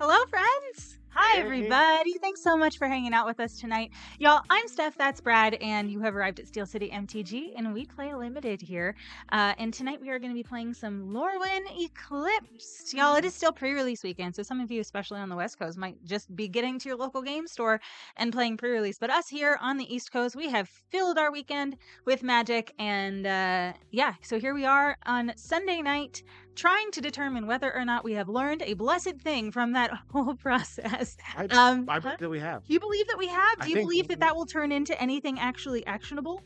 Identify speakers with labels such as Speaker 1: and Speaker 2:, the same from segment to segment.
Speaker 1: Hello, friends. Hi,
Speaker 2: Hey.
Speaker 1: everybody. Thanks so much for hanging out with us tonight. Y'all, I'm Steph, that's Brad, and you have arrived at SteelCityMTG, and we play limited here. And tonight we are going to be playing some LORWYN Eclipsed. Y'all, it is still pre-release weekend, so some of you, especially on the West Coast, might just be getting to your local game store and playing pre-release. But us here on the East Coast, we have filled our weekend with magic, and yeah, so here we are on Sunday night, trying to determine whether or not we have learned a blessed thing from that whole process.
Speaker 2: I believe that we have.
Speaker 1: Do you believe that we have?
Speaker 2: I
Speaker 1: Do you
Speaker 2: think
Speaker 1: believe that that will turn into anything actually actionable?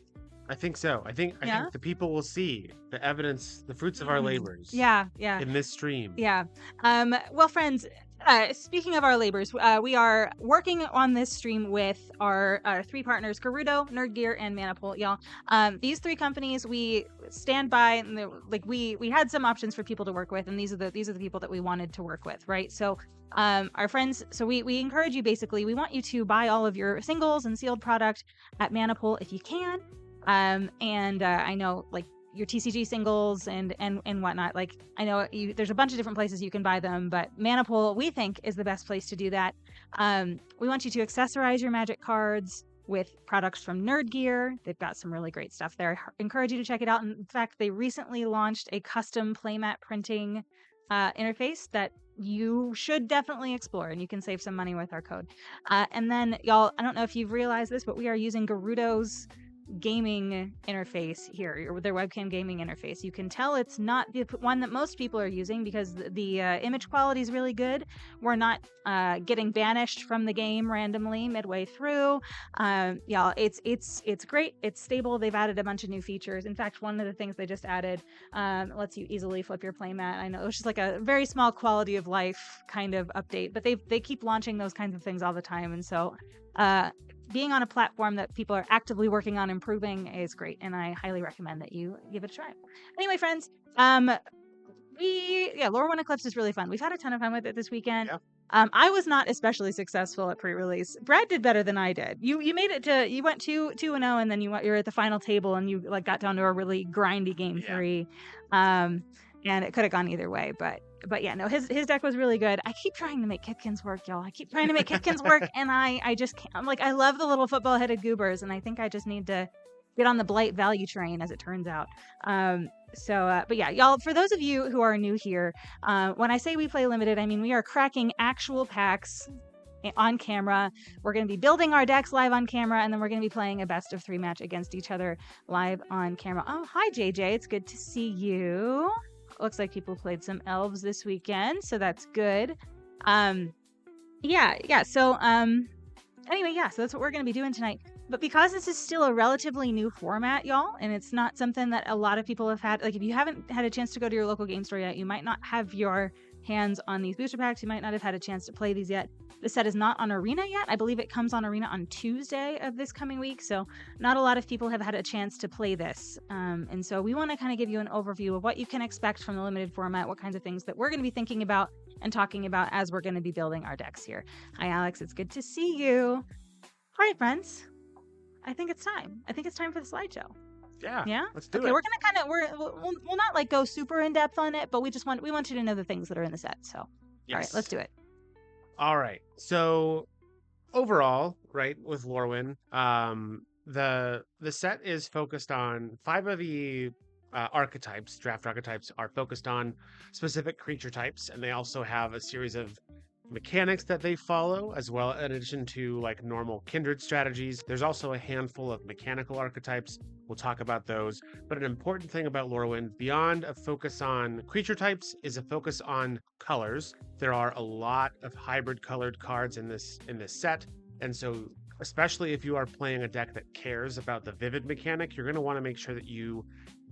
Speaker 2: I think so. I think
Speaker 1: Yeah.
Speaker 2: the people will see the evidence, the fruits of our labors.
Speaker 1: Yeah.
Speaker 2: In this stream.
Speaker 1: Yeah. Well, friends, speaking of our labors, we are working on this stream with our three partners, GIRUDO, NerdGear, and Maniple, y'all. These three companies, we stand by, and we had some options for people to work with, and these are the people that we wanted to work with, right? So our friends, so we encourage you, basically, we want you to buy all of your singles and sealed product at Maniple if you can. I know, like, your TCG singles and whatnot. Like, I know there's a bunch of different places you can buy them, but Maniple, we think, is the best place to do that. We want you to accessorize your Magic cards with products from NerdGear. They've got some really great stuff there. I encourage you to check it out. In fact, they recently launched a custom playmat printing interface that you should definitely explore, and you can save some money with our code. And then, y'all, I don't know if you've realized this, but we are using GIRUDO's gaming interface here, or their webcam gaming interface. You can tell it's not the one that most people are using because the image quality is really good. We're not getting banished from the game randomly midway through. Yeah, it's great. It's stable. They've added a bunch of new features. In fact, one of the things they just added lets you easily flip your playmat. I know it's just like a very small quality of life kind of update, but they keep launching those kinds of things all the time, and so being on a platform that people are actively working on improving is great, and I highly recommend that you give it a try. Anyway, friends, LORWYN Eclipse is really fun. We've had a ton of fun with it this weekend.
Speaker 2: Yeah.
Speaker 1: I was not especially successful at pre-release. Brad did better than I did. You made it to, you went 2-0, and then you're at the final table, and you like got down to a really grindy game 3. And it could have gone either way, but yeah, no, his deck was really good. I keep trying to make Kipkins work, y'all. I keep trying to make Kipkins work, and I just can't. I'm like, I love the little football-headed goobers, and I think I just need to get on the Blight value train, as it turns out. But yeah, y'all, for those of you who are new here, when I say we play limited, I mean we are cracking actual packs on camera. We're going to be building our decks live on camera, and then we're going to be playing a best of 3 match against each other live on camera. Oh, hi, JJ. It's good to see you. Looks like people played some elves this weekend, so that's good. So that's what we're going to be doing tonight. But because this is still a relatively new format, y'all, and it's not something that a lot of people have had, like, if you haven't had a chance to go to your local game store yet, you might not have your hands on these booster packs. You might not have had a chance to play these yet. The set is not on Arena yet. I believe it comes on Arena on Tuesday of this coming week, so not a lot of people have had a chance to play this. And so we want to kind of give you an overview of what you can expect from the limited format, what kinds of things that we're going to be thinking about and talking about as we're going to be building our decks here. Hi, Alex. It's good to see you. All right, friends. I think it's time. I think it's time for the slideshow.
Speaker 2: Yeah. Let's do it.
Speaker 1: We're gonna we'll not like go super in depth on it, but we want you to know the things that are in the set. So,
Speaker 2: Yes.
Speaker 1: All right, let's do it.
Speaker 2: All right. So overall, right, with LORWYN, the set is focused on 5 of the archetypes. Draft archetypes are focused on specific creature types, and they also have a series of mechanics that they follow, as well, in addition to like normal kindred strategies. There's also a handful of mechanical archetypes. We'll talk about those. But an important thing about LORWYN, beyond a focus on creature types, is a focus on colors. There are a lot of hybrid colored cards in this set, and so especially if you are playing a deck that cares about the vivid mechanic, you're going to want to make sure that you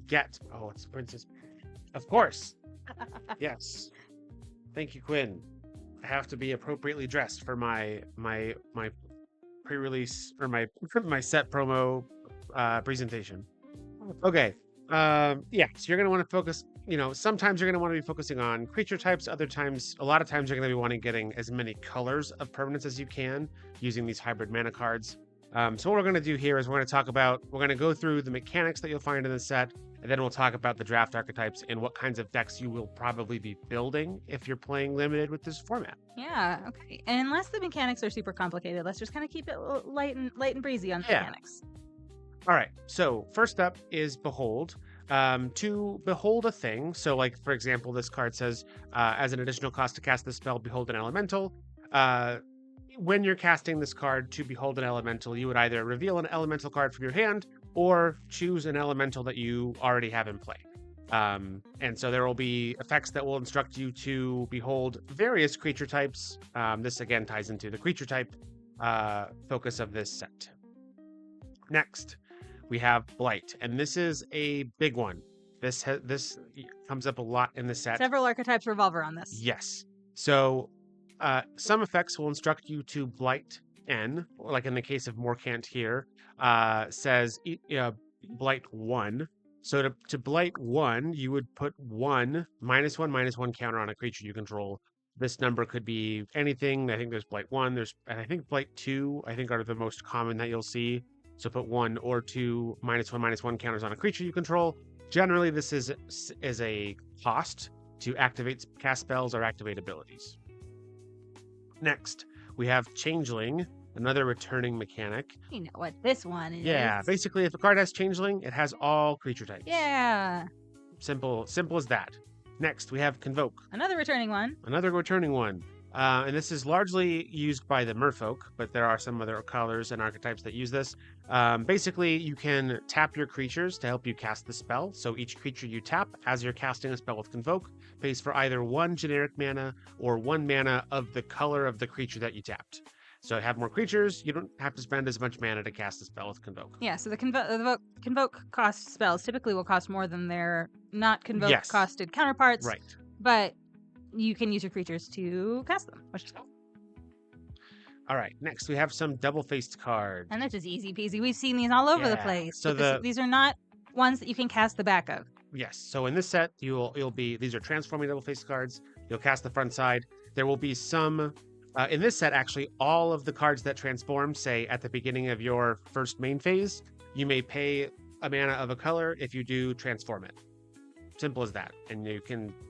Speaker 2: get. Oh, it's Princess. Of course. Yes. Thank you, Quinn. I have to be appropriately dressed for my pre-release, or my set promo presentation. Okay. So you're going to want to focus, sometimes you're going to want to be focusing on creature types. A lot of times you're going to be wanting getting as many colors of permanents as you can using these hybrid mana cards. So what we're going to do here is we're going to go through the mechanics that you'll find in the set, And then we'll talk about the draft archetypes and what kinds of decks you will probably be building if you're playing limited with this format.
Speaker 1: Yeah, okay. And unless the mechanics are super complicated, let's just kind of keep it light and breezy on the mechanics.
Speaker 2: All right, so first up is Behold. To behold a thing, so like, for example, this card says, as an additional cost to cast the spell, Behold an Elemental. When you're casting this card to behold an elemental, you would either reveal an elemental card from your hand or choose an elemental that you already have in play. And so there will be effects that will instruct you to behold various creature types. This again ties into the creature type focus of this set. Next, we have Blight, and this is a big one. This comes up a lot in the set.
Speaker 1: Several archetypes revolve around this.
Speaker 2: Yes. So some effects will instruct you to Blight N, like in the case of Morcant here, says Blight 1. So to Blight 1, you would put -1/-1 counter on a creature you control. This number could be anything. I think there's Blight 1, and I think Blight 2, I think are the most common that you'll see. So put 1 or 2 -1/-1 counters on a creature you control. Generally, this is a cost to activate cast spells or activate abilities. Next, we have Changeling, another returning mechanic.
Speaker 1: You know what this one is.
Speaker 2: Yeah, basically, if a card has Changeling, it has all creature types.
Speaker 1: Yeah.
Speaker 2: Simple as that. Next, we have Convoke.
Speaker 1: Another returning one.
Speaker 2: Another returning one. And this is largely used by the merfolk, but there are some other colors and archetypes that use this. Basically, you can tap your creatures to help you cast the spell. So each creature you tap as you're casting a spell with Convoke pays for either 1 generic mana or 1 mana of the color of the creature that you tapped. So to have more creatures, you don't have to spend as much mana to cast a spell with Convoke.
Speaker 1: Yeah, so the Convoke cost spells typically will cost more than their not Convoke costed counterparts.
Speaker 2: Right.
Speaker 1: But you can use your creatures to cast them, which is cool.
Speaker 2: All right, next we have some double-faced cards.
Speaker 1: And that's just easy peasy. We've seen these all over the place.
Speaker 2: So
Speaker 1: these are not ones that you can cast the back of.
Speaker 2: Yes. So in this set, these are transforming double-faced cards. You'll cast the front side. There will be some in this set, actually, all of the cards that transform, say at the beginning of your first main phase, you may pay a mana of a color. If you do, transform it. Simple as that. And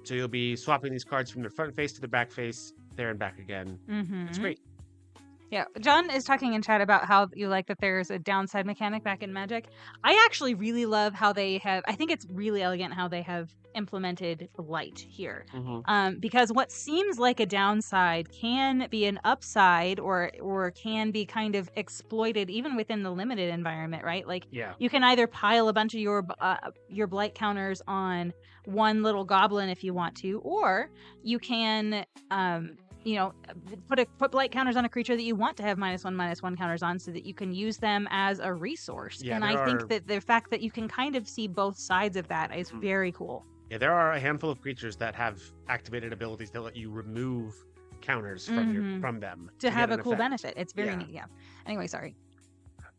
Speaker 2: you'll be swapping these cards from the front face to the back face, there and back again.
Speaker 1: Mm-hmm.
Speaker 2: It's great.
Speaker 1: Yeah, John is talking in chat about how you like that there's a downside mechanic back in Magic. I actually really love how I think it's really elegant how they have implemented light here.
Speaker 2: Mm-hmm.
Speaker 1: Because what seems like a downside can be an upside or can be kind of exploited even within the limited environment, right? Like you can either pile a bunch of your blight counters on one little goblin if you want to, or you can put blight counters on a creature that you want to have -1/-1 counters on so that you can use them as a resource.
Speaker 2: Yeah,
Speaker 1: and I think that the fact that you can kind of see both sides of that is very cool.
Speaker 2: Yeah, there are a handful of creatures that have activated abilities that let you remove counters from them.
Speaker 1: To have a cool benefit. It's very neat, yeah. Anyway, sorry.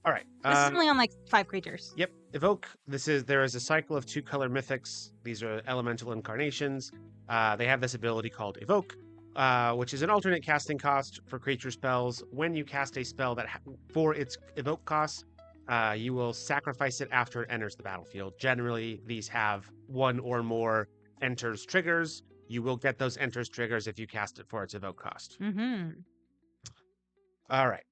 Speaker 2: All right.
Speaker 1: This is only on like 5 creatures.
Speaker 2: Yep. Evoke. There is a cycle of 2 color mythics. These are elemental incarnations. They have this ability called Evoke, which is an alternate casting cost for creature spells. When you cast a spell that for its evoke cost, you will sacrifice it after it enters the battlefield. Generally, these have 1 or more enters triggers. You will get those enters triggers if you cast it for its evoke cost.
Speaker 1: Mm-hmm.
Speaker 2: All right.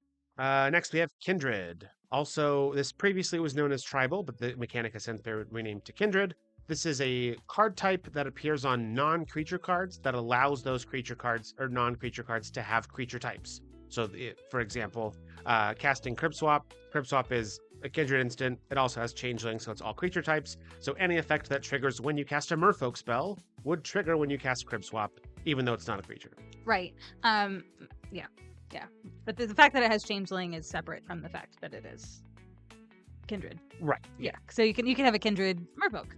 Speaker 2: Next, we have Kindred. Also, this previously was known as Tribal, but the mechanic has since been renamed to Kindred. This is a card type that appears on non-creature cards that allows those creature cards or non-creature cards to have creature types. So, for example, casting Crib Swap. Crib Swap is a Kindred instant. It also has Changeling, so it's all creature types. So any effect that triggers when you cast a Merfolk spell would trigger when you cast Crib Swap, even though it's not a creature.
Speaker 1: Right. Yeah. But the fact that it has Changeling is separate from the fact that it is Kindred.
Speaker 2: Right.
Speaker 1: Yeah. So you can have a Kindred Merfolk.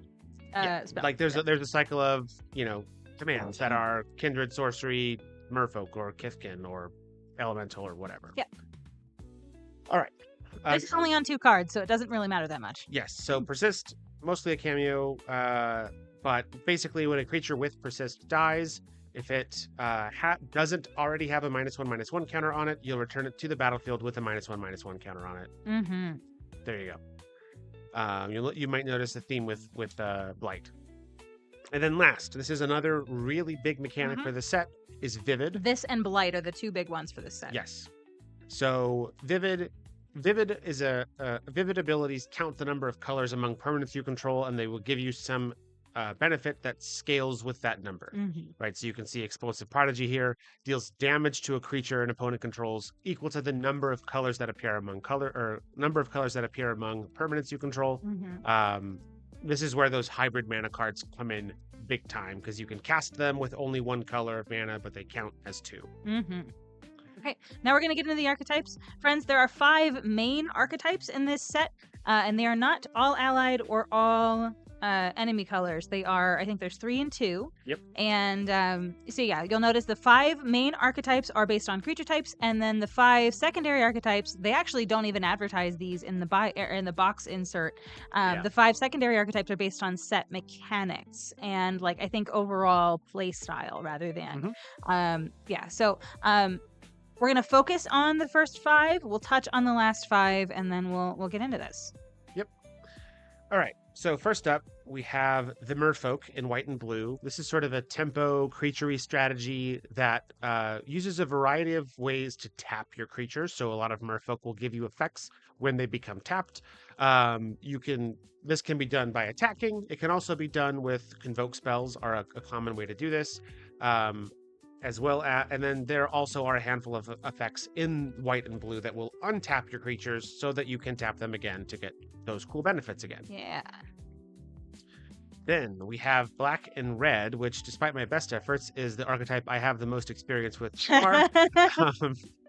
Speaker 1: Spell.
Speaker 2: Like there's a cycle of commands that are Kindred, Sorcery, Merfolk, or Kithkin, or Elemental, or whatever.
Speaker 1: Yeah.
Speaker 2: All right.
Speaker 1: This is only on 2 cards, so it doesn't really matter that much.
Speaker 2: Yes. So Persist, mostly a cameo, but basically when a creature with Persist dies, if it doesn't already have a -1/-1 counter on it, you'll return it to the battlefield with a -1/-1 counter on it.
Speaker 1: Mm-hmm.
Speaker 2: There you go. You might notice a theme with Blight. And then last, this is another really big mechanic for the set, is Vivid.
Speaker 1: This and Blight are the two big ones for this set.
Speaker 2: Yes. So Vivid is Vivid abilities count the number of colors among permanents you control, and they will give you some benefit that scales with that number. Right? So you can see Explosive Prodigy here deals damage to a creature an opponent controls equal to the number of colors that appear among permanents you control. This is where those hybrid mana cards come in big time, because you can cast them with only one color of mana, but they count as two.
Speaker 1: Okay, now we're going to get into the archetypes. Friends, there are 5 main archetypes in this set, and they are not all allied or all enemy colors. They are, I think there's 3 and 2.
Speaker 2: Yep.
Speaker 1: And so yeah, you'll notice the 5 main archetypes are based on creature types, and then the 5 secondary archetypes, they actually don't even advertise these in the box insert. The 5 secondary archetypes are based on set mechanics and, like, I think overall play style rather than we're going to focus on the first 5. We'll touch on the last 5, and then we'll get into this.
Speaker 2: Yep. All right. So first up, we have the Merfolk in white and blue. This is sort of a tempo creature-y strategy that uses a variety of ways to tap your creatures. So a lot of Merfolk will give you effects when they become tapped. This can be done by attacking. It can also be done with Convoke spells, are a common way to do this. And then there also are a handful of effects in white and blue that will untap your creatures so that you can tap them again to get those cool benefits again.
Speaker 1: Yeah.
Speaker 2: Then we have black and red, which, despite my best efforts, is the archetype I have the most experience with.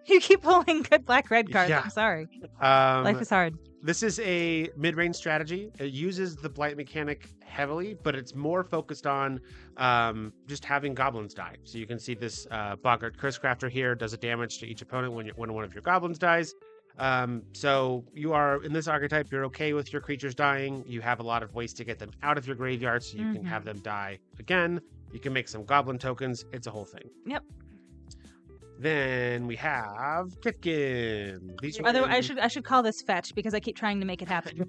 Speaker 1: You keep pulling good black-red cards.
Speaker 2: Yeah.
Speaker 1: I'm sorry. Life is hard.
Speaker 2: This is a mid-range strategy. It uses the Blight mechanic heavily, but it's more focused on just having goblins die. So you can see this Boggart Cursecrafter here does a damage to each opponent when one of your goblins dies. So you are, in this archetype, you're okay with your creatures dying. You have a lot of ways to get them out of your graveyard, so you can have them die again. You can make some goblin tokens. It's a whole thing.
Speaker 1: Yep.
Speaker 2: Then we have Kithkin.
Speaker 1: I should call this fetch because I keep trying to make it happen.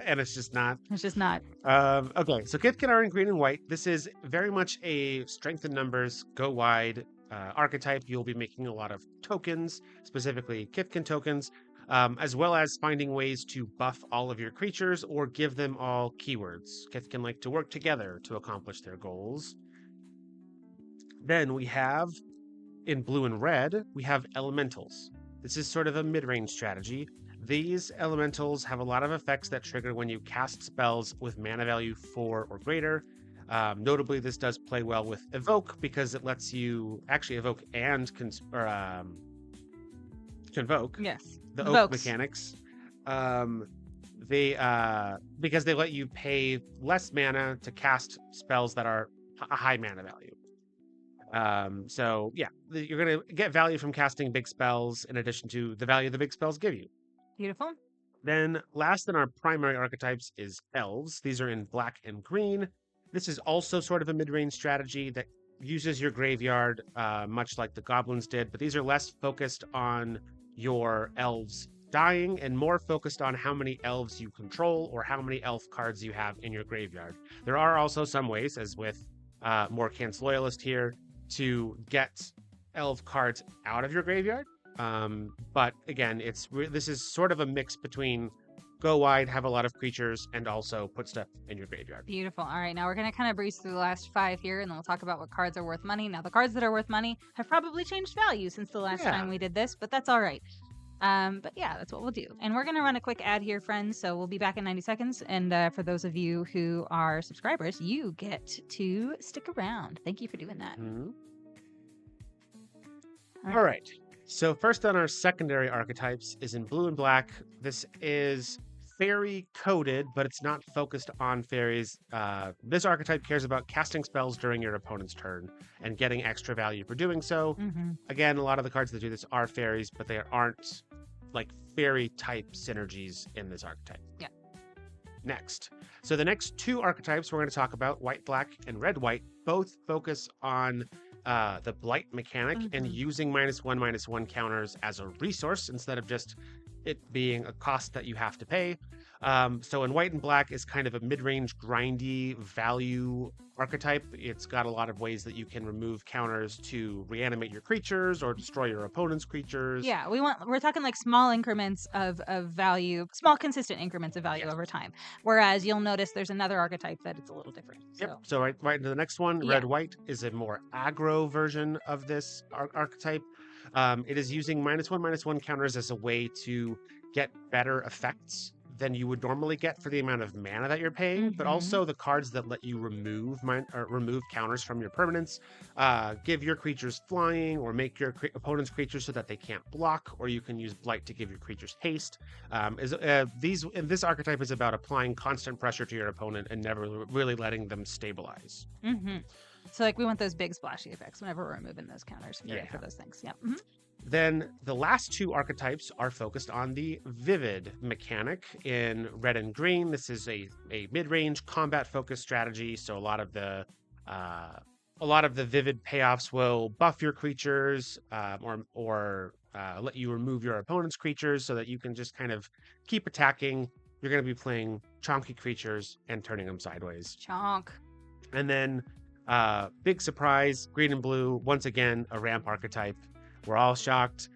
Speaker 2: And it's just not.
Speaker 1: It's just not.
Speaker 2: Okay, so Kithkin are in green and white. This is very much a strength in numbers, go wide archetype. You'll be making a lot of tokens, specifically Kithkin tokens, as well as finding ways to buff all of your creatures or give them all keywords. Kithkin like to work together to accomplish their goals. Then we have, in blue and red, we have elementals. This is sort of a mid-range strategy. These elementals have a lot of effects that trigger when you cast spells with mana value 4 or greater. Notably, this does play well with Evoke because it lets you actually evoke and convoke.
Speaker 1: Yes.
Speaker 2: The Oak mechanics. Because they let you pay less mana to cast spells that are a high mana value. So yeah, you're going to get value from casting big spells in addition to the value the big spells give you.
Speaker 1: Beautiful.
Speaker 2: Then last in our primary archetypes is elves. These are in black and green. This is also sort of a mid-range strategy that uses your graveyard, much like the goblins did, but these are less focused on your elves dying and more focused on how many elves you control or how many elf cards you have in your graveyard. There are also some ways, as with Morkant's Loyalist here, to get elf cards out of your graveyard. But again, this is sort of a mix between go wide, have a lot of creatures, and also put stuff in your graveyard.
Speaker 1: Beautiful. All right, now we're going to kind of breeze through the last 5 here, and then we'll talk about what cards are worth money. Now, the cards that are worth money have probably changed value since the last time we did this, but that's all right. But yeah, that's what we'll do. And we're going to run a quick ad here, friends, so we'll be back in 90 seconds. And for those of you who are subscribers, you get to stick around. Thank you for doing that.
Speaker 2: All right. So first on our secondary archetypes is in blue and black. This is fairy coded, but it's not focused on fairies. This archetype cares about casting spells during your opponent's turn and getting extra value for doing so. Again, a lot of the cards that do this are fairies, but they aren't like fairy type synergies in this archetype.
Speaker 1: Yeah.
Speaker 2: Next. So the next 2 archetypes we're going to talk about, white black and red white, both focus on the blight mechanic and using -1/-1 counters as a resource instead of just it being a cost that you have to pay. So in white and black is kind of a mid-range grindy value archetype. It's got a lot of ways that you can remove counters to reanimate your creatures or destroy your opponent's creatures.
Speaker 1: Yeah, we're talking like small increments of value, small consistent increments of value over time. Whereas you'll notice there's another archetype that it's a little different.
Speaker 2: Yep. So right into the next one,
Speaker 1: Yeah.
Speaker 2: red white is a more aggro version of this archetype. It is using -1/-1 counters as a way to get better effects than you would normally get for the amount of mana that you're paying, but also the cards that let you remove counters from your permanents, give your creatures flying, or make your opponent's creatures so that they can't block, or you can use blight to give your creatures haste. This archetype is about applying constant pressure to your opponent and never really letting them stabilize.
Speaker 1: So like we want those big splashy effects whenever we're removing those counters for those things. Yeah.
Speaker 2: Then the last two archetypes are focused on the Vivid mechanic in red and green. This is a mid-range combat-focused strategy. So a lot of the Vivid payoffs will buff your creatures, or let you remove your opponent's creatures so that you can just kind of keep attacking. You're going to be playing chonky creatures and turning them sideways.
Speaker 1: Chonk.
Speaker 2: And then big surprise, green and blue, once again, a ramp archetype. We're all shocked.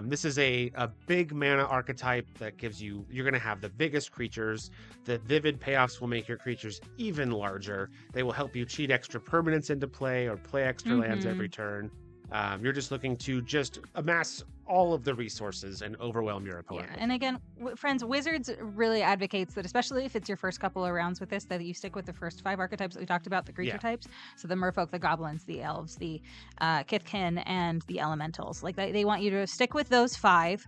Speaker 2: This is a big mana archetype that gives you're going to have the biggest creatures. The Vivid payoffs will make your creatures even larger. They will help you cheat extra permanents into play or play extra lands every turn. You're just looking to just amass all of the resources and overwhelm your opponent.
Speaker 1: Yeah, and again, friends, Wizards really advocates that, especially if it's your first couple of rounds with this, that you stick with the first 5 archetypes that we talked about, the creature types. So the Merfolk, the Goblins, the Elves, the Kithkin, and the Elementals. Like they want you to stick with those 5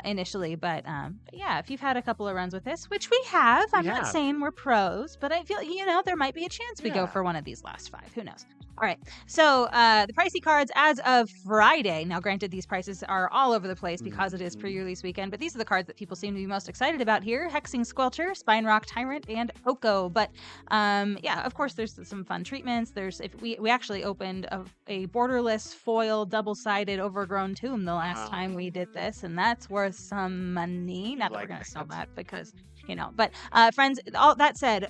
Speaker 1: initially. But yeah, if you've had a couple of runs with this, which we have, I'm not saying we're pros, but I feel, there might be a chance we go for one of these last 5. Who knows? All right, so the pricey cards as of Friday. Now, granted, these prices are all over the place because it is pre-release weekend, but these are the cards that people seem to be most excited about here: Hexing Squelcher, Spine Rock Tyrant, and Oko. But yeah, of course, there's some fun treatments. We actually opened a borderless foil double-sided Overgrown Tomb the last time we did this, and that's worth some money. Not that we're gonna sell that because but friends, all that said.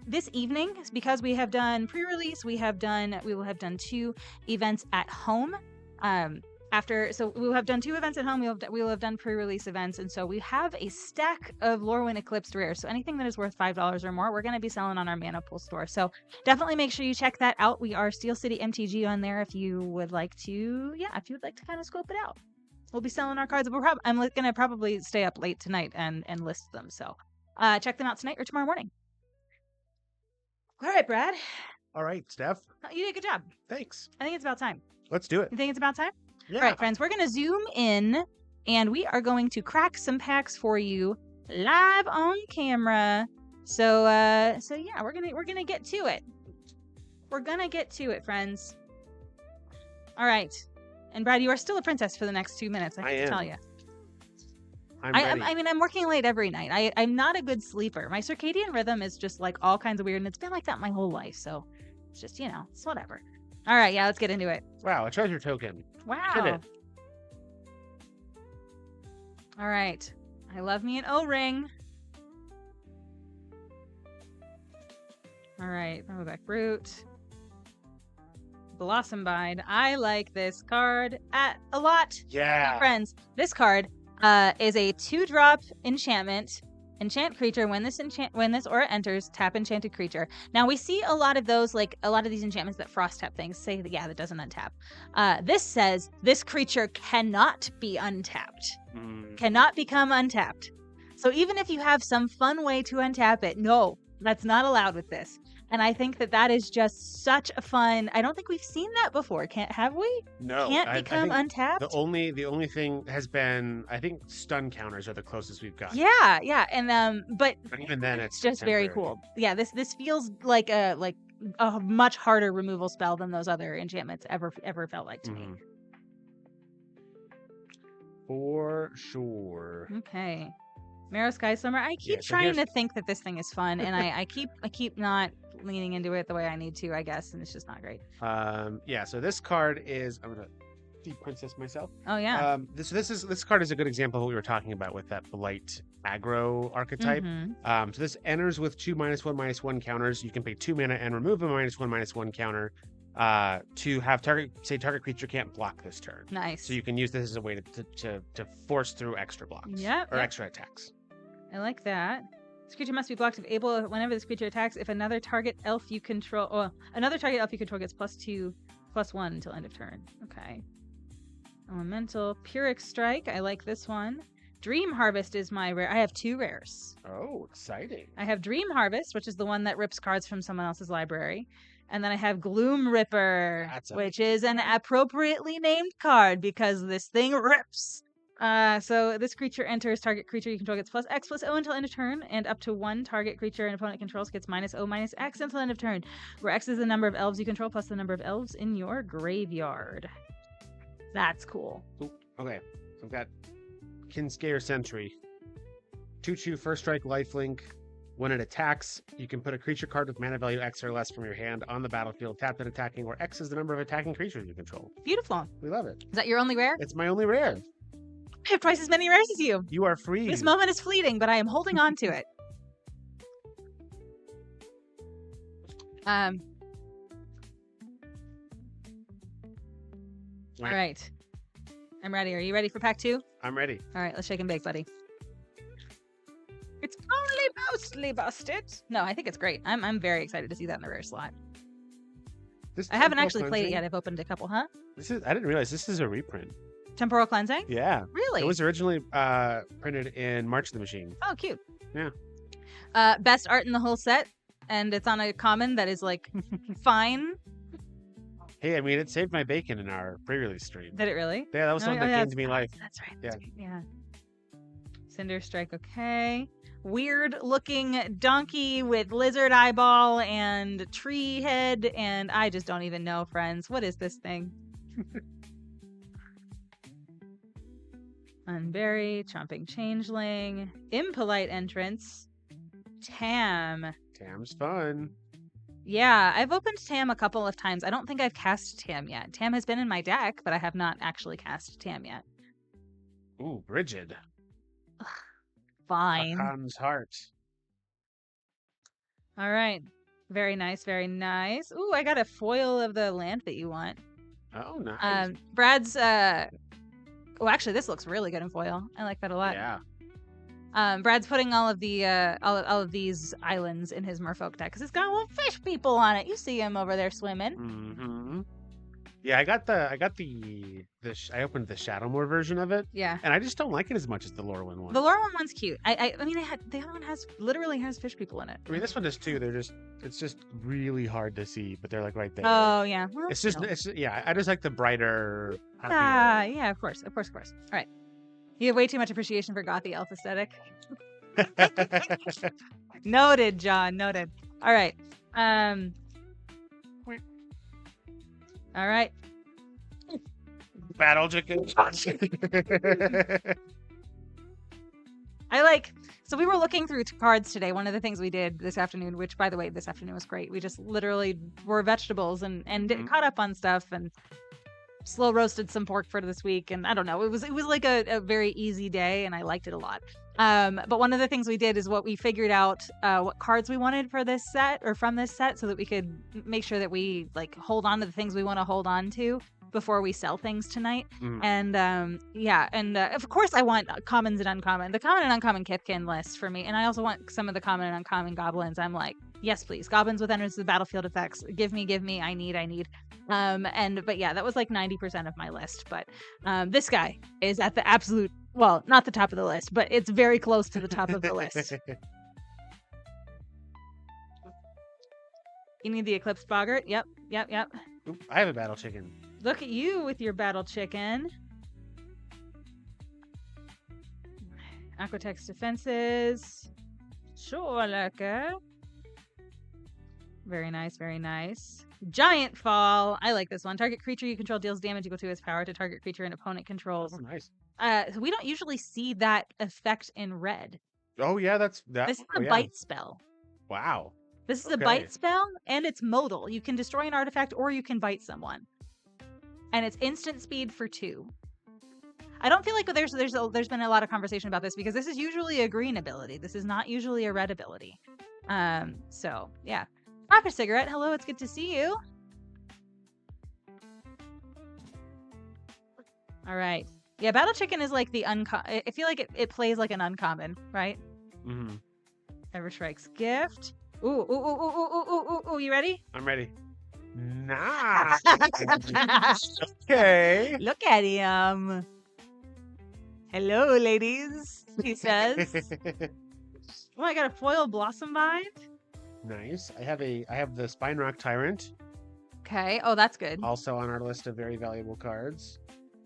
Speaker 1: This evening, because we have done pre-release, we will have done 2 events at home. So we will have done 2 events at home. We will have done pre-release events, and so we have a stack of LORWYN Eclipsed rares. So anything that is worth $5 or more, we're going to be selling on our Mana Pool store. So definitely make sure you check that out. We are SteelCityMTG on there if you would like to, kind of scope it out. We'll be selling our cards. I'm going to probably stay up late tonight and list them. So check them out tonight or tomorrow morning. All right, Brad.
Speaker 2: All right, Steph.
Speaker 1: You did a good job.
Speaker 2: Thanks.
Speaker 1: I think it's about time.
Speaker 2: Let's do it.
Speaker 1: You think it's about time?
Speaker 2: Yeah.
Speaker 1: All right, friends, we're going to zoom in, and we are going to crack some packs for you live on camera. So yeah, we're gonna get to it. We're gonna get to it, friends. All right. And Brad, you are still a princess for the next 2 minutes. I have to tell you. I'm working late every night. I'm not a good sleeper. My circadian rhythm is just like all kinds of weird, and it's been like that my whole life. So it's just, it's whatever. All right, yeah, let's get into it.
Speaker 2: Wow, a treasure token.
Speaker 1: Wow. All right. I love me an O-ring. All right, Throwback Root. Blossom Bind. I like this card a lot.
Speaker 2: Yeah.
Speaker 1: Friends, this card is a 2-drop enchantment. Enchant creature. When this aura enters, tap enchanted creature. Now we see a lot of those, like a lot of these enchantments that frost tap things say that that doesn't untap. This says this creature cannot be untapped. Cannot become untapped. So even if you have some fun way to untap it, no, that's not allowed with this. And I think that is just such a fun. I don't think we've seen that before. Have we?
Speaker 2: No.
Speaker 1: Can't become untapped.
Speaker 2: The only thing has been, I think, stun counters are the closest we've got.
Speaker 1: Yeah, and but
Speaker 2: even then, it's
Speaker 1: just very cool. Yeah, this feels like a much harder removal spell than those other enchantments ever felt like to me.
Speaker 2: For sure.
Speaker 1: Okay. Marrow Sky Summer. I keep trying to think that this thing is fun, and I keep not leaning into it the way I need to, I guess, and it's just not great.
Speaker 2: Yeah, so this card is, I'm gonna the princess myself.
Speaker 1: Oh yeah.
Speaker 2: This card is a good example of what we were talking about with that blight aggro archetype.
Speaker 1: Mhm.
Speaker 2: So this enters with 2 -1/-1 counters. You can pay 2 mana and remove a -1/-1 counter to have target creature can't block this turn.
Speaker 1: Nice.
Speaker 2: So you can use this as a way to force through extra blocks
Speaker 1: Yep,
Speaker 2: or
Speaker 1: yep.
Speaker 2: extra attacks.
Speaker 1: I like that. This creature must be blocked if able whenever this creature attacks. If another target elf you control, another target elf you control gets +2/+1 until end of turn. Okay. Elemental Pyrrhic Strike. I like this one. Dream Harvest is my rare. I have 2 rares.
Speaker 2: Oh, exciting!
Speaker 1: I have Dream Harvest, which is the one that rips cards from someone else's library. And then I have Gloom Ripper, which is an appropriately named card because this thing rips. So this creature enters, target creature you control gets +X/+O until end of turn, and up to 1 target creature an opponent controls gets -O/-X until end of turn, where X is the number of elves you control plus the number of elves in your graveyard. That's cool.
Speaker 2: Ooh, okay, so I've got Kinscare Sentry. 2/2 first strike lifelink. When it attacks, you can put a creature card with mana value X or less from your hand on the battlefield, tapped and attacking, where X is the number of attacking creatures you control.
Speaker 1: Beautiful.
Speaker 2: We love it.
Speaker 1: Is that your only rare?
Speaker 2: It's my only rare.
Speaker 1: I have twice as many rares as you.
Speaker 2: You are free.
Speaker 1: This moment is fleeting, but I am holding on to it. All right. I'm ready. Are you ready for pack 2?
Speaker 2: I'm ready.
Speaker 1: All right, let's shake and bake, buddy. It's only mostly busted. No, I think it's great. I'm very excited to see that in the rare slot. I haven't actually played it yet. I've opened a couple, huh?
Speaker 2: I didn't realize this is a reprint.
Speaker 1: Temporal Cleansing?
Speaker 2: Yeah.
Speaker 1: Really?
Speaker 2: It was originally printed in March of the Machine.
Speaker 1: Oh, cute.
Speaker 2: Yeah.
Speaker 1: Best art in the whole set, and it's on a common that is like fine.
Speaker 2: Hey, I mean, it saved my bacon in our pre-release stream.
Speaker 1: Did it really?
Speaker 2: Yeah, that was something that gained me life.
Speaker 1: That's right.
Speaker 2: Yeah.
Speaker 1: Yeah. Cinder Strike, okay. Weird looking donkey with lizard eyeball and tree head, and I just don't even know, friends. What is this thing? Unbury, Chomping Changeling, Impolite Entrance, Tam.
Speaker 2: Tam's fun.
Speaker 1: Yeah, I've opened Tam a couple of times. I don't think I've cast Tam yet. Tam has been in my deck, but I have not actually cast Tam yet.
Speaker 2: Ooh, Brigid.
Speaker 1: Fine.
Speaker 2: Hakan's Heart.
Speaker 1: All right. Very nice, very nice. Ooh, I got a foil of the land that you want.
Speaker 2: Oh, nice.
Speaker 1: Brad's oh, actually, this looks really good in foil. I like that a lot.
Speaker 2: Yeah.
Speaker 1: Brad's putting all of the all of these islands in his Merfolk deck because it's got little fish people on it. You see him over there swimming.
Speaker 2: Mm-hmm. Yeah, I opened the Shadowmoor version of it.
Speaker 1: Yeah.
Speaker 2: And I just don't like it as much as the LORWYN one.
Speaker 1: The LORWYN one's cute. I mean, the other one literally has fish people in it.
Speaker 2: I mean, this one does too. It's just really hard to see, but they're like right there.
Speaker 1: Oh yeah. Well,
Speaker 2: it's just yeah. I just like the brighter.
Speaker 1: Yeah. Of course. All right. You have way too much appreciation for gothy elf aesthetic. Noted, John. Noted. All right. All right.
Speaker 2: Battle chicken.
Speaker 1: So we were looking through cards today. One of the things we did this afternoon, which by the way, this afternoon was great. We just literally were vegetables and caught up on stuff and slow roasted some pork for this week. And I don't know, it was like a very easy day and I liked it a lot. But one of the things we did is what we figured out what cards we wanted for this set or from this set so that we could make sure that we like hold on to the things we want to hold on to before we sell things tonight. And of course I want commons and uncommon. The common and uncommon Kipkin list for me. And I also want some of the common and uncommon goblins. I'm like, yes, please. Goblins with enters the battlefield effects. Give me. I need. But yeah, that was like 90% of my list. But this guy is at the absolute, well, not the top of the list, but it's very close to the top of the list. You need the Eclipsed Boggart? Yep.
Speaker 2: Oop, I have a battle chicken.
Speaker 1: Look at you with your battle chicken. Aquatex defenses. Sure, lurker. Very nice. Giant Fall. I like this one. Target creature you control deals damage equal to its power to target creature an opponent controls.
Speaker 2: Oh, nice.
Speaker 1: We don't usually see that effect in red.
Speaker 2: Oh, yeah, that's that.
Speaker 1: This is a bite spell.
Speaker 2: Wow.
Speaker 1: This is a bite spell, and it's modal. You can destroy an artifact, or you can bite someone. and it's instant speed for 2. I don't feel like there's been a lot of conversation about this because this is usually a green ability. This is not usually a red ability. So yeah. Rocket Cigarette, hello, it's good to see you. All right. Yeah, Battle Chicken is like the uncommon. I feel like it plays like an uncommon, right?
Speaker 2: Mm-hmm.
Speaker 1: Everstrike's Gift. Ooh, you ready?
Speaker 2: I'm ready. Nice. Okay.
Speaker 1: Look at him. Hello, ladies, he says. Oh, I got a foil Blossom Bind.
Speaker 2: Nice. I have the Spine Rock Tyrant.
Speaker 1: Okay. Oh, that's good.
Speaker 2: Also on our list of very valuable cards.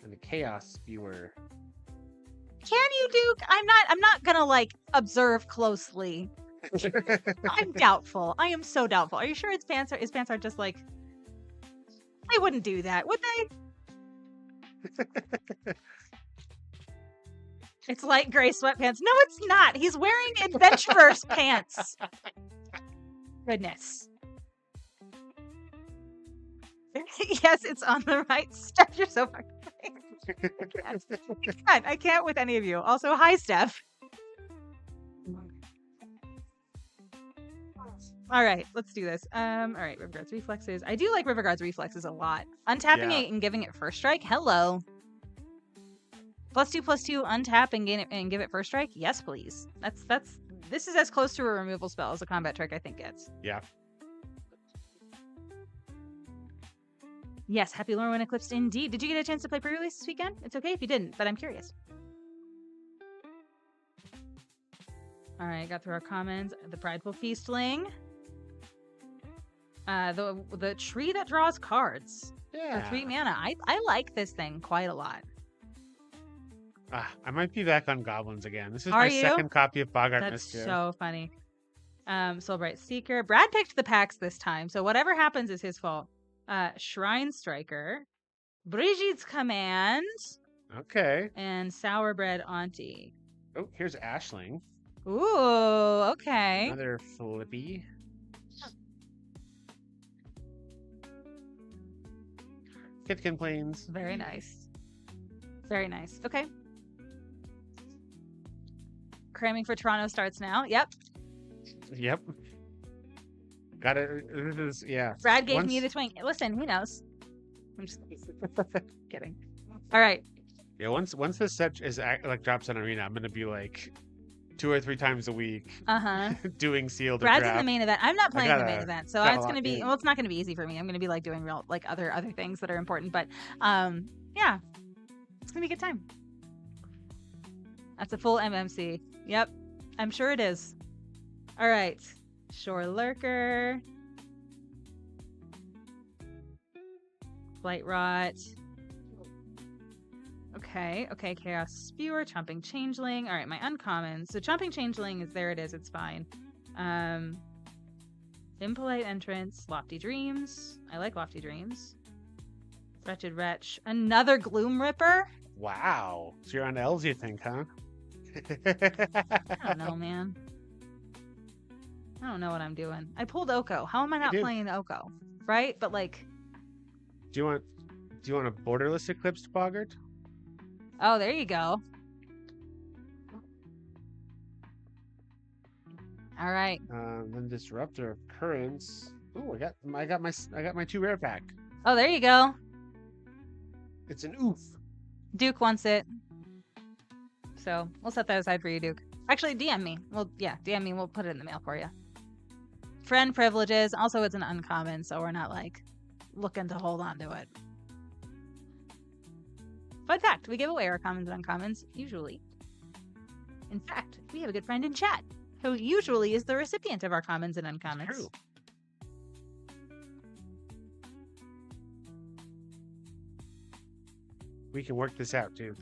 Speaker 2: And a Chaos Spewer.
Speaker 1: Can you, Duke? I'm not gonna like observe closely. I'm doubtful. I am so doubtful. Are you sure its pants are just like they wouldn't do that, would they? It's light gray sweatpants. No, it's not. He's wearing Adventurer's pants. Goodness. Yes, it's on the right. Steph, you're so fucking I can't with any of you. Also, hi, Steph. All right, let's do this. All right, River Guard's Reflexes. I do like River Guard's Reflexes a lot. Untapping it and giving it first strike. Hello. +2/+2, untap and give it first strike. Yes, please. This is as close to a removal spell as a combat trick I think gets.
Speaker 2: Yeah.
Speaker 1: Yes, happy LORWYN Eclipsed indeed. Did you get a chance to play pre-release this weekend? It's okay if you didn't, but I'm curious. All right, got through our commons. The Prideful Feastling. The tree that draws cards.
Speaker 2: Yeah.
Speaker 1: For 3 mana. I like this thing quite a lot.
Speaker 2: I might be back on Goblins again. This is
Speaker 1: Are
Speaker 2: my
Speaker 1: you?
Speaker 2: second copy of Boggart
Speaker 1: That's
Speaker 2: Mischief.
Speaker 1: so funny. Soulbright Seeker. Brad picked the packs this time, so whatever happens is his fault. Shrine Striker. Brigitte's Command.
Speaker 2: Okay.
Speaker 1: And Sourbread Auntie.
Speaker 2: Oh, here's Ashling.
Speaker 1: Ooh, okay.
Speaker 2: Another Flippy. Kitkin Plains.
Speaker 1: Very nice. Very nice. Okay. Cramming for Toronto starts now. Yep.
Speaker 2: Yep. Got it. This is, yeah.
Speaker 1: Brad gave me the twink. Listen, he knows. I'm just kidding. All right.
Speaker 2: Yeah, once this set is like drops on Arena, I'm gonna be like 2 or 3 times a week doing sealed.
Speaker 1: Brad's in the main event. I'm not playing the main event, so it's gonna be well. It's not gonna be easy for me. I'm gonna be like doing real like other things that are important. But yeah, it's gonna be a good time. That's a full MMC. Yep, I'm sure it is. All right, Shore Lurker, Blight Rot. Okay, Chaos Spewer, Chomping Changeling. All right, my uncommons. So Chomping Changeling is there. It is. It's fine. Impolite Entrance, Lofty Dreams. I like Lofty Dreams. Wretched Wretch. Another Gloom Ripper.
Speaker 2: Wow. So you're on L's, you think, huh?
Speaker 1: I don't know, man. I don't know what I'm doing. I pulled Oko. How am I not playing Oko? Right? But like,
Speaker 2: do you want a borderless Eclipsed Boggart?
Speaker 1: Oh, there you go. All right.
Speaker 2: Then Disruptor of Currents. Oh, I got my 2 rare pack.
Speaker 1: Oh, there you go.
Speaker 2: It's an oof.
Speaker 1: Duke wants it. So we'll set that aside for you, Duke. Actually, DM me. Well, yeah, DM me. We'll put it in the mail for you. Friend Privileges. Also, it's an uncommon, so we're not like looking to hold on to it. Fun fact, we give away our commons and uncommons, usually. In fact, we have a good friend in chat, who usually is the recipient of our commons and uncommons.
Speaker 2: True. We can work this out, too.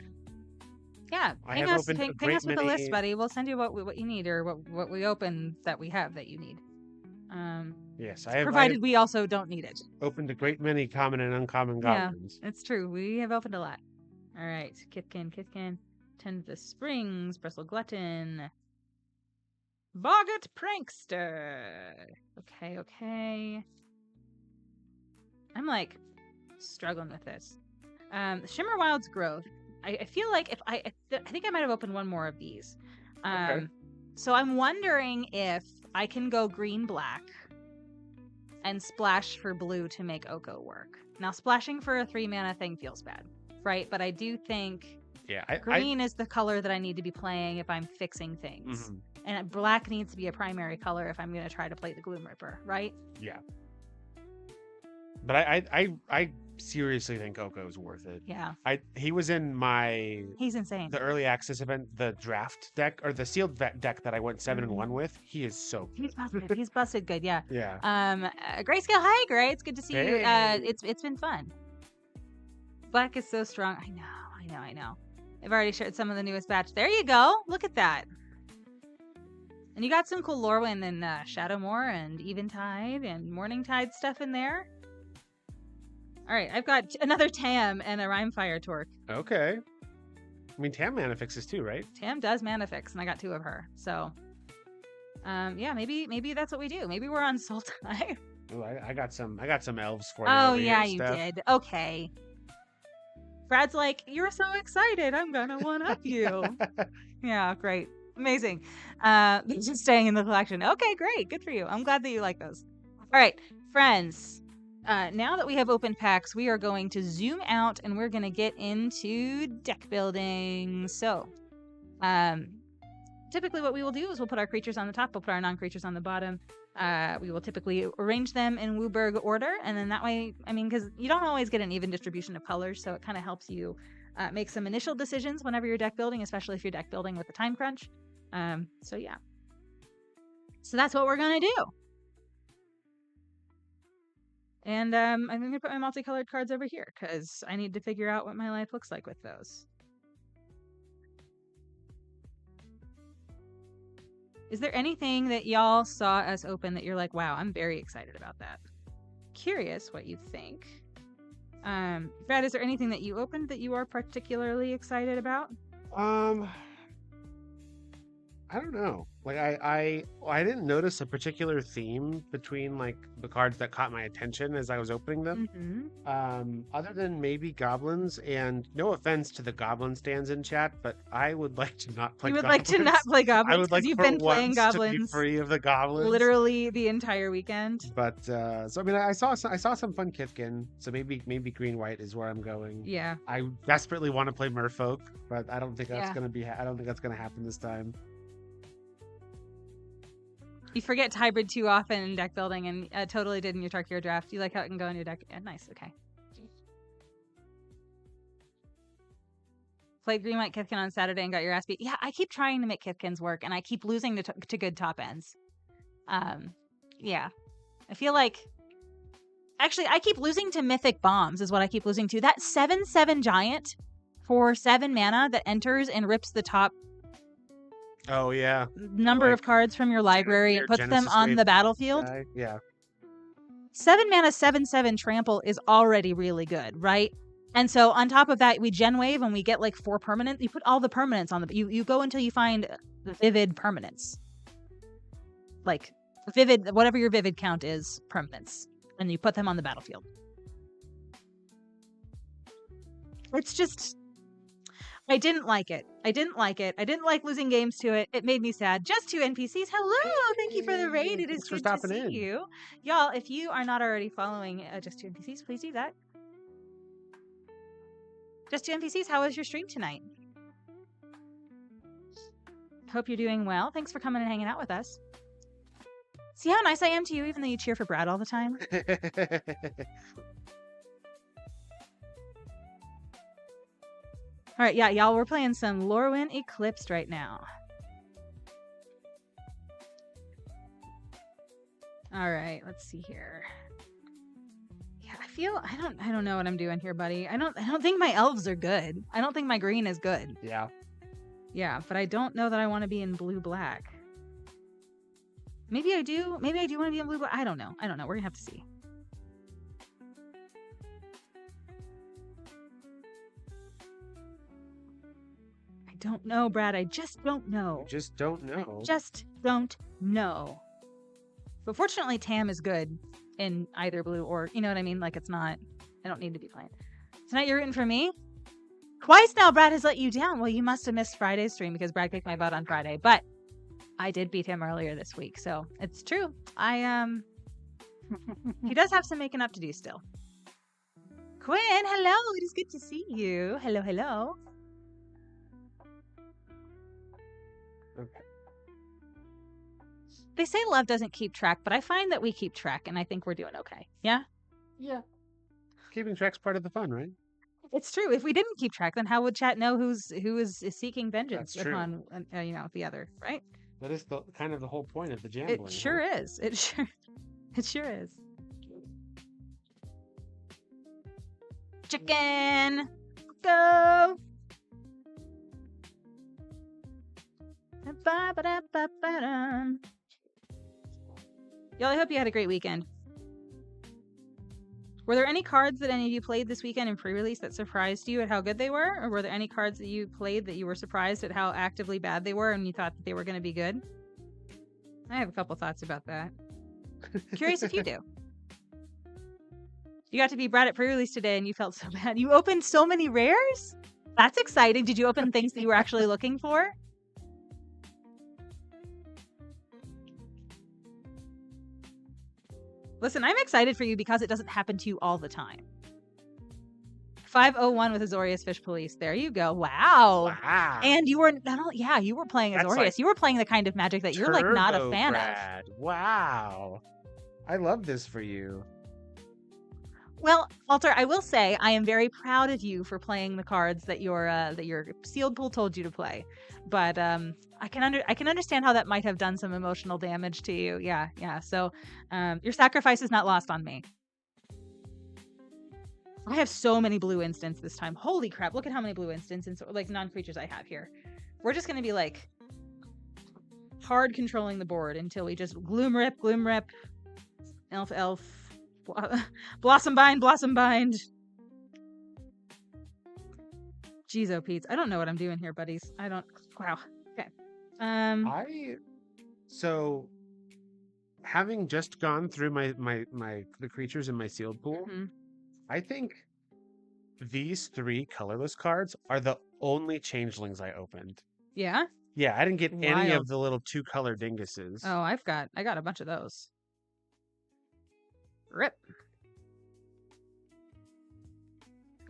Speaker 1: Yeah, ping us with the list, buddy. We'll send you what you need, or what we open that we have that you need.
Speaker 2: Yes,
Speaker 1: provided we also don't need it.
Speaker 2: Opened a great many common and uncommon goblins.
Speaker 1: Yeah, it's true. We have opened a lot. All right, Kithkin, Tend the Springs, Bristle Glutton, Boggart Prankster. Okay. I'm like struggling with this. Shimmer Wild's Growth. I feel like if I think I might have opened one more of these.
Speaker 2: Okay.
Speaker 1: So I'm wondering if I can go green-black and splash for blue to make Oko work. Now, splashing for a 3-mana thing feels bad, right? But I do think green is the color that I need to be playing if I'm fixing things.
Speaker 2: Mm-hmm.
Speaker 1: And black needs to be a primary color if I'm going to try to play the Gloom Ripper, right?
Speaker 2: Yeah. But I seriously think Oko is worth it.
Speaker 1: Yeah.
Speaker 2: He was in my...
Speaker 1: He's insane.
Speaker 2: The early access event, the draft deck, or the sealed deck that I went 7-1 with. He is so good.
Speaker 1: He's busted. He's busted good, yeah.
Speaker 2: Yeah.
Speaker 1: Grayscale, hi, Gray. It's good to see you.
Speaker 2: Hey.
Speaker 1: It's been fun. Black is so strong. I know. I've already shared some of the newest batch. There you go. Look at that. And you got some cool Lorwyn and Shadowmoor and Eventide and Morningtide stuff in there. All right, I've got another Tam and a Rhymefire Torque.
Speaker 2: Okay. I mean, Tam mana fixes too, right?
Speaker 1: Tam does mana fix, and I got 2 of her. So, yeah, maybe that's what we do. Maybe we're on Sultai.
Speaker 2: Ooh, I got some elves for you.
Speaker 1: Oh
Speaker 2: over
Speaker 1: yeah,
Speaker 2: here,
Speaker 1: you
Speaker 2: Steph.
Speaker 1: did. Okay. Brad's like, you're so excited. I'm gonna one up you. Yeah, great, amazing. Just staying in the collection. Okay, great, good for you. I'm glad that you like those. All right, friends. Now that we have open packs, we are going to zoom out and we're going to get into deck building. So, typically what we will do is we'll put our creatures on the top, we'll put our non-creatures on the bottom. We will typically arrange them in Wooburg order, and then that way, I mean, because you don't always get an even distribution of colors, so it kind of helps you make some initial decisions whenever you're deck building, especially if you're deck building with a time crunch. So yeah. So that's what we're going to do. And I'm going to put my multicolored cards over here because I need to figure out what my life looks like with those. Is there anything that y'all saw us open that you're like, wow, I'm very excited about that? Curious what you think. Brad, is there anything that you opened that you are particularly excited about?
Speaker 2: I don't know. Like I didn't notice a particular theme between like the cards that caught my attention as I was opening them.
Speaker 1: Mm-hmm.
Speaker 2: Other than maybe goblins, and no offense to the goblin stands in chat, but I would like to not play.
Speaker 1: You would
Speaker 2: goblins.
Speaker 1: like to not play goblins.
Speaker 2: I would like
Speaker 1: you've
Speaker 2: for
Speaker 1: been playing
Speaker 2: once
Speaker 1: goblins
Speaker 2: to be free of the goblins,
Speaker 1: literally the entire weekend.
Speaker 2: But so I mean, I saw some fun Kithkin, so maybe green white is where I'm going.
Speaker 1: Yeah.
Speaker 2: I desperately want to play Merfolk, but I don't think that's
Speaker 1: Yeah.
Speaker 2: gonna be. I don't think that's gonna happen this time.
Speaker 1: You forget to hybrid too often in deck building, and totally did in your Tarkir draft. You like how it can go in your deck. Yeah, nice. Okay. Played green white Kithkin on Saturday and got your ass beat. Yeah, I keep trying to make Kithkins work, and I keep losing to good top ends. Yeah, I feel like actually I keep losing to Mythic Bombs is what I keep losing to. That 7/7 giant for 7 mana that enters and rips the top.
Speaker 2: Oh yeah,
Speaker 1: Number of cards from your library and puts them
Speaker 2: Genesis
Speaker 1: on
Speaker 2: Wave
Speaker 1: the battlefield.
Speaker 2: guy. Yeah.
Speaker 1: 7 mana 7/7 trample is already really good, right? And so on top of that, we gen wave and we get like 4 permanent. You put all the permanents on the you go until you find the vivid permanents. Like vivid, whatever your vivid count is, permanents. And you put them on the battlefield. It's just I didn't like it. I didn't like losing games to it. It made me sad. Just 2 NPCs. Hello. Thank you for the raid. It is good to see you. Y'all, if you are not already following Just 2 NPCs, please do that. Just 2 NPCs, how was your stream tonight? Hope you're doing well. Thanks for coming and hanging out with us. See how nice I am to you, even though you cheer for Brad all the time? All right, yeah, y'all, we're playing some LORWYN Eclipsed right now. All right, let's see here. Yeah, I don't know what I'm doing here, buddy. I don't think my elves are good. I don't think my green is good.
Speaker 2: Yeah.
Speaker 1: Yeah, but I don't know that I want to be in blue-black. Maybe I do. Maybe I do want to be in blue-black. I don't know. We're going to have to see. Don't know, Brad. I just don't know.
Speaker 2: Just don't know.
Speaker 1: I just don't know. But fortunately, Tam is good in either blue or, you know what I mean? Like, it's not, I don't need to be playing. Tonight you're rooting for me? Twice now Brad has let you down. Well, you must have missed Friday's stream because Brad kicked my butt on Friday. But I did beat him earlier this week. So it's true. He does have some making up to do still. Quinn, hello. It is good to see you. Hello, hello.
Speaker 2: Okay.
Speaker 1: They say love doesn't keep track, but I find that we keep track, and I think we're doing okay. Yeah?
Speaker 2: Yeah. Keeping track's part of the fun, right?
Speaker 1: It's true. If we didn't keep track, then how would chat know who is seeking vengeance
Speaker 2: That's true.
Speaker 1: upon the other, right?
Speaker 2: That is kind of the whole point of the gambling.
Speaker 1: It sure is. It sure is. Chicken, go. Y'all, I hope you had a great weekend. Were there any cards that any of you played this weekend in pre-release that surprised you at how good they were? Or were there any cards that you played that you were surprised at how actively bad they were and you thought that they were going to be good? I have a couple thoughts about that. Curious if you do. You got to be Brad at pre-release today and you felt so bad. You opened so many rares? That's exciting. Did you open things that you were actually looking for? Listen, I'm excited for you because it doesn't happen to you all the time. 501 with Azorius Fish Police. There you go. Wow. And you were you were playing Azorius. Like, you were playing the kind of Magic that you're like not a fan
Speaker 2: Brad.
Speaker 1: of.
Speaker 2: Wow. I love this for you.
Speaker 1: Well, Walter, I will say I am very proud of you for playing the cards that your sealed pool told you to play. But I can understand how that might have done some emotional damage to you. Yeah. So your sacrifice is not lost on me. I have so many blue instants this time. Holy crap! Look at how many blue instants and like non-creatures I have here. We're just gonna be like hard controlling the board until we just gloom rip, elf. Blossom bind. Jeez, oh Pete, I don't know what I'm doing here, buddies. Wow. Okay.
Speaker 2: So having just gone through the creatures in my sealed pool, I think these 3 colorless cards are the only changelings I opened.
Speaker 1: Yeah?
Speaker 2: Yeah, I didn't get any of the little 2-color dinguses.
Speaker 1: Oh, I got a bunch of those. Rip.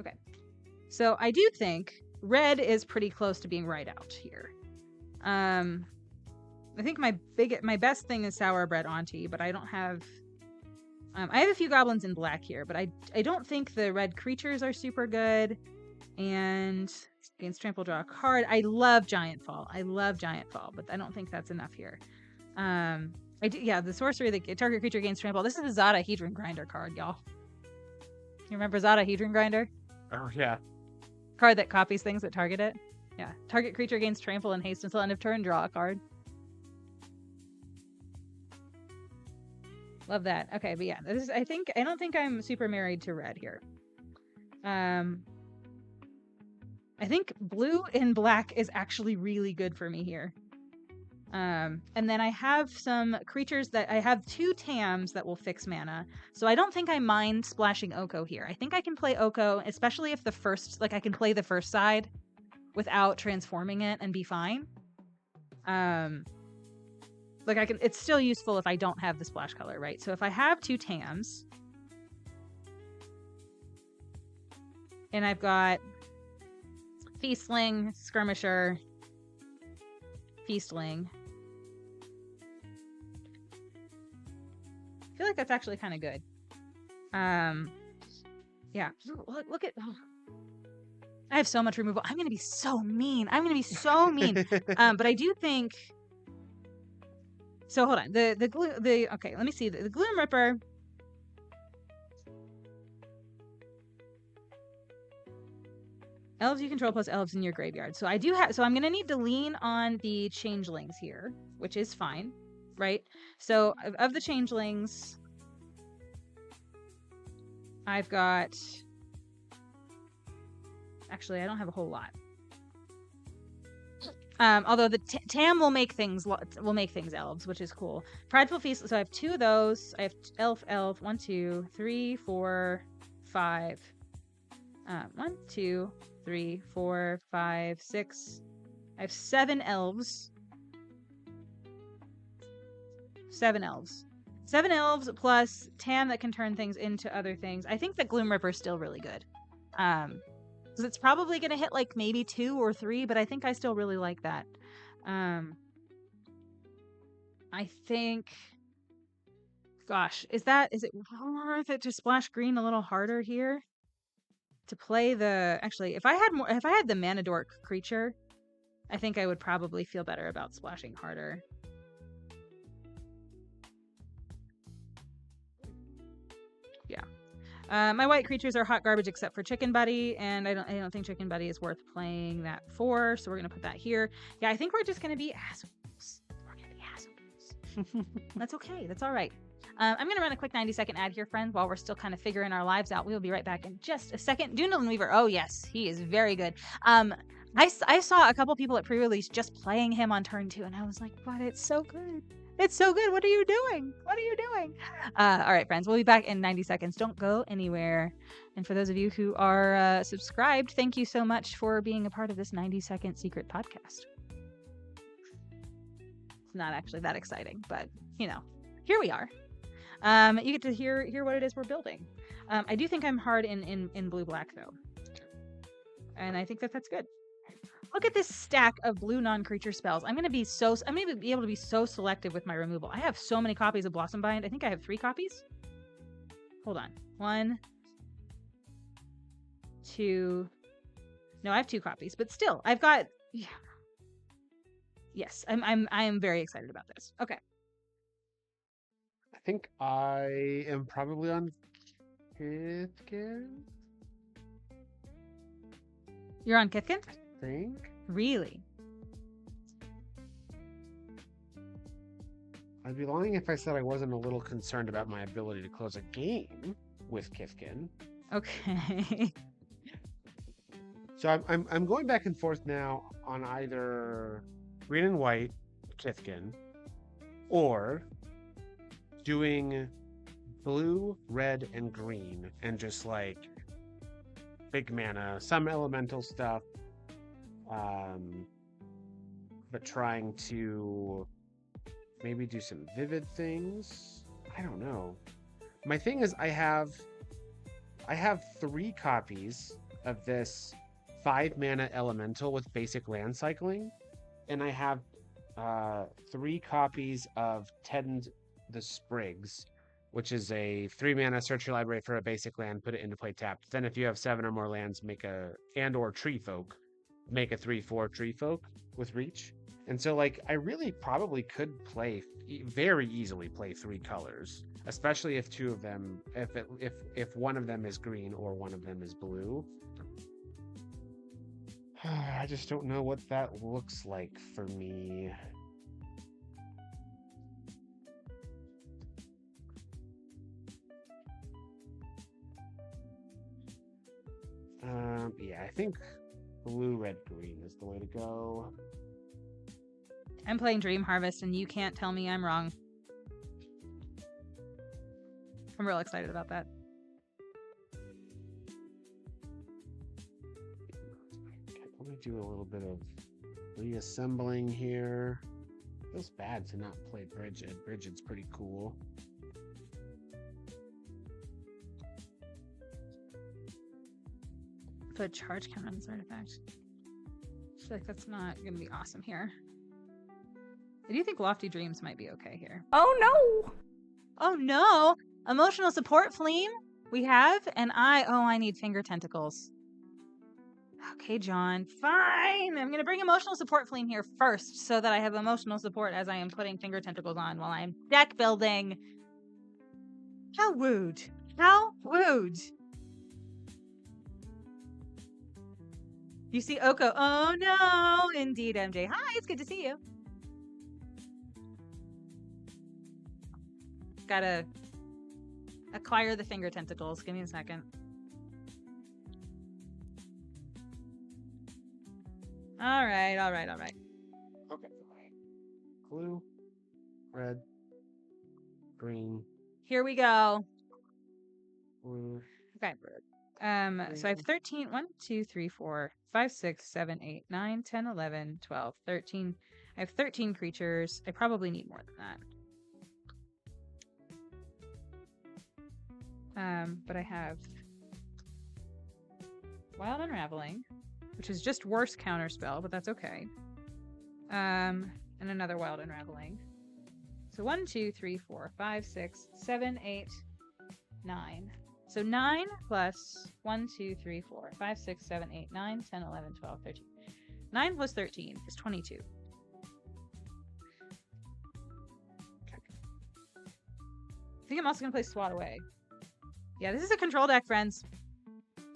Speaker 1: Okay. So I do think red is pretty close to being right out here. I think my best thing is sour bread auntie, but I don't have I have a few goblins in black here, but I don't think the red creatures are super good. And against trample, draw a card. I love Giant Fall, but I don't think that's enough here. The sorcery, the target creature gains trample. This is a Zada Hedron Grinder card, y'all. You remember Zada Hedron Grinder?
Speaker 2: Oh, yeah.
Speaker 1: Card that copies things that target it. Yeah. Target creature gains trample and haste until end of turn. Draw a card. Love that. Okay, but yeah, I don't think I'm super married to red here. I think blue and black is actually really good for me here. And then I have some creatures I have 2 TAMs that will fix mana. So I don't think I mind splashing Oko here. I think I can play Oko, especially if I can play the first side without transforming it and be fine. It's still useful if I don't have the splash color, right? So if I have 2 TAMs and I've got Feastling, Skirmisher, Feastling. I feel like that's actually kind of good. Yeah. Look at... Oh. I have so much removal. I'm going to be so mean. But I do think... So hold on. Okay, let me see. The Gloom Ripper... Elves you control plus elves in your graveyard. So I'm going to need to lean on the changelings here, which is fine, right? So of the changelings, I've got... Actually, I don't have a whole lot. Although the TAM will make things elves, which is cool. Prideful Feast. So I have 2 of those. I have elf, 1, 2, 3, 4, 5. 1, 2, 3, 4, 5, 6. I have 7 elves. 7 elves. 7 elves plus Tam that can turn things into other things. I think that Gloom Ripper is still really good. Because it's probably going to hit like maybe 2 or 3, but I think I still really like that. I think, gosh, is it worth it to splash green a little harder here? To play the, actually, if I had the Mana Dork creature, I think I would probably feel better about splashing harder. Yeah. My white creatures are hot garbage except for Chicken Buddy, and I don't think Chicken Buddy is worth playing that for, so we're gonna put that here. Yeah, I think we're just gonna be assholes. We're gonna be assholes. That's okay. That's all right. I'm gonna run a quick 90-second ad here, friends, while we're still kind of figuring our lives out. We will be right back in just a second. Doodle Weaver. Oh yes, he is very good. I saw a couple people at pre-release just playing him on turn 2, and I was like, but it's so good. It's so good. What are you doing? What are you doing? All right, friends. We'll be back in 90 seconds. Don't go anywhere. And for those of you who are subscribed, thank you so much for being a part of this 90-second secret podcast. It's not actually that exciting, but, you know, here we are. You get to hear what it is we're building. I do think I'm hard in blue-black, though. And I think that's good. Look at this stack of blue non-creature spells. I'm gonna be able to be so selective with my removal. I have so many copies of Blossom Bind. I think I have 3 copies. Hold on. 1, 2. No, I have 2 copies, but still, I've got. Yeah. Yes, I am very excited about this. Okay.
Speaker 2: I think I am probably on Kithkin.
Speaker 1: You're on Kithkin?
Speaker 2: I think.
Speaker 1: Really?
Speaker 2: I'd be lying if I said I wasn't a little concerned about my ability to close a game with Kithkin.
Speaker 1: Okay.
Speaker 2: So I'm going back and forth now on either green and white Kithkin or doing blue, red, and green and just like big mana, some elemental stuff, but trying to maybe do some vivid things. I don't know. My thing is I have 3 copies of this 5 mana elemental with basic land cycling, and I have 3 copies of Tend the Sprigs, which is a 3 mana search your library for a basic land, put it into play tapped. Then if you have 7 or more lands, make a or Tree Folk, make a 3/4 Tree Folk with reach. And so like I really probably could play very easily play 3 colors, especially if 2 of them, if one of them is green or one of them is blue. I just don't know what that looks like for me. Yeah, I think blue, red, green is the way to go.
Speaker 1: I'm playing Dream Harvest, and you can't tell me I'm wrong. I'm real excited about that.
Speaker 2: Okay, let me do a little bit of reassembling here. Feels bad to not play Bridget. Bridget's pretty cool.
Speaker 1: Put a charge count on this artifact. I feel like that's not going to be awesome here. I do think Lofty Dreams might be okay here.
Speaker 3: Oh no!
Speaker 1: Oh no! Emotional support Fleam we have, and I need Finger Tentacles. Okay, John, fine! I'm going to bring Emotional Support Fleam here first so that I have emotional support as I am putting Finger Tentacles on while I'm deck building. How rude. How rude. You see Oko. Oh no! Indeed, MJ. Hi, it's good to see you. Gotta acquire the Finger Tentacles. Give me a second. All right.
Speaker 2: Okay. Blue, red, green.
Speaker 1: Here we go.
Speaker 2: Blue.
Speaker 1: Okay. So I have 13. 1, 2, 3, 4, 5, 6, 7, 8, 9, 10, 11, 12, 13. I have 13 creatures. I probably need more than that. But I have Wild Unraveling, which is just worse counterspell, but that's okay. And another Wild Unraveling. So 1, 2, 3, 4, 5, 6, 7, 8, 9. So 9 plus 1, 2, 3, 4, 5, 6, 7, 8, 9, 10, 11, 12, 13. 9 plus 13 is 22. Okay. I think I'm also going to play Swat Away. Yeah, this is a control deck, friends.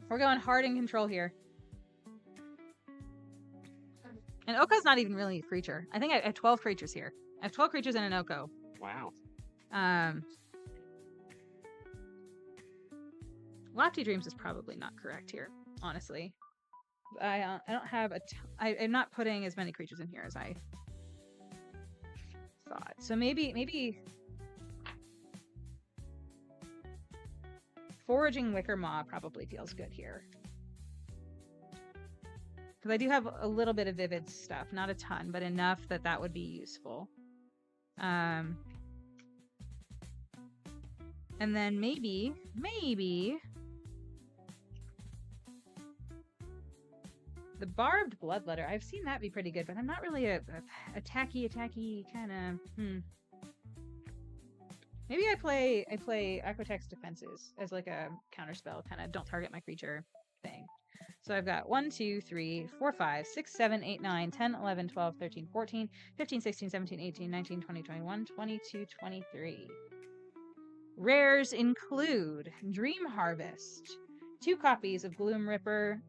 Speaker 1: We're going hard in control here. And Oko's not even really a creature. I think I have 12 creatures here. I have 12 creatures and an Oko.
Speaker 2: Wow.
Speaker 1: Lofty Dreams is probably not correct here, honestly. I don't have I'm not putting as many creatures in here as I thought. So maybe Foraging Wicker Maw probably feels good here. Because I do have a little bit of Vivid stuff. Not a ton, but enough that that would be useful. And then maybe the Barbed Bloodletter. I've seen that be pretty good, but I'm not really a attacky kind of. Maybe I play Aquatex Defenses as like a counterspell, kind of don't target my creature thing. So I've got 1, 2, 3, 4, 5, 6, 7, 8, 9, 10, 11, 12, 13, 14, 15, 16, 17, 18, 19, 20, 21, 22, 23. Rares include Dream Harvest, 2 copies of Gloom Ripper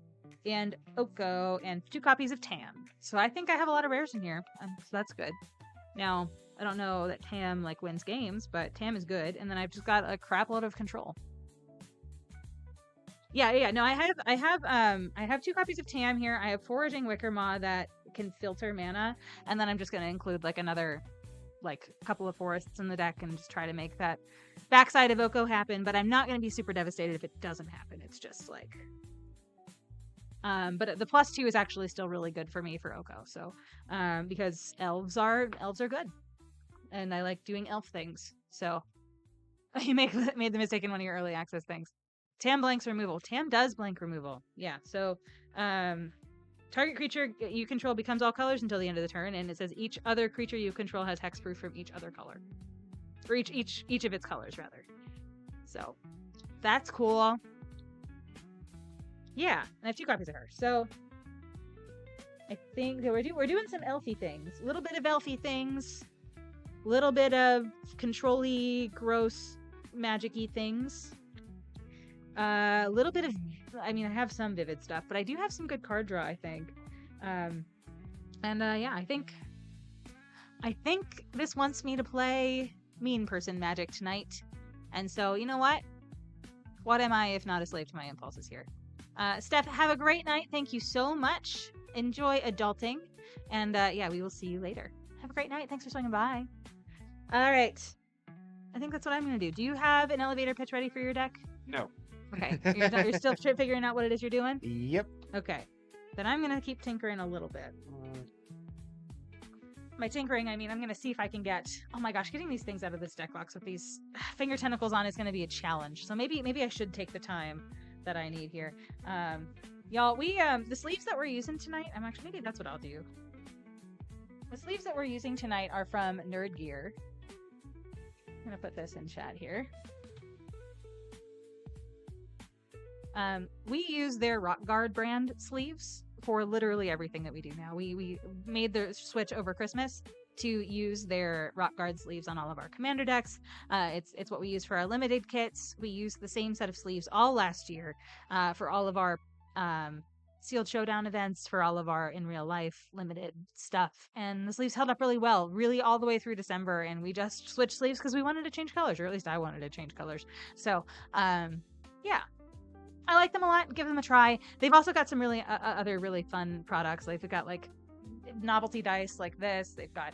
Speaker 1: and Oko, and 2 copies of Tam. So I think I have a lot of rares in here, so that's good. Now, I don't know that Tam like wins games, but Tam is good, and then I've just got a crap load of control. Yeah. No, I have 2 copies of Tam here. I have Foraging Wicker Maw that can filter mana, and then I'm just gonna include like another like couple of forests in the deck and just try to make that backside of Oko happen. But I'm not gonna be super devastated if it doesn't happen. It's just like but the +2 is actually still really good for me for Oko. So because elves are good. And I like doing elf things. So you made the mistake in one of your early access things. Tam blanks removal. Tam does blank removal. Yeah. So target creature you control becomes all colors until the end of the turn, and it says each other creature you control has hexproof from each other color. Or each of its colors rather. So that's cool. Yeah, and I have 2 copies of her. So I think that we're doing some elfy things. A little bit of elfy things. Little bit of control-y, gross, magic-y things. A little bit of, I mean, I have some Vivid stuff, but I do have some good card draw, I think. Yeah, I think this wants me to play Mean Person Magic tonight. And so, you know what? What am I if not a slave to my impulses here? Steph, have a great night. Thank you so much. Enjoy adulting. And yeah, we will see you later. Have a great night. Thanks for swinging by. All right. I think that's what I'm going to do. Do you have an elevator pitch ready for your deck?
Speaker 2: No.
Speaker 1: Okay. You're still figuring out what it is you're doing?
Speaker 2: Yep.
Speaker 1: Okay. Then I'm going to keep tinkering a little bit. By tinkering, I mean I'm going to see if I can get... Oh my gosh, getting these things out of this deck box with these finger tentacles on is going to be a challenge. So maybe I should take the time that I need here. Y'all, the sleeves that we're using tonight... maybe that's what I'll do. The sleeves that we're using tonight are from Nerd Gear. I'm going to put this in chat here. We use their Rock Guard brand sleeves for literally everything that we do now. We made the switch over Christmas to use their Rock Guard sleeves on all of our commander decks. It's what we use for our limited kits. We used the same set of sleeves all last year for all of our Sealed Showdown events, for all of our in real life limited stuff, and the sleeves held up really well, really all the way through December, and we just switched sleeves because we wanted to change colors, or at least I wanted to change colors. So yeah, I like them a lot. Give them a try. They've also got some really other really fun products. Like they've got like novelty dice like this. They've got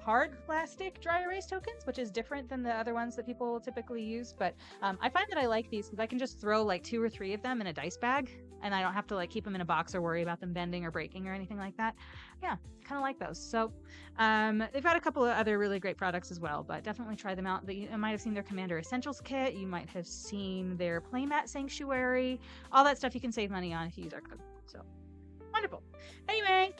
Speaker 1: hard plastic dry erase tokens, which is different than the other ones that people typically use. But I find that I like these because I can just throw like 2 or 3 of them in a dice bag, and I don't have to like keep them in a box or worry about them bending or breaking or anything like that. Yeah, kind of like those. So they've got a couple of other really great products as well, but definitely try them out. You might have seen their Commander Essentials kit. You might have seen their Playmat Sanctuary. All that stuff you can save money on if you use our code. So wonderful. Anyway,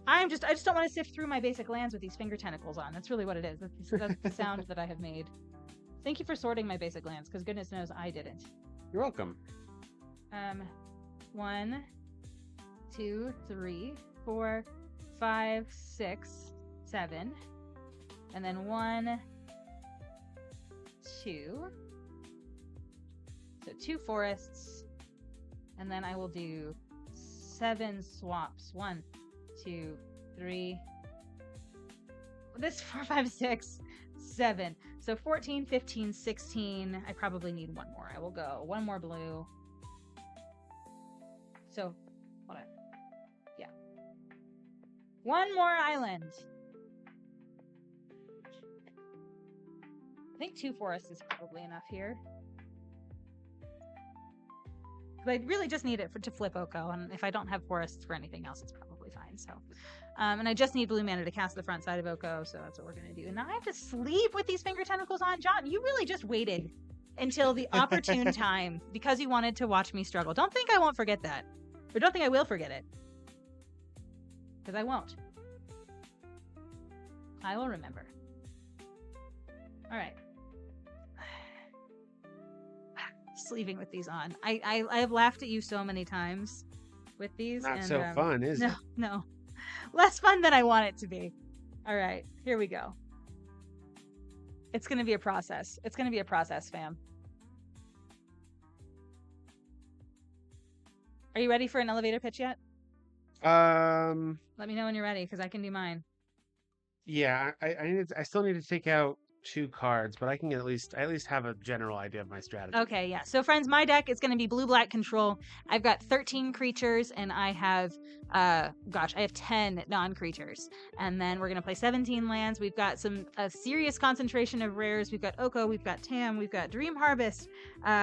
Speaker 1: I just don't want to sift through my basic lands with these finger tentacles on. That's really what it is. That's the sound that I have made. Thank you for sorting my basic lands, because goodness knows I didn't.
Speaker 2: You're welcome.
Speaker 1: 1, 2, 3, 4, 5, 6, 7, and then 1, 2. So 2 forests, and then I will do 7 swaps. 1, 2, 3. This 4, 5, 6, 7. So 14, 15, 16. I probably need 1 more. I will go 1 more blue. So, hold on. Yeah. 1 more island. I think 2 forests is probably enough here. But I really just need it to flip Oko, and if I don't have forests for anything else, it's probably fine. So, and I just need blue mana to cast the front side of Oko, so that's what we're gonna do. And now I have to sleep with these finger tentacles on. John, you really just waited until the opportune time because you wanted to watch me struggle. Don't think I won't forget that, or don't think I will forget it, because I won't. I will remember. All right. Sleeping with these on. I have laughed at you so many times with these.
Speaker 2: Not so fun, is it?
Speaker 1: No. Less fun than I want it to be. All right, here we go. It's going to be a process. It's going to be a process, fam. Are you ready for an elevator pitch yet? Let me know when you're ready, because I can do mine.
Speaker 2: Yeah, I still need to take out 2 cards, but I can at least have a general idea of my strategy.
Speaker 1: Okay, yeah. So friends, my deck is going to be blue-black control. I've got 13 creatures, and I have, I have 10 non-creatures. And then we're going to play 17 lands. We've got a serious concentration of rares. We've got Oko, we've got Tam, we've got Dream Harvest.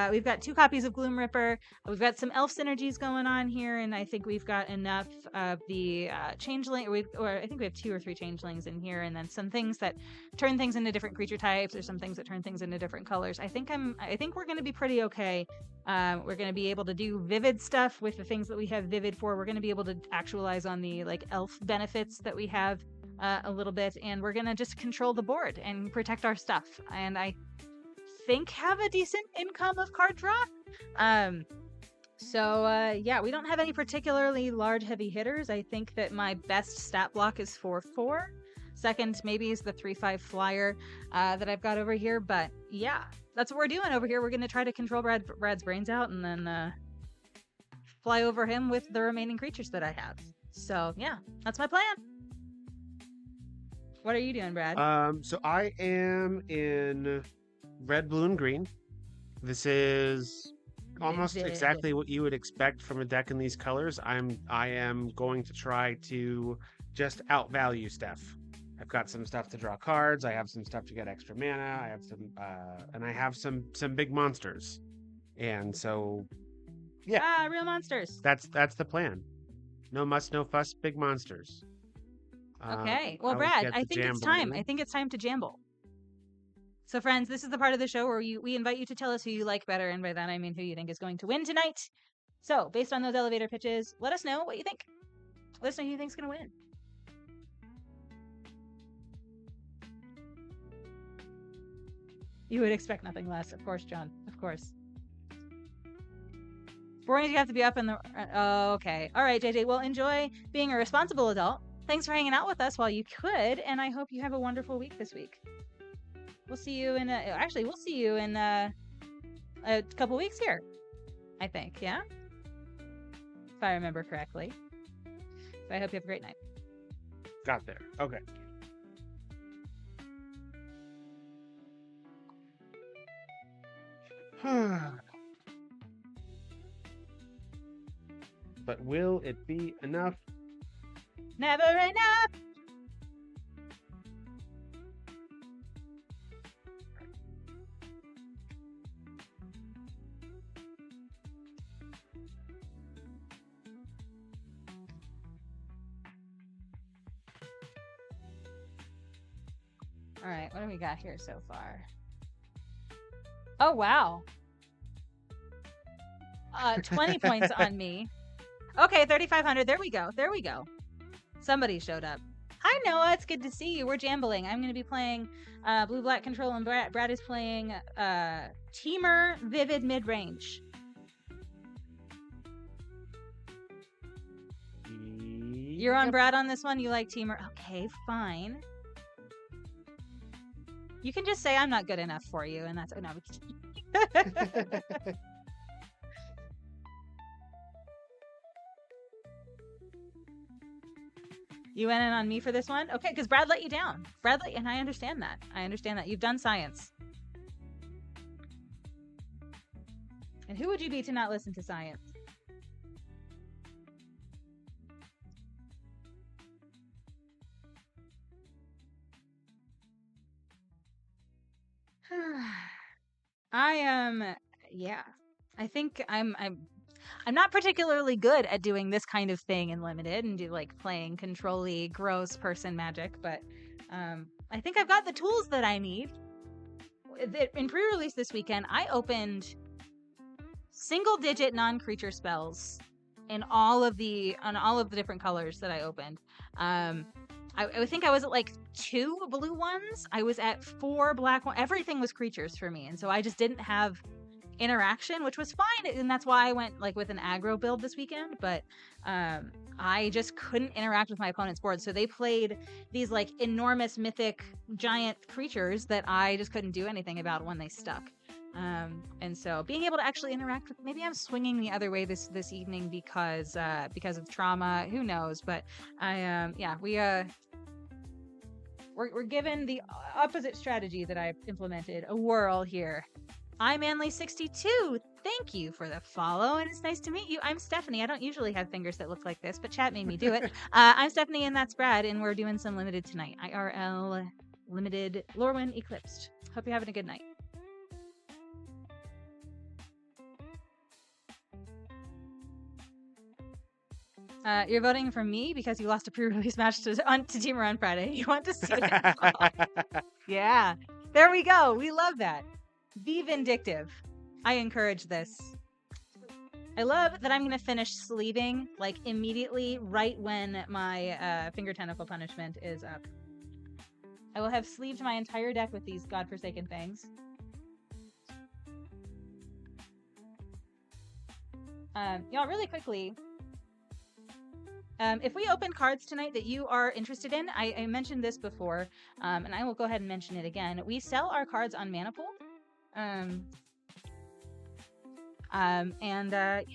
Speaker 1: We've got 2 copies of Gloom Ripper. We've got some elf synergies going on here, and I think we've got enough of the changeling, or I think we have 2 or 3 changelings in here, and then some things that turn things into different creature types, or some things that turn things into different colors. I think we're going to be pretty okay. We're going to be able to do vivid stuff with the things that we have vivid for. We're going to be able to actualize on the like elf benefits that we have a little bit, and we're going to just control the board and protect our stuff. And I think have a decent income of card draw. Yeah, we don't have any particularly large heavy hitters. I think that my best stat block is 4/4. Second, maybe, is the 3/5 flyer that I've got over here. But yeah, that's what we're doing over here. We're going to try to control Brad's brains out and then fly over him with the remaining creatures that I have. So yeah, that's my plan. What are you doing, Brad?
Speaker 2: So I am in red, blue, and green. This is almost exactly what you would expect from a deck in these colors. I am going to try to just outvalue Steph. I've got some stuff to draw cards. I have some stuff to get extra mana. I have some, and I have some big monsters. And so, yeah.
Speaker 1: Real monsters.
Speaker 2: That's the plan. No muss, no fuss, big monsters.
Speaker 1: Okay. Well, Brad, I think it's time. I think it's time to jamble. So, friends, this is the part of the show where we invite you to tell us who you like better, and by that I mean who you think is going to win tonight. So, based on those elevator pitches, let us know what you think. Let us know who you think's going to win. You would expect nothing less, of course, John. Of course. Boring, you have to be up in the... Oh, okay. All right, JJ. Well, enjoy being a responsible adult. Thanks for hanging out with us while you could, and I hope you have a wonderful week this week. We'll see you in... Actually, we'll see you in a couple weeks here, I think, yeah? If I remember correctly. So I hope you have a great night.
Speaker 2: Got there. Okay. but will it be enough?
Speaker 1: Never enough. All right, what do we got here so far? Oh, wow. 20 points on me. Okay, 3,500. There we go. There we go. Somebody showed up. Hi, Noah. It's good to see you. We're jambling. I'm going to be playing Blue-Black Control, and Brad is playing Teamer Vivid Mid-Range. You're on Brad on this one? You like Teamer? Okay, fine. You can just say I'm not good enough for you, and that's... Oh, no. You went in on me for this one? Okay, because Brad let you down. And I understand that. I understand that. You've done science. And who would you be to not listen to science? Yeah. I think I'm not particularly good at doing this kind of thing in limited and do like playing control-y gross person magic, but I think I've got the tools that I need. In pre-release this weekend, I opened single-digit non-creature spells in all of the different colors that I opened. I think I was at like 2 blue ones. I was at 4 black ones. Everything was creatures for me, and so I just didn't have interaction, which was fine, and that's why I went like with an aggro build this weekend. But I just couldn't interact with my opponent's board, so they played these like enormous mythic giant creatures that I just couldn't do anything about when they stuck. And so being able to actually interact with, maybe I'm swinging the other way this evening because of trauma, who knows? But we're given the opposite strategy that I've implemented a whirl here. I'm Manly62. Thank you for the follow, and it's nice to meet you. I'm Stephanie. I don't usually have fingers that look like this, but chat made me do it. I'm Stephanie, and that's Brad, and we're doing some limited tonight. IRL limited LORWYN Eclipsed. Hope you're having a good night. You're voting for me because you lost a pre-release match to Teamer on Friday. You want to see it? Yeah. There we go. We love that. Be vindictive. I encourage this. I love that I'm going to finish sleeving like immediately right when my finger tentacle punishment is up. I will have sleeved my entire deck with these godforsaken things. Y'all, really quickly, if we open cards tonight that you are interested in, I mentioned this before, and I will go ahead and mention it again. We sell our cards on Manipool. Yeah.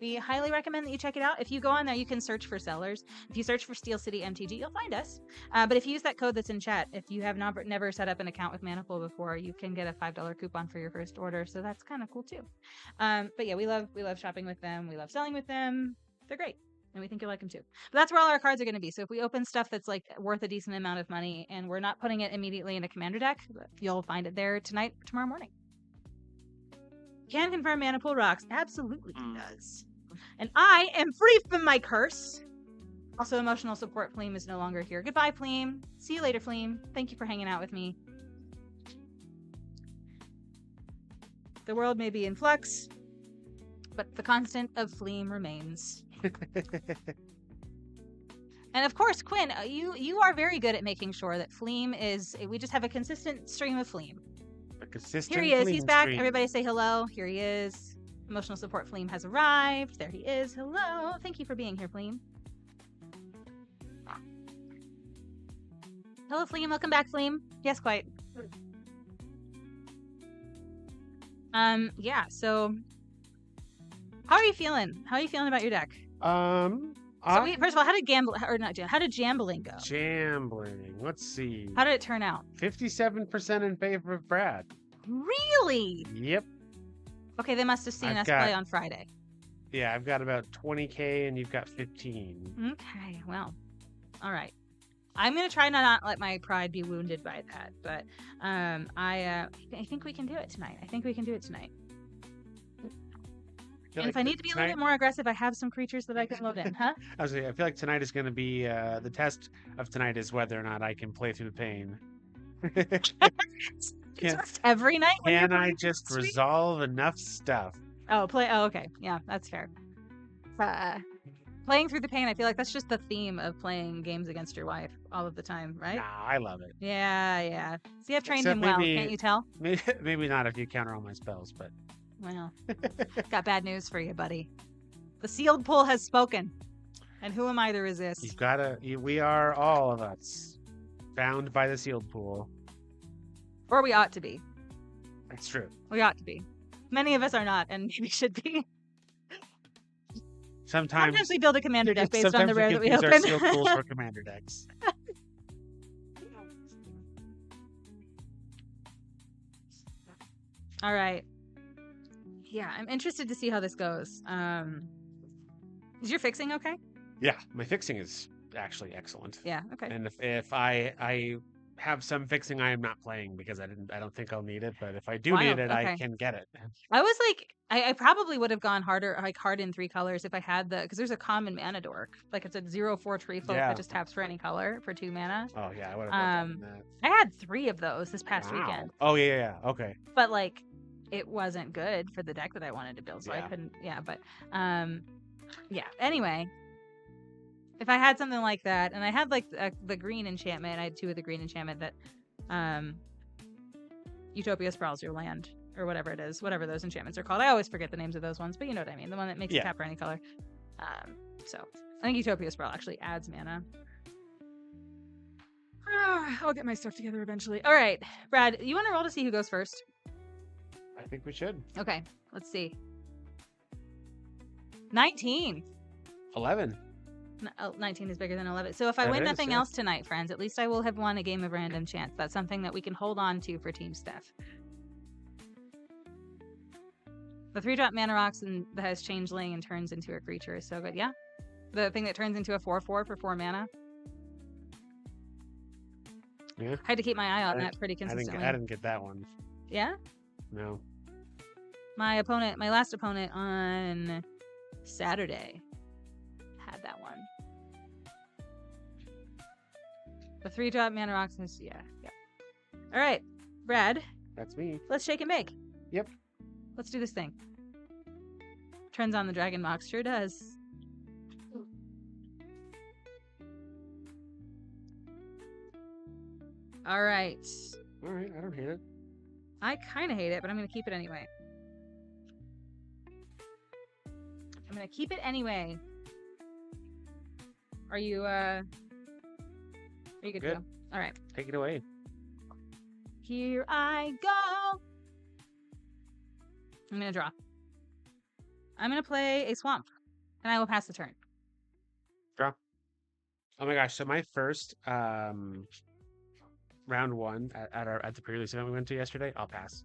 Speaker 1: We highly recommend that you check it out. If you go on there, you can search for sellers. If you search for SteelCityMTG, you'll find us. But if you use that code that's in chat, if you have never set up an account with Manipool before, you can get a $5 coupon for your first order. So that's kind of cool too. But yeah, we love shopping with them. We love selling with them. They're great. And we think you'll like them too. But that's where all our cards are going to be. So if we open stuff that's like worth a decent amount of money and we're not putting it immediately in a commander deck, you'll find it there tonight, tomorrow morning. Can confirm Manipool rocks. Absolutely he does. And I am free from my curse. Also, emotional support Fleem is no longer here. Goodbye, Fleem. See you later, Fleem. Thank you for hanging out with me. The world may be in flux, but the constant of Fleem remains. And of course, Quinn, you are very good at making sure that Fleem is... We just have a consistent stream of Fleem.
Speaker 2: A consistent
Speaker 1: Here he is. He's back.
Speaker 2: stream.
Speaker 1: Everybody say hello. Here he is. Emotional support Fleem has arrived. There he is. Hello. Thank you for being here, Fleem. Hello, Fleem. Welcome back, Fleem. Yes, quite. Yeah, so... How are you feeling? How are you feeling about your deck? First of all, how did Jambling go?
Speaker 2: Jambling. Let's see.
Speaker 1: How did it turn out?
Speaker 2: 57% in favor of Brad.
Speaker 1: Really?
Speaker 2: Yep.
Speaker 1: Okay, they must have seen us play on Friday.
Speaker 2: Yeah, I've got about 20K and you've got 15.
Speaker 1: Okay, well, all right. I'm gonna try to not let my pride be wounded by that, but I think we can do it tonight. I think we can do it tonight. And if I need to be a little bit more aggressive, I have some creatures that I can load in, huh?
Speaker 2: I feel like tonight is going to be the test of tonight is whether or not I can play through the pain.
Speaker 1: Every night.
Speaker 2: Can I just resolve enough stuff?
Speaker 1: Oh, okay. Yeah, that's fair. Playing through the pain, I feel like that's just the theme of playing games against your wife all of the time, right?
Speaker 2: Nah, I love it.
Speaker 1: Yeah. See, I've trained him well, can't you tell?
Speaker 2: Maybe not if you counter all my spells, but...
Speaker 1: Well, got bad news for you, buddy. The sealed pool has spoken. And who am I to resist?
Speaker 2: You've gotta... We are, all of us, bound by the sealed pool.
Speaker 1: Or we ought to be.
Speaker 2: That's true.
Speaker 1: We ought to be. Many of us are not, and we should be.
Speaker 2: Sometimes
Speaker 1: we build a commander deck based on the rare that we open.
Speaker 2: Our sealed pools for commander decks.
Speaker 1: All right. Yeah, I'm interested to see how this goes. Is your fixing okay?
Speaker 2: Yeah, my fixing is actually excellent.
Speaker 1: Yeah, okay.
Speaker 2: And if I have some fixing, I am not playing because I don't think I'll need it. But if I do need it, I can get it.
Speaker 1: I was like, I probably would have gone hard in 3 colors if I had because there's a common mana dork. Like it's a 0/4 tree folk that just taps for any color for 2 mana.
Speaker 2: Oh yeah, I would have done that.
Speaker 1: I had 3 of those this past weekend.
Speaker 2: Oh yeah, okay.
Speaker 1: But like, it wasn't good for the deck that I wanted to build, so I couldn't. Yeah, but yeah. Anyway, if I had something like that, and I had like the green enchantment, I had 2 of the green enchantment that Utopia Sprawls your land, or whatever it is, whatever those enchantments are called. I always forget the names of those ones, but you know what I mean. The one that makes you tap for any color. So I think Utopia Sprawl actually adds mana. I'll get my stuff together eventually. All right, Brad, you want to roll to see who goes first?
Speaker 2: I think we should.
Speaker 1: Okay, let's see. 19.
Speaker 2: 11.
Speaker 1: 19 is bigger than 11. So if I win nothing else tonight, friends, at least I will have won a game of random chance. That's something that we can hold on to for Team Steph. The 3-drop mana rocks and that has changeling and turns into a creature is so good. Yeah, the thing that turns into a 4/4 for 4 mana.
Speaker 2: Yeah,
Speaker 1: I had to keep my eye on that pretty consistently.
Speaker 2: I didn't get that one.
Speaker 1: Yeah.
Speaker 2: No. My
Speaker 1: last opponent on Saturday had that one. The 3-drop mana rocks is yeah. All right, Brad.
Speaker 2: That's me.
Speaker 1: Let's shake and bake.
Speaker 2: Yep.
Speaker 1: Let's do this thing. Turns on the dragon box. Sure does. All right.
Speaker 2: All right. I don't hate it.
Speaker 1: I kind of hate it, but I'm going to keep it anyway. I'm going to keep it anyway. Are you good to go? All right.
Speaker 2: Take it away.
Speaker 1: Here I go. I'm going to draw. I'm going to play a swamp, and I will pass the turn.
Speaker 2: Draw. Oh my gosh. So my first round 1 at the pre-release event we went to yesterday, I'll pass.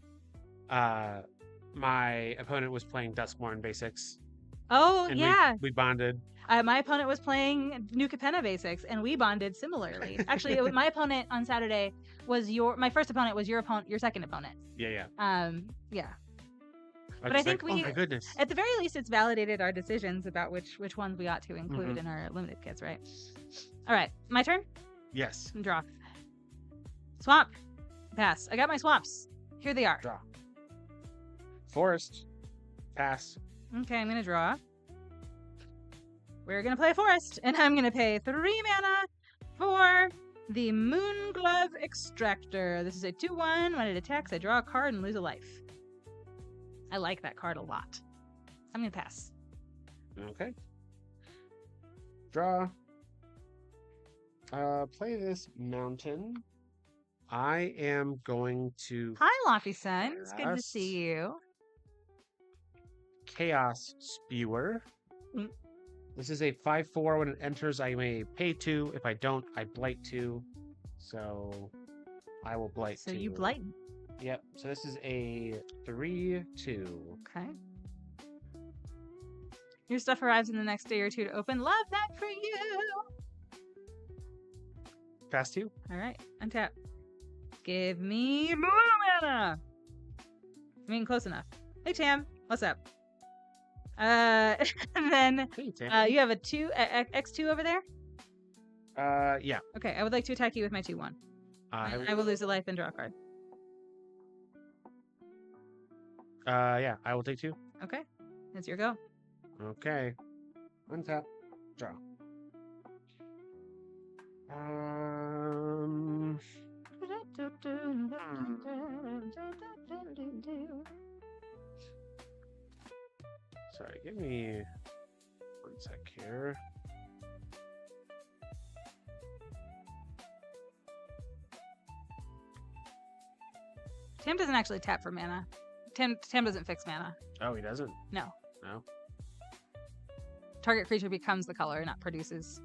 Speaker 2: My opponent was playing Duskmourn Basics.
Speaker 1: Oh, and yeah.
Speaker 2: We bonded.
Speaker 1: My opponent was playing New Capenna Basics, and we bonded similarly. Actually, my opponent on Saturday was my first opponent was your second opponent.
Speaker 2: Yeah.
Speaker 1: Yeah. But I think
Speaker 2: oh my goodness.
Speaker 1: At the very least, it's validated our decisions about which ones we ought to include in our limited kits, right? All right, my turn?
Speaker 2: Yes.
Speaker 1: Draw. Swamp. Pass. I got my swamps. Here they are.
Speaker 2: Draw. Forest. Pass.
Speaker 1: Okay, I'm going to draw. We're going to play a forest, and I'm going to pay 3 mana for the Moonglove Extractor. This is a 2/1. When it attacks, I draw a card and lose a life. I like that card a lot. I'm going to pass.
Speaker 2: Okay. Draw. Play this mountain. I am going to...
Speaker 1: Hi, Lofty Sun. It's good to see you.
Speaker 2: Chaos Spewer. This is a 5/4. When it enters, I may pay 2. If I don't, I blight 2. So I will blight 2.
Speaker 1: So you blight.
Speaker 2: Yep. So this is a 3/2.
Speaker 1: Okay. Your stuff arrives in the next day or two to open. Love that for you.
Speaker 2: Pass to you.
Speaker 1: All right, untap. Give me more mana. I mean, close enough. Hey, Tam. What's up? And then
Speaker 2: Hey, Tam.
Speaker 1: you have a X2 over there?
Speaker 2: Yeah.
Speaker 1: Okay, I would like to attack you with my 2/1. I will lose a life and draw a card.
Speaker 2: Yeah, I will take 2.
Speaker 1: Okay, that's your go.
Speaker 2: Okay. Untap. Draw. Sorry, give me 1 sec here.
Speaker 1: Tam doesn't actually tap for mana. Tam doesn't fix mana.
Speaker 2: Oh, he doesn't?
Speaker 1: No.
Speaker 2: No?
Speaker 1: Target creature becomes the color, not produces.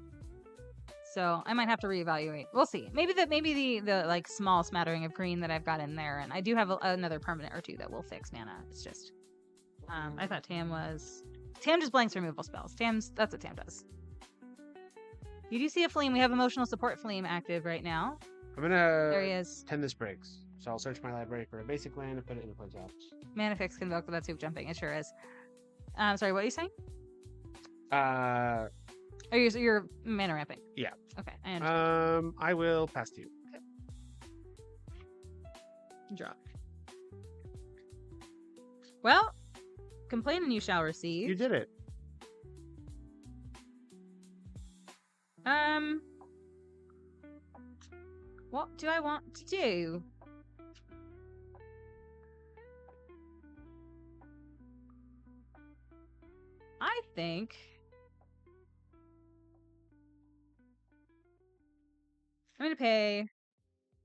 Speaker 1: So I might have to reevaluate. We'll see. Maybe the like small smattering of green that I've got in there, and I do have another permanent or two that will fix mana. It's just I thought Tam just blanks removal spells. That's what Tam does. You do see a Fleam. We have emotional support Fleam active right now.
Speaker 2: I'm gonna
Speaker 1: There he is.
Speaker 2: tend this breaks. So I'll search my library for a basic land and put it in the place out.
Speaker 1: Mana fix convoke without soup jumping. It sure is. Sorry, what are you saying? Oh, you're mana ramping.
Speaker 2: Yeah.
Speaker 1: Okay, I understand.
Speaker 2: I will pass to you.
Speaker 1: Draw. Well, complaining you shall receive.
Speaker 2: You did it.
Speaker 1: What do I want to do? I think I'm going to pay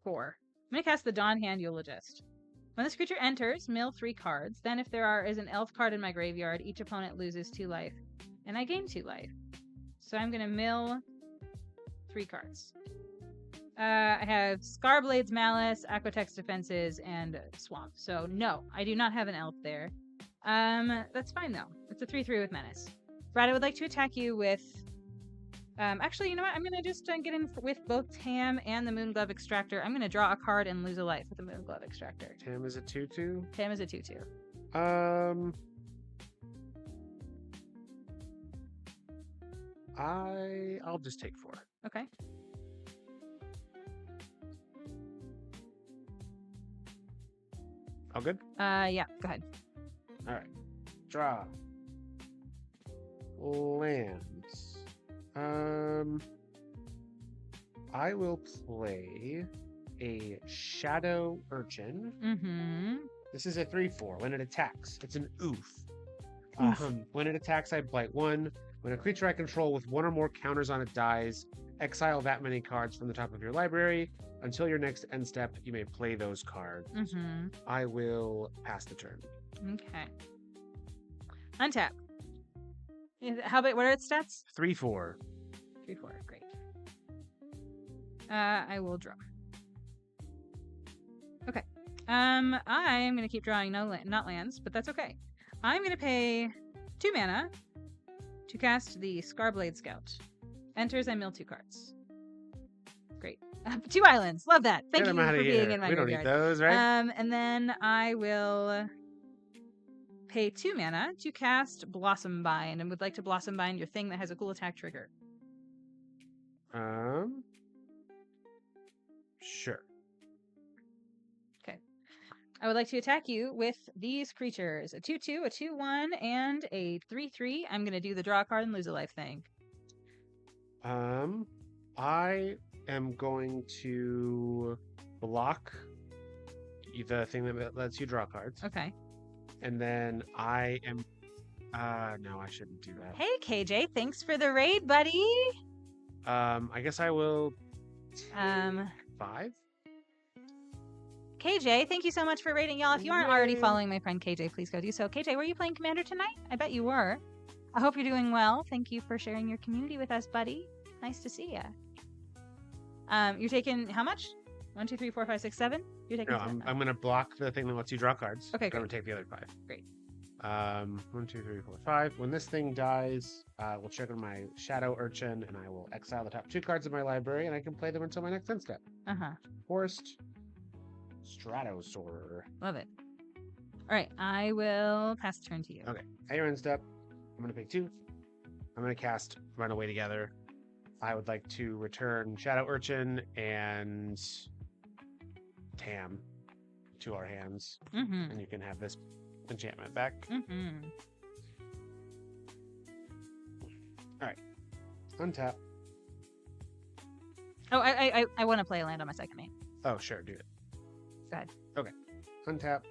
Speaker 1: 4. I'm going to cast the Dawn Hand Eulogist. When this creature enters, mill 3 cards. Then if there is an elf card in my graveyard, each opponent loses 2 life. And I gain 2 life. So I'm going to mill 3 cards. I have Scarblade's Malice, Aquatex Defenses, and Swamp. So no, I do not have an elf there. That's fine though. It's a 3/3 with Menace. Brad, I would like to attack you with... actually, you know what? I'm going to just get in with both Tam and the Moonglove Extractor. I'm going to draw a card and lose a life with the Moonglove Extractor.
Speaker 2: Tam is a 2/2?
Speaker 1: Tam is a 2/2.
Speaker 2: I'll just take 4.
Speaker 1: Okay.
Speaker 2: All good?
Speaker 1: Yeah, go ahead.
Speaker 2: All right. Draw. Lands. I will play a Shadow Urchin.
Speaker 1: Mm-hmm.
Speaker 2: This is a 3/4. When it attacks, it's an oof.
Speaker 1: Oof.
Speaker 2: When it attacks, I blight 1. When a creature I control with 1 or more counters on it dies, exile that many cards from the top of your library. Until your next end step, you may play those cards.
Speaker 1: Mm-hmm.
Speaker 2: I will pass the turn.
Speaker 1: Okay. Untap. How about, what are its stats?
Speaker 2: 3/4.
Speaker 1: 3/4, great. I will draw. Okay. I'm gonna keep drawing not lands, but that's okay. I'm gonna pay 2 mana to cast the Scarblade Scout. Enters, I mill 2 cards. Great. 2 islands. Love that. Thank you for being in my
Speaker 2: We don't
Speaker 1: graveyard.
Speaker 2: need those, right?
Speaker 1: And then I will pay 2 mana to cast Blossom Bind, and would like to Blossom Bind your thing that has a cool attack trigger.
Speaker 2: Sure.
Speaker 1: Okay. I would like to attack you with these creatures. A 2/2, a 2/1, and a 3/3. I'm going to do the draw card and lose a life thing.
Speaker 2: I am going to block the thing that lets you draw cards.
Speaker 1: Okay.
Speaker 2: And then I am... no, I shouldn't do that.
Speaker 1: Hey, KJ. Thanks for the raid, buddy.
Speaker 2: I guess I will... 5?
Speaker 1: KJ, thank you so much for raiding, y'all. If you aren't already following my friend KJ, please go do so. KJ, were you playing Commander tonight? I bet you were. I hope you're doing well. Thank you for sharing your community with us, buddy. Nice to see ya. You're taking how much? 1, 2, 3, 4, 5, 6, 7? You're taking
Speaker 2: No, I'm going to block the thing that lets you draw cards.
Speaker 1: Okay,
Speaker 2: I'm going
Speaker 1: great.
Speaker 2: to take the other 5.
Speaker 1: Great.
Speaker 2: 1, 2, 3, 4, 5. When this thing dies, we'll trigger my Shadow Urchin, and I will exile the top 2 cards of my library, and I can play them until my next end step. Forest Stratosaur.
Speaker 1: Love it. All right, I will pass the turn to you.
Speaker 2: Okay, at your end step, I'm going to pay 2. I'm going to cast Run Away Together. I would like to return Shadow Urchin and Tam to our hands, and you can have this enchantment back. All right, untap.
Speaker 1: Oh, I want to play a land on my second main.
Speaker 2: Oh, sure, do it.
Speaker 1: Go ahead.
Speaker 2: Okay, untap,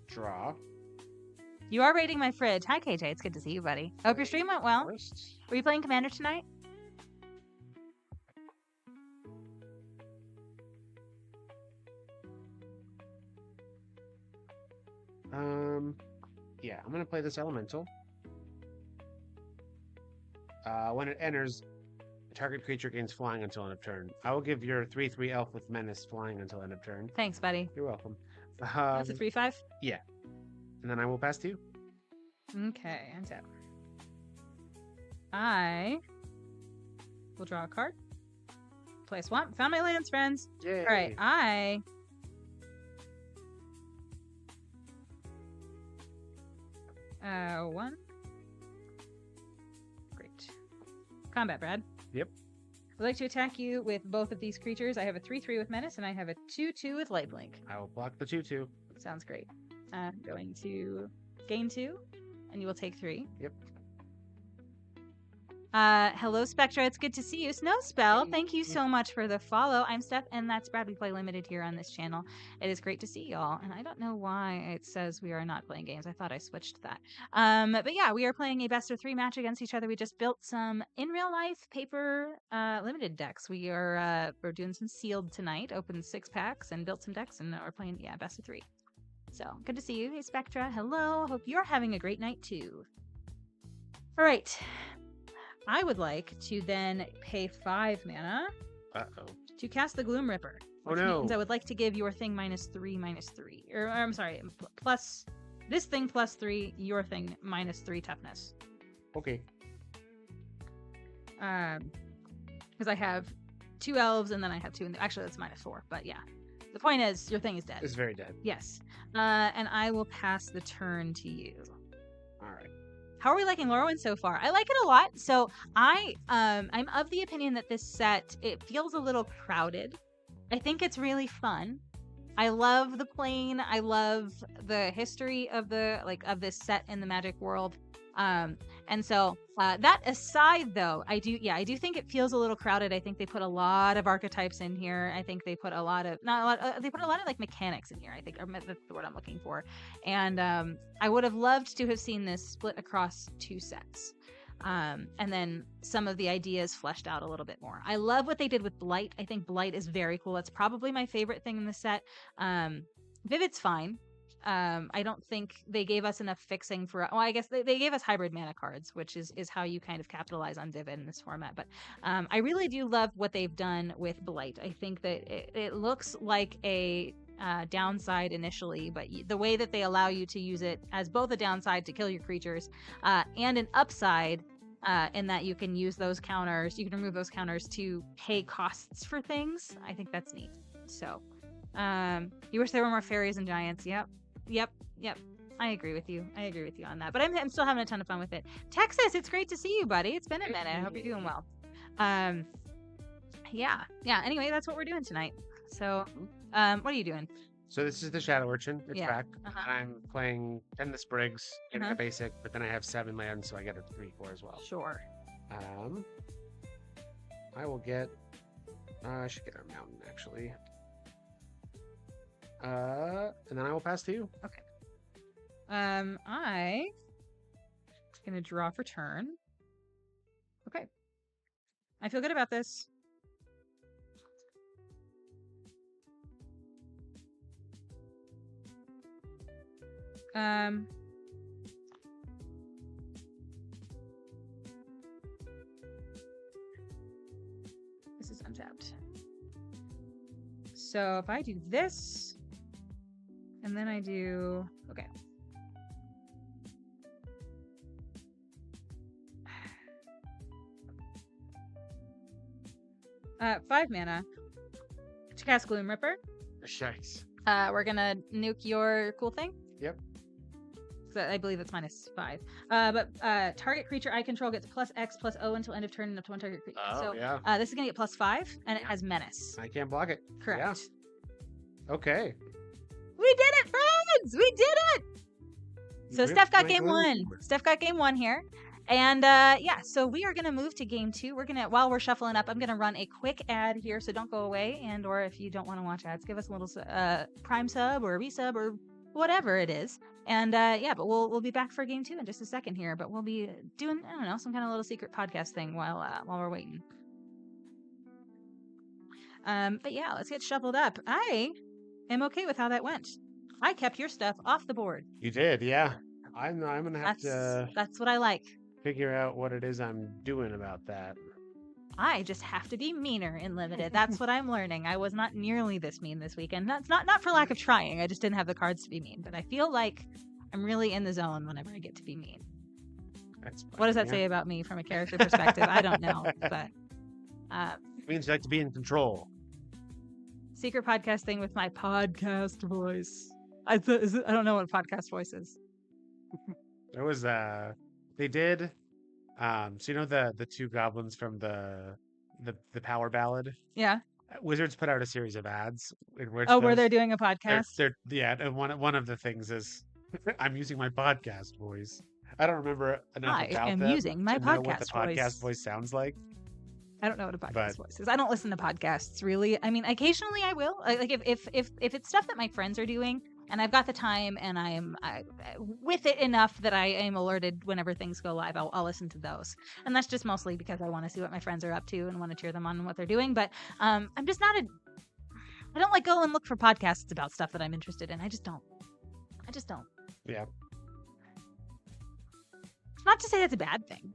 Speaker 2: draw.
Speaker 1: You are raiding my fridge. Hi, KJ. It's good to see you, buddy. I hope your stream went well. Were you playing Commander tonight?
Speaker 2: Yeah, I'm gonna play this elemental. When it enters, the target creature gains flying until end of turn. I will give your 3/3 elf with menace flying until end of turn.
Speaker 1: Thanks, buddy.
Speaker 2: You're welcome.
Speaker 1: That's a 3/5?
Speaker 2: Yeah. And then I will pass to you.
Speaker 1: Okay, untap. I will draw a card. Play a swamp. Found my lands, friends.
Speaker 2: Yay.
Speaker 1: All right, I... one. Great. Combat, Brad.
Speaker 2: Yep.
Speaker 1: I'd like to attack you with both of these creatures. I have a 3/3 with menace, and I have a 2/2 with lifelink.
Speaker 2: I will block the 2/2.
Speaker 1: Sounds great. I'm going to gain 2, and you will take 3.
Speaker 2: Yep.
Speaker 1: Hello, Spectra. It's good to see you. Snowspell, thank you so much for the follow. I'm Steph, and that's Brad. We play limited here on this channel. It is great to see y'all, and I don't know why it says we are not playing games. I thought I switched that. But yeah, we are playing a best of 3 match against each other. We just built some in real life paper limited decks. We're doing some sealed tonight. Opened 6 packs and built some decks, and we're playing best of 3. So good to see you. Hey, Spectra. Hello. Hope you're having a great night too. All right. I would like to then pay 5 mana to cast the Gloom Ripper. Which means I would like to give your thing -3/-3. Or I'm sorry, plus this thing +3, your thing -3 toughness.
Speaker 2: Okay.
Speaker 1: Because I have 2 elves and then I have 2. Actually, that's -4. But yeah, the point is your thing is dead.
Speaker 2: It's very dead.
Speaker 1: Yes. And I will pass the turn to you.
Speaker 2: All right.
Speaker 1: How are we liking LORWYN so far? I like it a lot. So I'm of the opinion that this set, it feels a little crowded. I think it's really fun. I love the plane. I love the history of of this set in the Magic world. And so that aside, though, I do think it feels a little crowded. I think they put a lot of archetypes in here. I think they put a lot of they put a lot of like mechanics in here. I think that's the word I'm looking for. And I would have loved to have seen this split across 2 sets. And then some of the ideas fleshed out a little bit more. I love what they did with Blight. I think Blight is very cool. It's probably my favorite thing in the set. Vivid's fine. I don't think they gave us enough fixing for... Well, I guess they gave us hybrid mana cards, which is how you kind of capitalize on Vivid in this format. But I really do love what they've done with Blight. I think that it looks like a downside initially, but the way that they allow you to use it as both a downside to kill your creatures and an upside in that you can use those counters, you can remove those counters to pay costs for things. I think that's neat. So, you wish there were more fairies and giants. Yep. I agree with you. On that. But I'm still having a ton of fun with it. Texas, it's great to see you, buddy. It's been a minute. I hope you're doing well. Yeah. Anyway, that's what we're doing tonight. So, what are you doing?
Speaker 2: So this is the Shadow Urchin. It's back.
Speaker 1: Uh-huh.
Speaker 2: And I'm playing 10 the Sprigs, getting a basic, but then I have 7 lands, so I get a 3/4 as well.
Speaker 1: Sure.
Speaker 2: I will get... I should get a mountain, actually. And then I will pass to you.
Speaker 1: Okay. I'm gonna draw for turn. Okay. I feel good about this. This is untapped. So if I do this, and then I do... Okay. 5 mana to cast Gloom Ripper.
Speaker 2: Nice.
Speaker 1: We're gonna nuke your cool thing.
Speaker 2: Yep.
Speaker 1: I believe it's -5. But target creature I control gets +X/+O until end of turn and up to 1 target creature.
Speaker 2: Oh,
Speaker 1: so
Speaker 2: yeah.
Speaker 1: This is gonna get +5, and it has Menace.
Speaker 2: I can't block it.
Speaker 1: Correct.
Speaker 2: Yeah. Okay.
Speaker 1: We did it, friends! We did it! So Steph got game 1. Steph got game 1 here. And yeah, so we are gonna move to game 2. We're gonna, while we're shuffling up, I'm gonna run a quick ad here, so don't go away. And or if you don't want to watch ads, give us a little Prime sub or a resub or whatever it is. And yeah, but we'll be back for game 2 in just a second here. But we'll be doing, I don't know, some kind of little secret podcast thing while we're waiting. But yeah, let's get shuffled up. I am okay with how that went. I kept your stuff off the board.
Speaker 2: You did, yeah. I'm gonna have to.
Speaker 1: That's what I like.
Speaker 2: Figure out what it is I'm doing about that.
Speaker 1: I just have to be meaner in limited. That's what I'm learning. I was not nearly this mean this weekend. That's not for lack of trying. I just didn't have the cards to be mean. But I feel like I'm really in the zone whenever I get to be mean.
Speaker 2: That's fine,
Speaker 1: what does that say about me from a character perspective? I don't know. But
Speaker 2: it means you like to be in control.
Speaker 1: Secret podcast thing with my podcast voice. I don't know what podcast voice is.
Speaker 2: There was they did so you know the 2 goblins from the power ballad?
Speaker 1: Yeah.
Speaker 2: Wizards put out a series of ads in which
Speaker 1: where they're doing a podcast?
Speaker 2: Yeah, and one of the things is I'm using my podcast voice. I don't remember enough about them
Speaker 1: using my
Speaker 2: to know what the
Speaker 1: podcast
Speaker 2: podcast voice sounds like.
Speaker 1: I don't know what a podcast voice is. I don't listen to podcasts really. I mean, occasionally I will. Like if it's stuff that my friends are doing and I've got the time and I'm with it enough that I am alerted whenever things go live, I'll listen to those. And that's just mostly because I want to see what my friends are up to and want to cheer them on what they're doing. But I'm just not I don't like go and look for podcasts about stuff that I'm interested in. I just don't.
Speaker 2: Yeah.
Speaker 1: Not to say that's a bad thing.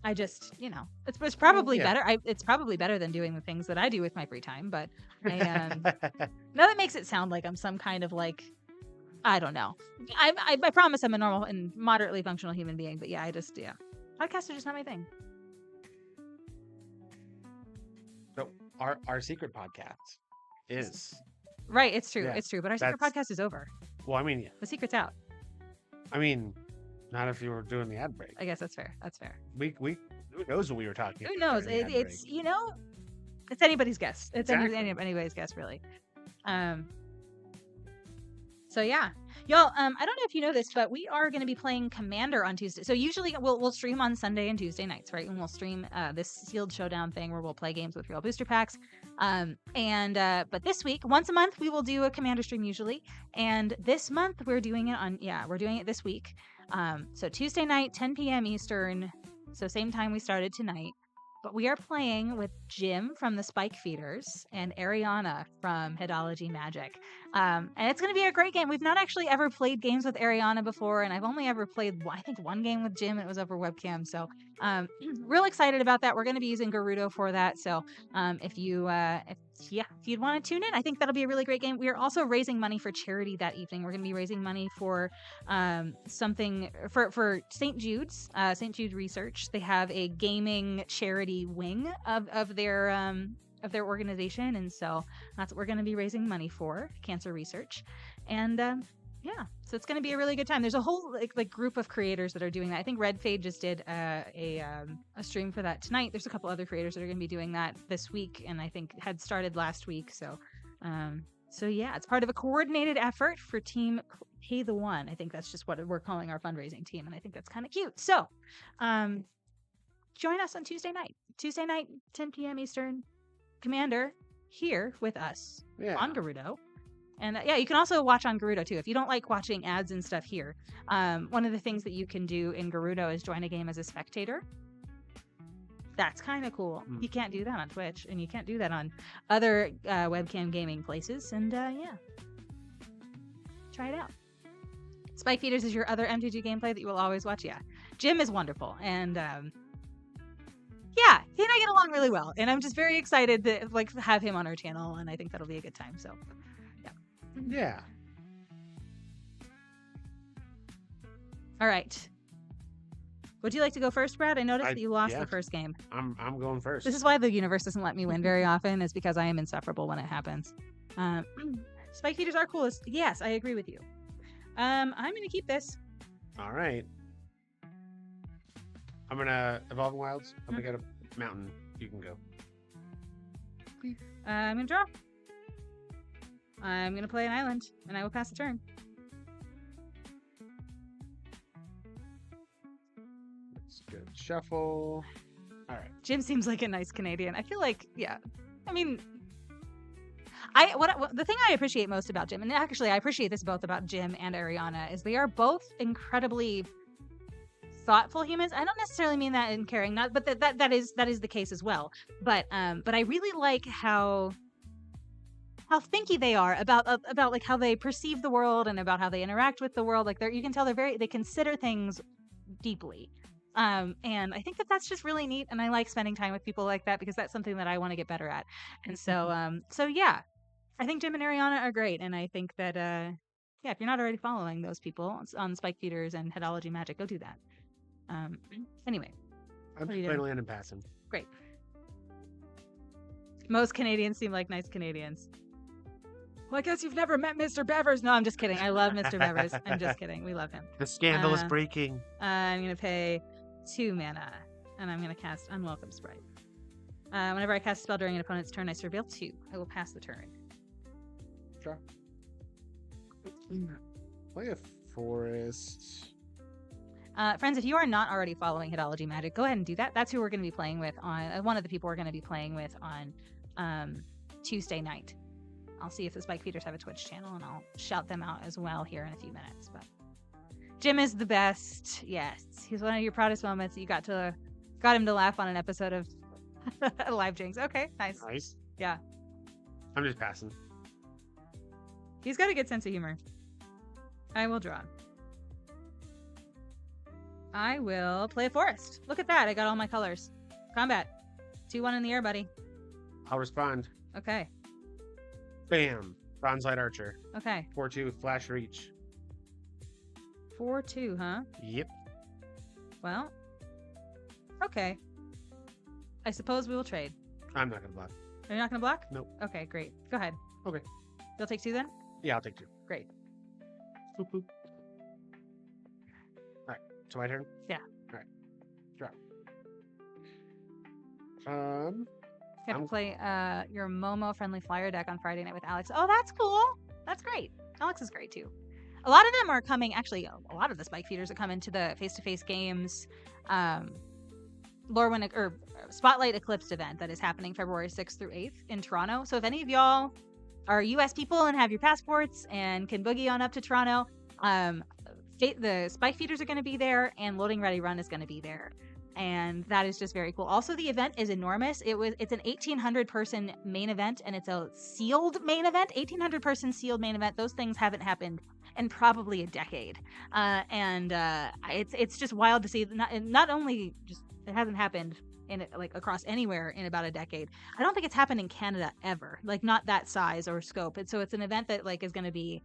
Speaker 1: I just, it's probably better. It's probably better than doing the things that I do with my free time. But now that makes it sound like I'm some kind of like, I don't know. I promise I'm a normal and moderately functional human being. But yeah, podcasts are just not my thing.
Speaker 2: So our secret podcast is
Speaker 1: right. It's true.
Speaker 2: Yeah,
Speaker 1: it's true. But our secret podcast is over.
Speaker 2: Well, I mean,
Speaker 1: the secret's out.
Speaker 2: I mean. Not if you were doing the ad break.
Speaker 1: I guess that's fair.
Speaker 2: We who knows what we were talking about?
Speaker 1: Who knows? It's it's anybody's guess. It's
Speaker 2: exactly.
Speaker 1: anybody's guess really. So yeah, y'all. I don't know if you know this, but we are going to be playing Commander on Tuesday. So usually we'll stream on Sunday and Tuesday nights, right? And we'll stream this Sealed Showdown thing where we'll play games with real booster packs. But this week, once a month, we will do a Commander stream usually. And this month we're doing it this week. So Tuesday night, 10 p.m. Eastern. So same time we started tonight. But we are playing with Jim from the Spike Feeders and Ariana from Hidology Magic. And it's going to be a great game. We've not actually ever played games with Ariana before, and I've only ever played, I think, one game with Jim, and it was over webcam. So real excited about that. We're going to be using GIRUDO for that. So if you'd want to tune in, I think that'll be a really great game. We are also raising money for charity that evening. We're going to be raising money for something for St. Jude's Research. They have a gaming charity wing of their organization, and so that's what we're going to be raising money for, cancer research. And so it's going to be a really good time. There's a whole like group of creators that are doing that. I think Red Fade just did a stream for that tonight. There's a couple other creators that are going to be doing that this week, and I think had started last week. So yeah, it's part of a coordinated effort for Team Pay the One. I think that's just what we're calling our fundraising team, and I think that's kind of cute. So join us on Tuesday night, 10 p.m. Eastern. Commander here with us on GIRUDO. And you can also watch on GIRUDO too. If you don't like watching ads and stuff here, one of the things that you can do in GIRUDO is join a game as a spectator. That's kind of cool. You can't do that on Twitch, and you can't do that on other webcam gaming places. And try it out. Spike Feeders is your other MTG gameplay that you will always watch. Yeah, Jim is wonderful, and he and I get along really well, and I'm just very excited to have him on our channel, and I think that'll be a good time. So,
Speaker 2: yeah.
Speaker 1: All right. Would you like to go first, Brad? I noticed that you lost
Speaker 2: yeah.
Speaker 1: the first game.
Speaker 2: I'm going first.
Speaker 1: This is why the universe doesn't let me win very often, is because I am insufferable when it happens. Spike feeders are coolest. Yes, I agree with you. I'm going to keep this.
Speaker 2: All right. I'm going to Evolving Wilds. I'm going to get a mountain. You can go.
Speaker 1: I'm going to draw. I'm going to play an island, and I will pass the turn.
Speaker 2: Let's go shuffle. All right.
Speaker 1: Jim seems like a nice Canadian. I feel like, yeah. I mean, the thing I appreciate most about Jim, and actually I appreciate this both about Jim and Ariana, is they are both incredibly thoughtful humans. I don't necessarily mean that in caring, but that is the case as well. But I really like how thinky they are about like how they perceive the world and about how they interact with the world. Like you can tell they consider things deeply. And I think that's just really neat, and I like spending time with people like that because that's something that I want to get better at. And so yeah, I think Jim and Ariana are great, and I think that yeah, if you're not already following those people on Spike Feeders and Headology Magic, go do that. Anyway,
Speaker 2: I'm just playing land and passing.
Speaker 1: Great. Most Canadians seem like nice Canadians. Well, I guess you've never met Mr. Bevers. No, I'm just kidding. I love Mr. Bevers. I'm just kidding. We love him.
Speaker 2: The scandal is breaking.
Speaker 1: I'm going to pay 2 mana, and I'm going to cast Unwelcome Sprite. Whenever I cast a spell during an opponent's turn, I surveil 2. I will pass the turn.
Speaker 2: Draw. Play a forest.
Speaker 1: Friends, if you are not already following Headology Magic, go ahead and do that. That's who we're going to be playing with on one of the people we're going to be playing with on Tuesday night. I'll see if the Spike Feeders have a Twitch channel, and I'll shout them out as well here in a few minutes. But Jim is the best. Yes, he's one of your proudest moments. You got him to laugh on an episode of Live Jinx. Okay, nice.
Speaker 2: Nice.
Speaker 1: Yeah.
Speaker 2: I'm just passing.
Speaker 1: He's got a good sense of humor. I will draw. I will play a forest. Look at that. I got all my colors. Combat. 2-1 in the air, buddy.
Speaker 2: I'll respond.
Speaker 1: Okay.
Speaker 2: Bam. Bronze Light Archer.
Speaker 1: Okay.
Speaker 2: 4/2 Flash Reach.
Speaker 1: 4/2, huh?
Speaker 2: Yep.
Speaker 1: Well. Okay. I suppose we will trade.
Speaker 2: I'm not going to block.
Speaker 1: Are you not going to block?
Speaker 2: Nope.
Speaker 1: Okay, great. Go ahead.
Speaker 2: Okay.
Speaker 1: You'll take 2 then?
Speaker 2: Yeah, I'll take 2.
Speaker 1: Great.
Speaker 2: Boop, boop. Alright. So my turn?
Speaker 1: Yeah.
Speaker 2: Alright. Draw.
Speaker 1: You have to play your Momo friendly flyer deck on Friday night with Alex. Oh, that's cool. That's great. Alex is great too. A lot of them are coming. Actually, a lot of the Spike Feeders are coming to the face-to-face games, LORWYN or Spotlight Eclipsed event that is happening February 6th through 8th in Toronto. So if any of y'all are U.S. people and have your passports and can boogie on up to Toronto, the Spike Feeders are going to be there, and Loading Ready Run is going to be there. And that is just very cool. Also, the event is enormous. It's an 1,800 person main event, and it's a sealed main event. 1,800 person sealed main event. Those things haven't happened in probably a decade. It's just wild to see. Not only just it hasn't happened in like across anywhere in about a decade. I don't think it's happened in Canada ever. Like not that size or scope. And so it's an event that like is going to be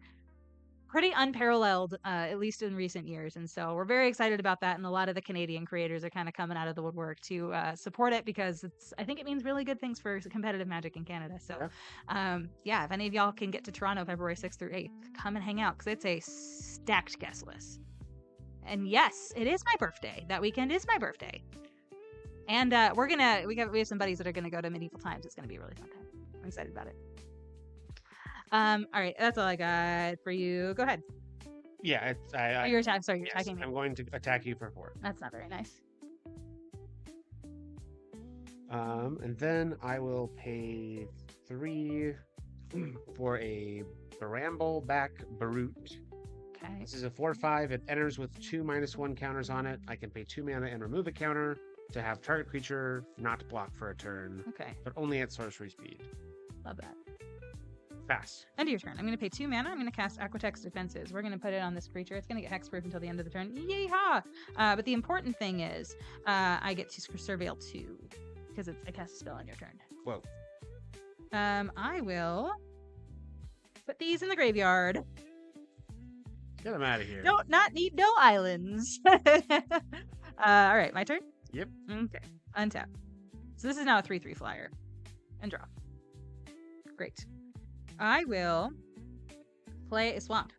Speaker 1: pretty unparalleled, at least in recent years. And so we're very excited about that. And a lot of the Canadian creators are kind of coming out of the woodwork to support it because I think it means really good things for competitive Magic in Canada. So yeah, if any of y'all can get to Toronto February 6th through 8th, come and hang out because it's a stacked guest list. And yes, it is my birthday. That weekend is my birthday. And we have some buddies that are gonna go to Medieval Times. It's gonna be a really fun time. I'm excited about it. All right, that's all I got for you. Go ahead.
Speaker 2: Yeah,
Speaker 1: Your attack. Sorry, you're
Speaker 2: yes,
Speaker 1: attacking me.
Speaker 2: I'm going to attack you for 4.
Speaker 1: That's not very nice.
Speaker 2: And then I will pay 3 for a Brambleback Brute.
Speaker 1: Okay.
Speaker 2: This is a 4/5. It enters with 2 -1 counters on it. I can pay 2 mana and remove a counter to have target creature not block for a turn.
Speaker 1: Okay.
Speaker 2: But only at sorcery speed.
Speaker 1: Love that.
Speaker 2: Fast.
Speaker 1: End of your turn. I'm going to pay 2 mana. I'm going to cast Aquatex Defenses. We're going to put it on this creature. It's going to get hexproof until the end of the turn. Yeehaw! But the important thing is I get to surveil 2 because I cast a spell on your turn.
Speaker 2: Whoa.
Speaker 1: I will put these in the graveyard.
Speaker 2: Get them out of here.
Speaker 1: Don't not need no islands. All right, my turn?
Speaker 2: Yep.
Speaker 1: Okay. Untap. So this is now a 3/3 flyer. And draw. Great. I will play a swamp.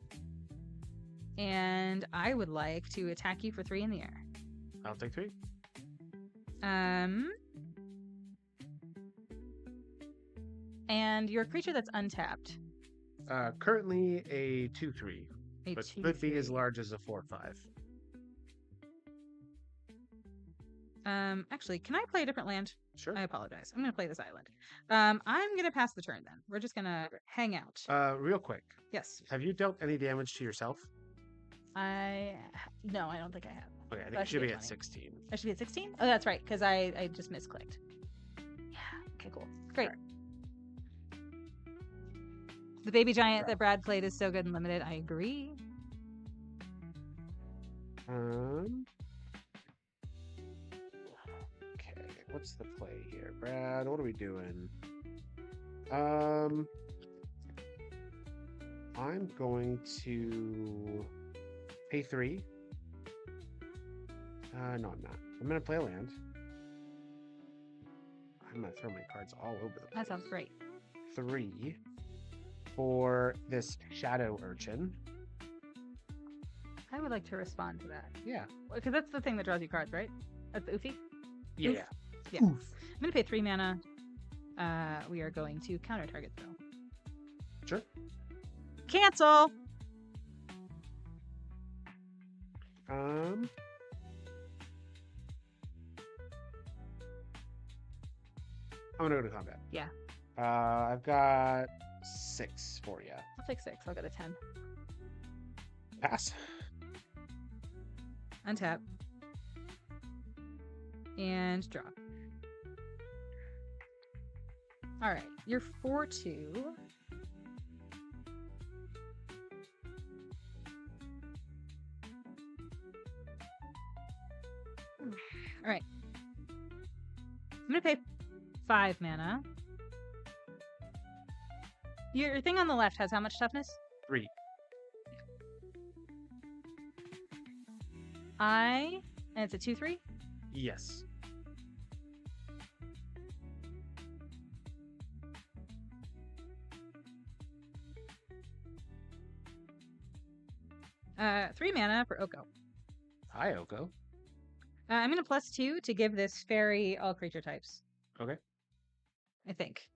Speaker 1: And I would like to attack you for 3 in the air.
Speaker 2: I'll take 3.
Speaker 1: And your creature that's untapped.
Speaker 2: Currently a 2/3, but could be as large as a 4/5.
Speaker 1: Actually, can I play a different land?
Speaker 2: Sure.
Speaker 1: I apologize. I'm going to play this island. I'm going to pass the turn then. We're just going to hang out.
Speaker 2: Real quick.
Speaker 1: Yes.
Speaker 2: Have you dealt any damage to yourself?
Speaker 1: No, I don't think I have.
Speaker 2: Okay, I think you should be at 16.
Speaker 1: I should be at 16? Oh, that's right, because I just misclicked. Yeah. Okay, cool. Great.
Speaker 2: Right.
Speaker 1: The baby giant that Brad played is so good and limited. I agree.
Speaker 2: Okay, what's the play here, Brad? What are we doing? I'm going to pay 3. No, I'm not. I'm going to play a land. I'm going to throw my cards all over the place.
Speaker 1: That sounds great.
Speaker 2: 3 for this shadow urchin.
Speaker 1: I would like to respond to that.
Speaker 2: Yeah.
Speaker 1: Because that's the thing that draws you cards, right? That's Oofy?
Speaker 2: Yeah.
Speaker 1: Oof. Yeah. Oof. I'm going to pay 3 mana. We are going to counter target, though.
Speaker 2: Sure.
Speaker 1: Cancel!
Speaker 2: I'm gonna go to combat.
Speaker 1: Yeah.
Speaker 2: I've got 6 for you.
Speaker 1: I'll take 6. I'll get a 10.
Speaker 2: Pass.
Speaker 1: Untap. And draw. Alright. You're 4/2. Alright. I'm gonna pay 5 mana. Your thing on the left has how much toughness?
Speaker 2: 3.
Speaker 1: And it's a 2/3?
Speaker 2: Yes.
Speaker 1: Uh, 3 mana for Oko.
Speaker 2: Hi, Oko.
Speaker 1: I'm gonna +2 to give this fairy all creature types.
Speaker 2: Okay.
Speaker 1: I think.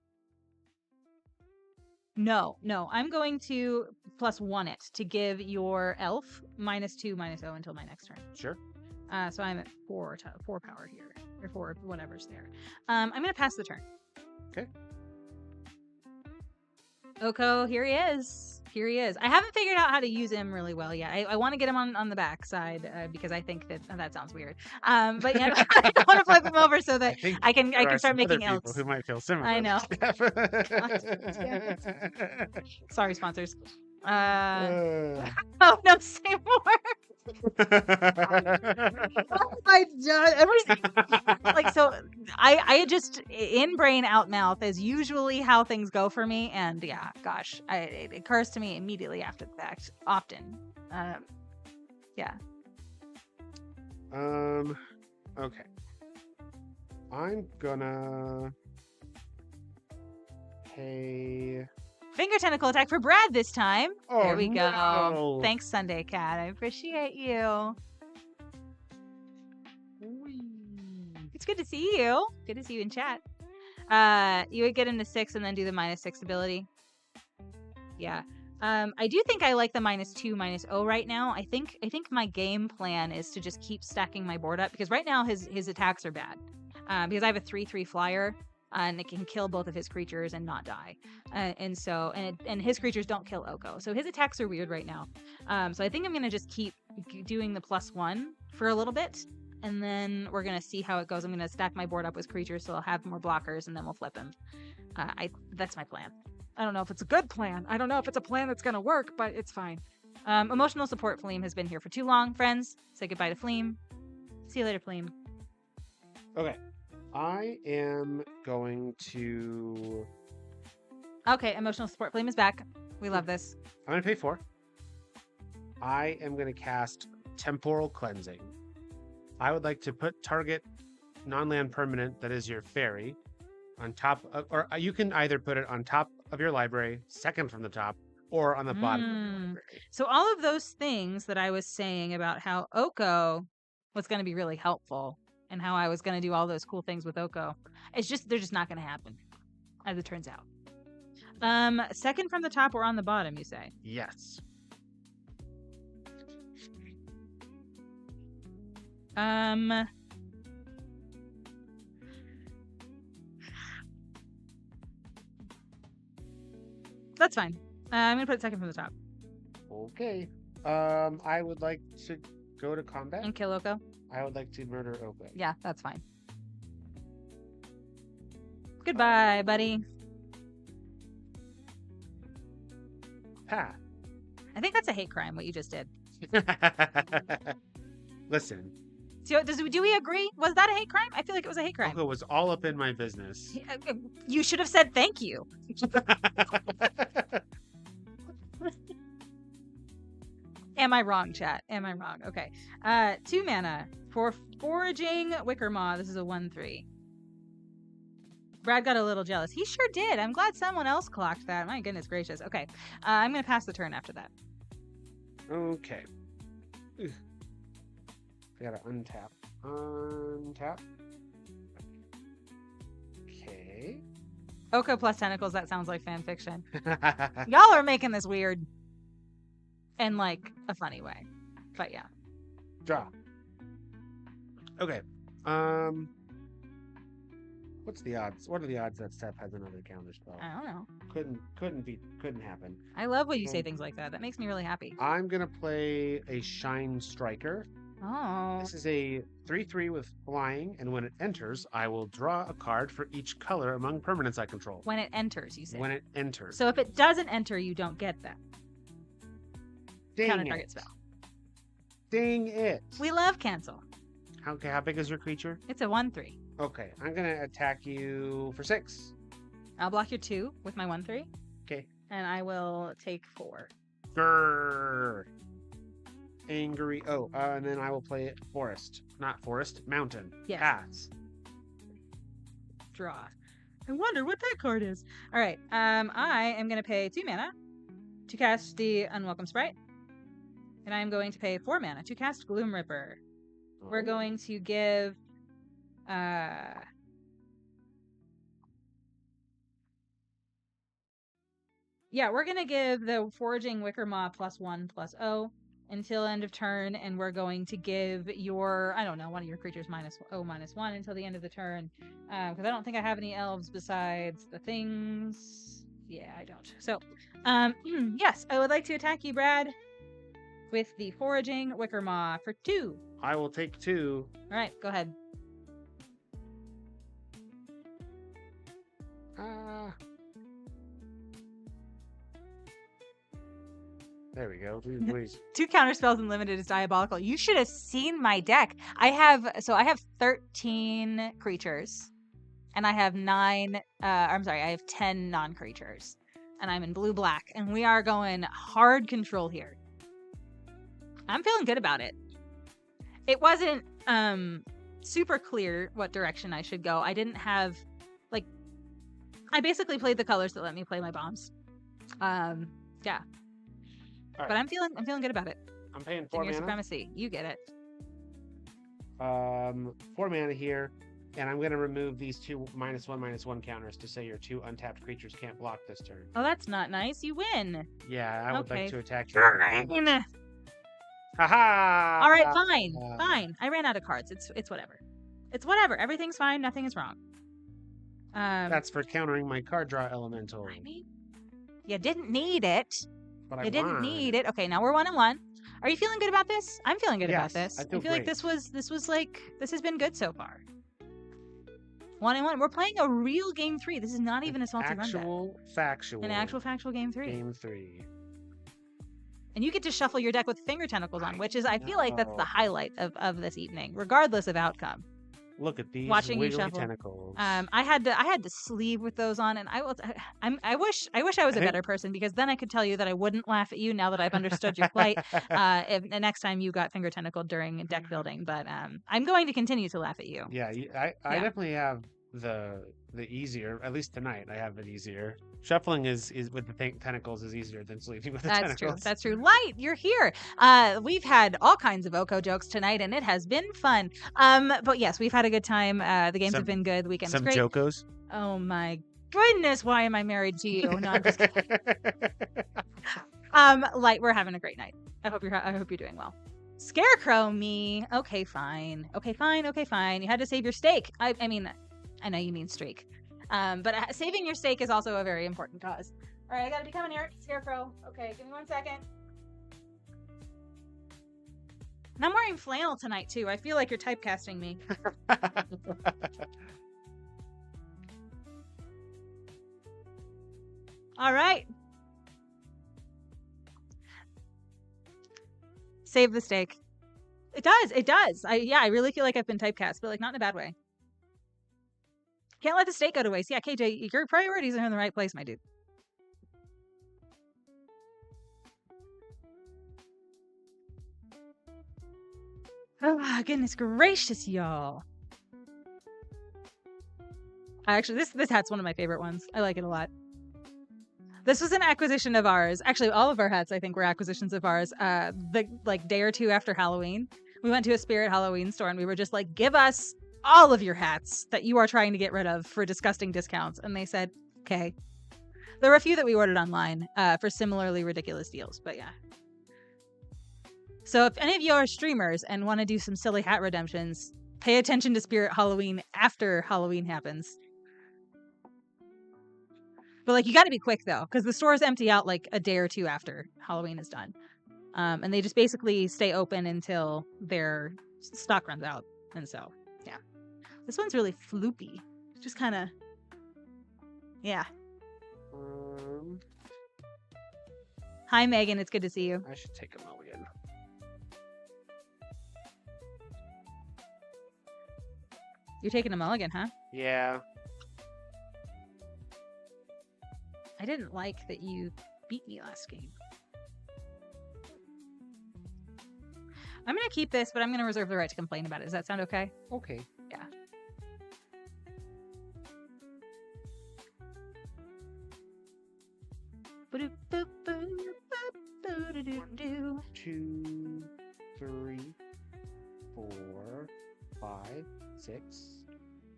Speaker 1: No, I'm going to +1 it to give your elf -2/-0 until my next turn.
Speaker 2: Sure.
Speaker 1: So I'm at 4 power here, or 4 whatever's there. I'm gonna pass the turn.
Speaker 2: Okay.
Speaker 1: Oko, here he is. Here he is. I haven't figured out how to use him really well yet. I want to get him on the back side because I think that sounds weird. But yeah, I want to flip him over so that I can start making elves.
Speaker 2: Who might feel similar.
Speaker 1: I know. Sorry, sponsors. Oh no, say more. Oh my god! Like so, I just in brain out mouth is usually how things go for me, and yeah, gosh, it occurs to me immediately after the fact, often. Yeah.
Speaker 2: Okay. I'm gonna pay.
Speaker 1: Finger tentacle attack for Brad this time.
Speaker 2: Oh,
Speaker 1: there we go.
Speaker 2: no.
Speaker 1: Thanks, Sunday Cat. I appreciate you. It's good to see you. Good to see you in chat. You would get him to 6 and then do the -6 ability. Yeah. I do think I like the -2/-0 right now. I think my game plan is to just keep stacking my board up because right now his attacks are bad. Because I have a 3/3 flyer. And it can kill both of his creatures and not die, and his creatures don't kill Oko, so his attacks are weird right now. So I think I'm gonna just keep doing the +1 for a little bit, and then we're gonna see how it goes. I'm gonna stack my board up with creatures, so I'll have more blockers, and then we'll flip him. That's my plan. I don't know if it's a good plan. I don't know if it's a plan that's gonna work, but it's fine. Emotional support Fleem has been here for too long, friends. Say goodbye to Fleem. See you later, Fleem.
Speaker 2: Okay. I am going to...
Speaker 1: Okay, emotional support Flame is back. We love this.
Speaker 2: I'm going to pay 4. I am going to cast Temporal Cleansing I would like to put target non-land permanent that is your fairy on top of, or you can either put it on top of your library, second from the top, or on the bottom of your library.
Speaker 1: So all of those things that I was saying about how Oko was going to be really helpful and how I was going to do all those cool things with Oko, they're just not going to happen, as it turns out. Second from the top or on the bottom, you say?
Speaker 2: Yes.
Speaker 1: That's fine. I'm gonna put it second from the top
Speaker 2: Okay. I would like to go to combat.
Speaker 1: and kill Oko.
Speaker 2: I would like to murder Oko.
Speaker 1: Yeah, that's fine. Goodbye, buddy.
Speaker 2: Ha.
Speaker 1: I think that's a hate crime, what you just did.
Speaker 2: Listen.
Speaker 1: So, do we agree? Was that a hate crime? I feel like it was a hate crime.
Speaker 2: Oko was all up in my business.
Speaker 1: You should have said thank you. Am I wrong, chat? Am I wrong? Okay. 2 mana for Foraging Wickermaw. This is a 1/3. Brad got a little jealous. He sure did. I'm glad someone else clocked that. My goodness gracious. Okay. I'm going to pass the turn after that.
Speaker 2: Okay. Ugh. I gotta untap. Untap. Okay.
Speaker 1: Oko plus tentacles. That sounds like fan fiction. Y'all are making this weird. In like a funny way. But yeah.
Speaker 2: Draw. Okay. What's the odds? What are the odds that Steph has another counter spell?
Speaker 1: I don't know.
Speaker 2: Couldn't happen.
Speaker 1: I love when you say things like that. That makes me really happy.
Speaker 2: I'm gonna play a Shine Striker.
Speaker 1: Oh.
Speaker 2: This is a 3/3 with flying, and when it enters, I will draw a card for each color among permanents I control.
Speaker 1: When it enters, you say.
Speaker 2: When it enters.
Speaker 1: So if it doesn't enter, you don't get that.
Speaker 2: Dang
Speaker 1: Counter
Speaker 2: it.
Speaker 1: target spell.
Speaker 2: Dang it.
Speaker 1: We love cancel.
Speaker 2: How big is your creature?
Speaker 1: It's a 1/3.
Speaker 2: Okay, I'm gonna attack you for 6.
Speaker 1: I'll block your 2 with my 1/3.
Speaker 2: Okay.
Speaker 1: And I will take 4.
Speaker 2: Grrr. Angry. Oh, and then I will play it forest. Not forest, mountain.
Speaker 1: Yes.
Speaker 2: Pass.
Speaker 1: Draw. I wonder what that card is. All right. I am going to pay 2 mana to cast the Unwelcome Sprite. And I'm going to pay 4 mana to cast Gloom Ripper. We're going to give... Yeah, we're going to give the Foraging Wickermaw +1/+0 until end of turn, and we're going to give your, I don't know, one of your creatures -1 until the end of the turn, because I don't think I have any elves besides the things. Yeah, I don't. So, yes, I would like to attack you, Brad, with the Foraging Wickermaw for 2.
Speaker 2: I will take 2.
Speaker 1: All right, go ahead.
Speaker 2: There we go. Please.
Speaker 1: 2 counterspells and limited is diabolical. You should have seen my deck. I have 13 creatures, and I have 10 non-creatures, and I'm in blue-black, and we are going hard control here. I'm feeling good about it. It wasn't super clear what direction I should go. I didn't have, like, I basically played the colors that let me play my bombs. Yeah.
Speaker 2: Right.
Speaker 1: But I'm feeling good about it.
Speaker 2: I'm paying 4 mana.
Speaker 1: Supremacy. You get it.
Speaker 2: 4 mana here, and I'm gonna remove these 2 -1/-1 counters to say your 2 untapped creatures can't block this turn.
Speaker 1: Oh, that's not nice. You win.
Speaker 2: Yeah, I would
Speaker 1: Okay.
Speaker 2: like to attack you.
Speaker 1: Fine.
Speaker 2: Haha!
Speaker 1: All right, fine. I ran out of cards. It's whatever. It's whatever. Everything's fine. Nothing is wrong.
Speaker 2: That's for countering my card draw elemental.
Speaker 1: I mean, you didn't need it.
Speaker 2: But
Speaker 1: You didn't need it. Okay, now we're 1-1. Are you feeling good about this? I'm feeling good about
Speaker 2: Yes,
Speaker 1: this.
Speaker 2: I feel
Speaker 1: like
Speaker 2: great.
Speaker 1: this has been good so far. 1-1. We're playing a real game 3. This is not even a salty run deck.
Speaker 2: Factual.
Speaker 1: An actual factual game 3.
Speaker 2: Game 3.
Speaker 1: And you get to shuffle your deck with finger tentacles on, which is, I feel like that's the highlight of this evening, regardless of outcome.
Speaker 2: Look at these
Speaker 1: watching you
Speaker 2: wiggly
Speaker 1: shuffle.
Speaker 2: tentacles.
Speaker 1: I had to sleeve with those on, and I wish I was a better person, because then I could tell you that I wouldn't laugh at you now that I've understood your plight. If the next time you got finger tentacled during deck building, but I'm going to continue to laugh at you.
Speaker 2: Yeah, I definitely have the easier. At least tonight, I have it easier. Shuffling is with the tentacles is easier than sleeping with the tentacles.
Speaker 1: That's true. Light, you're here. We've had all kinds of Oko jokes tonight, and it has been fun. But yes, we've had a good time. The games have been good. The weekend was great.
Speaker 2: Some Jokos.
Speaker 1: Oh my goodness, why am I married to you? No, I'm just kidding. Light, we're having a great night. I hope you're doing well. Scarecrow me. Okay, fine. Okay, fine. You had to save your steak. I mean, I know you mean streak. But saving your steak is also a very important cause. All right, I gotta be coming here. Scarecrow. Okay, give me 1 second. And I'm wearing flannel tonight, too. I feel like you're typecasting me. All right. Save the steak. It does. I really feel like I've been typecast, but like not in a bad way. Can't let the steak go to waste. Yeah, KJ, your priorities are in the right place, my dude. Oh, goodness gracious, y'all. Actually, this hat's one of my favorite ones. I like it a lot. This was an acquisition of ours. Actually, all of our hats, I think, were acquisitions of ours. The day or two after Halloween, we went to a Spirit Halloween store, and we were just like, give us all of your hats that you are trying to get rid of for disgusting discounts. And they said, okay. There were a few that we ordered online for similarly ridiculous deals, but yeah. So if any of you are streamers and want to do some silly hat redemptions, pay attention to Spirit Halloween after Halloween happens. But like, you got to be quick though, because the stores empty out like a day or two after Halloween is done. And they just basically stay open until their stock runs out. And so, yeah. This one's really floopy. Just kind of, yeah. Hi, Megan. It's good to see you.
Speaker 2: I should take a mulligan.
Speaker 1: You're taking a mulligan, huh?
Speaker 2: Yeah.
Speaker 1: I didn't like that you beat me last game. I'm going to keep this, but I'm going to reserve the right to complain about it. Does that sound okay?
Speaker 2: Okay.
Speaker 1: Yeah.
Speaker 2: One, 2, 3, 4, 5, 6,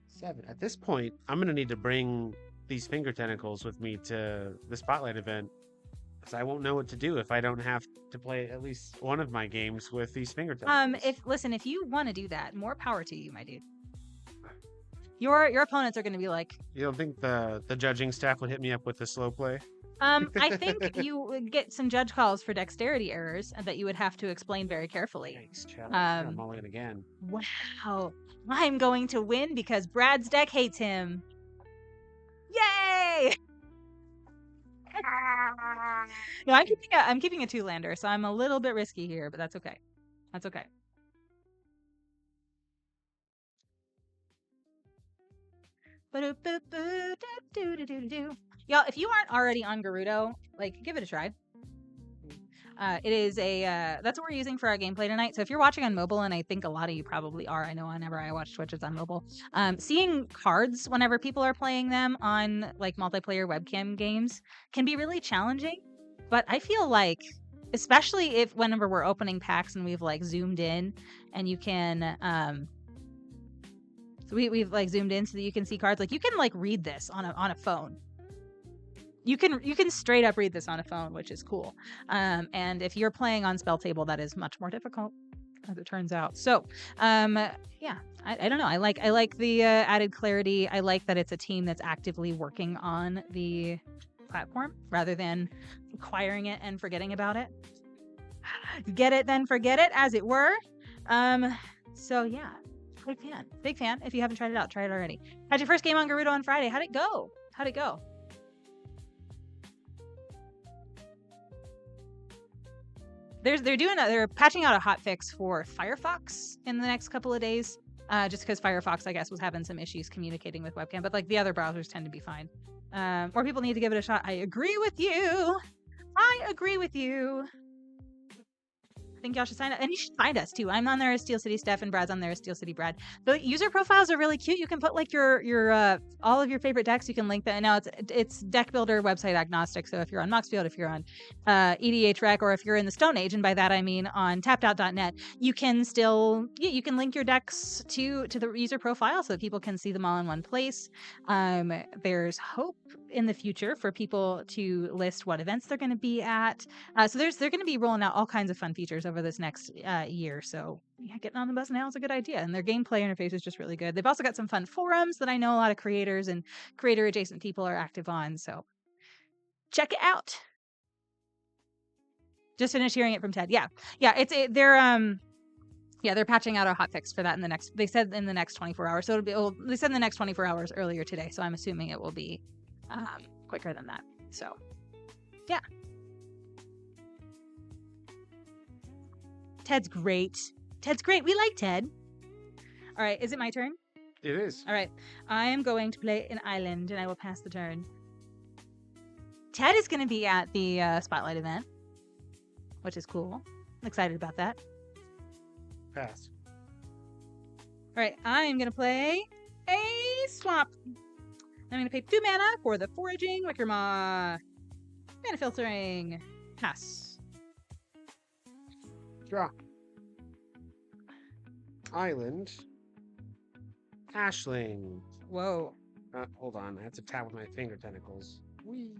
Speaker 2: 7. At this point, I'm going to need to bring these finger tentacles with me to the Spotlight event, because I won't know what to do if I don't have to play at least one of my games with these finger tentacles.
Speaker 1: If you want to do that, more power to you, my dude. Your opponents are going to be like,
Speaker 2: you don't think the judging staff would hit me up with the slow play?
Speaker 1: I think you would get some judge calls for dexterity errors that you would have to explain very carefully.
Speaker 2: Thanks, Chad. I'm mulligan again.
Speaker 1: Wow. I'm going to win because Brad's deck hates him. Yay! No, I'm keeping a 2-lander, so I'm a little bit risky here, but that's okay. That's okay. Y'all, if you aren't already on GIRUDO, like, give it a try. It is that's what we're using for our gameplay tonight. So if you're watching on mobile, and I think a lot of you probably are, I know whenever I watch Twitch, it's on mobile. Seeing cards whenever people are playing them on like multiplayer webcam games can be really challenging. But I feel like, especially whenever we're opening packs and we've like zoomed in, and you can so we've like zoomed in so that you can see cards. Like you can like read this on a phone. You can straight up read this on a phone, which is cool. And if you're playing on Spell Table, that is much more difficult, as it turns out. So, yeah, I don't know. I like the added clarity. I like that it's a team that's actively working on the platform rather than acquiring it and forgetting about it. Get it, then forget it, as it were. So yeah, big fan. If you haven't tried it out, try it already. Had your first game on GIRUDO on Friday. How'd it go? They're patching out a hotfix for Firefox in the next couple of days. just because Firefox, I guess, was having some issues communicating with webcam, but like the other browsers tend to be fine. More people need to give it a shot. I agree with you. I agree with you. I think y'all should sign up, and you should find us too. I'm on there as Steel City Steph, and Brad's on there as Steel City Brad. The user profiles are really cute. You can put like your all of your favorite decks. You can link that. And now it's deck builder website agnostic. So if you're on Moxfield, if you're on EDH Rec, or if you're in the Stone Age, and by that I mean on tappedout.net, you can still you can link your decks to the user profile so that people can see them all in one place. There's hope in the future for people to list what events they're going to be at. So they're going to be rolling out all kinds of fun features over this next year. So yeah, getting on the bus now is a good idea. And their gameplay interface is just really good. They've also got some fun forums that I know a lot of creators and creator adjacent people are active on. So check it out. Just finished hearing it from Ted. Yeah. They're patching out a hotfix for that they said in the next 24 hours. So they said in the next 24 hours earlier today. So I'm assuming it will be quicker than that. So yeah. Ted's great. We like Ted. All right. Is it my turn?
Speaker 2: It is.
Speaker 1: All right. I am going to play an island, and I will pass the turn. Ted is going to be at the Spotlight event, which is cool. I'm excited about that.
Speaker 2: Pass.
Speaker 1: All right. I am going to play a swamp. I'm going to pay 2 mana for the Foraging Wickermaw. Mana Filtering. Pass.
Speaker 2: Draw. Island. Ashling.
Speaker 1: Whoa.
Speaker 2: Hold on. I have to tap with my finger tentacles. Whee.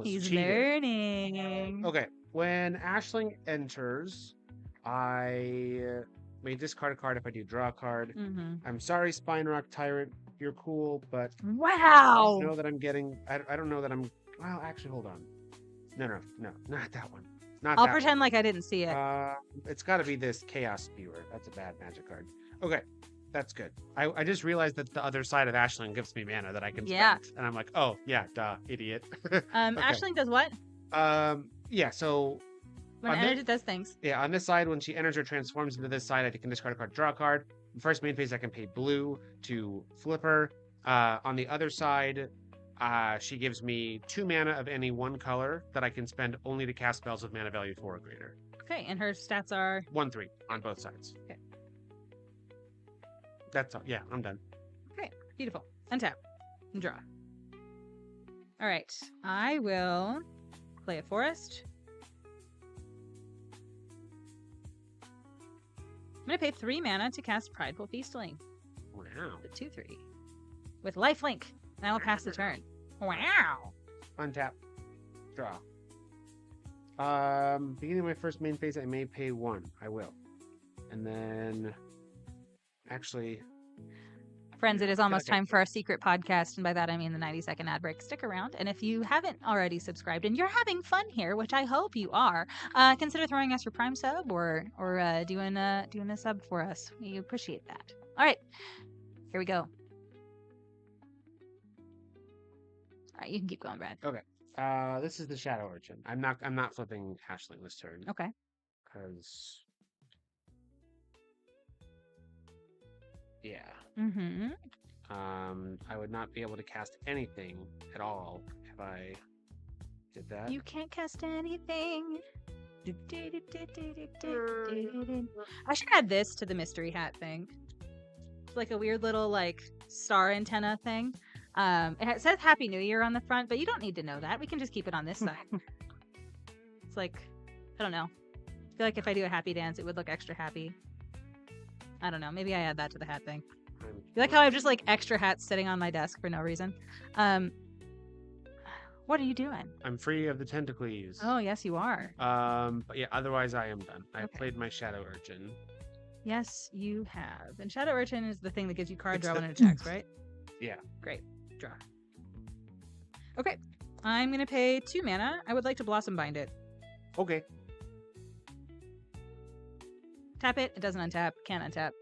Speaker 1: He's learning.
Speaker 2: Okay. When Ashling enters, I may discard a card if I do draw a card. I'm sorry, Spine Rock Tyrant. You're cool, but
Speaker 1: wow.
Speaker 2: I don't know that I'm getting. I don't know that I'm. Well, actually, hold on. No, not that one.
Speaker 1: I'll pretend like I didn't see it.
Speaker 2: It's got to be this Chaos Spewer. That's a bad magic card. Okay, that's good. I just realized that the other side of Ashling gives me mana that I can spend. And I'm like, oh, yeah, duh, idiot. Okay.
Speaker 1: Ashling does what?
Speaker 2: Yeah, so...
Speaker 1: When it enters, it does things.
Speaker 2: Yeah, on this side, when she enters or transforms into this side, I can discard a card, draw a card. In first main phase, I can pay blue to flip her. On the other side... she gives me 2 mana of any one color that I can spend only to cast spells with mana value 4 or greater.
Speaker 1: Okay, and her stats are
Speaker 2: 1/3 on both sides.
Speaker 1: Okay.
Speaker 2: That's all. Yeah, I'm done.
Speaker 1: Okay, beautiful. Untap and draw. All right, I will play a forest. I'm gonna pay 3 mana to cast Prideful Feastling.
Speaker 2: Wow.
Speaker 1: The 2/3 with lifelink. And I will pass the turn. Wow.
Speaker 2: Untap. Draw. Beginning of my first main phase, I may pay 1. I will. And then... Actually...
Speaker 1: Friends, it is almost time for our secret podcast. And by that, I mean the 90-second ad break. Stick around. And if you haven't already subscribed and you're having fun here, which I hope you are, consider throwing us your Prime sub or doing a sub for us. We appreciate that. All right. Here we go. All right, you can keep going, Brad.
Speaker 2: Okay. This is the Shadow Urchin. I'm not flipping Ashling this turn.
Speaker 1: Okay.
Speaker 2: Because yeah. I would not be able to cast anything at all if I did that.
Speaker 1: You can't cast anything. I should add this to the mystery hat thing. It's like a weird little like star antenna thing. It says Happy New Year on the front, but you don't need to know that. We can just keep it on this side. It's like, I don't know. I feel like if I do a happy dance, it would look extra happy. I don't know. Maybe I add that to the hat thing. You like how I have just like extra hats sitting on my desk for no reason? What are you doing?
Speaker 2: I'm free of the tentacles.
Speaker 1: Oh, yes, you are.
Speaker 2: But yeah, otherwise I am done. I
Speaker 1: Okay.
Speaker 2: played my Shadow Urchin.
Speaker 1: Yes, you have. And Shadow Urchin is the thing that gives you card draw when it attacks, right?
Speaker 2: Yeah.
Speaker 1: Great. Draw. Okay. I'm going to pay 2 mana. I would like to Blossom Bind it.
Speaker 2: Okay.
Speaker 1: Tap it. It doesn't untap. Can't untap.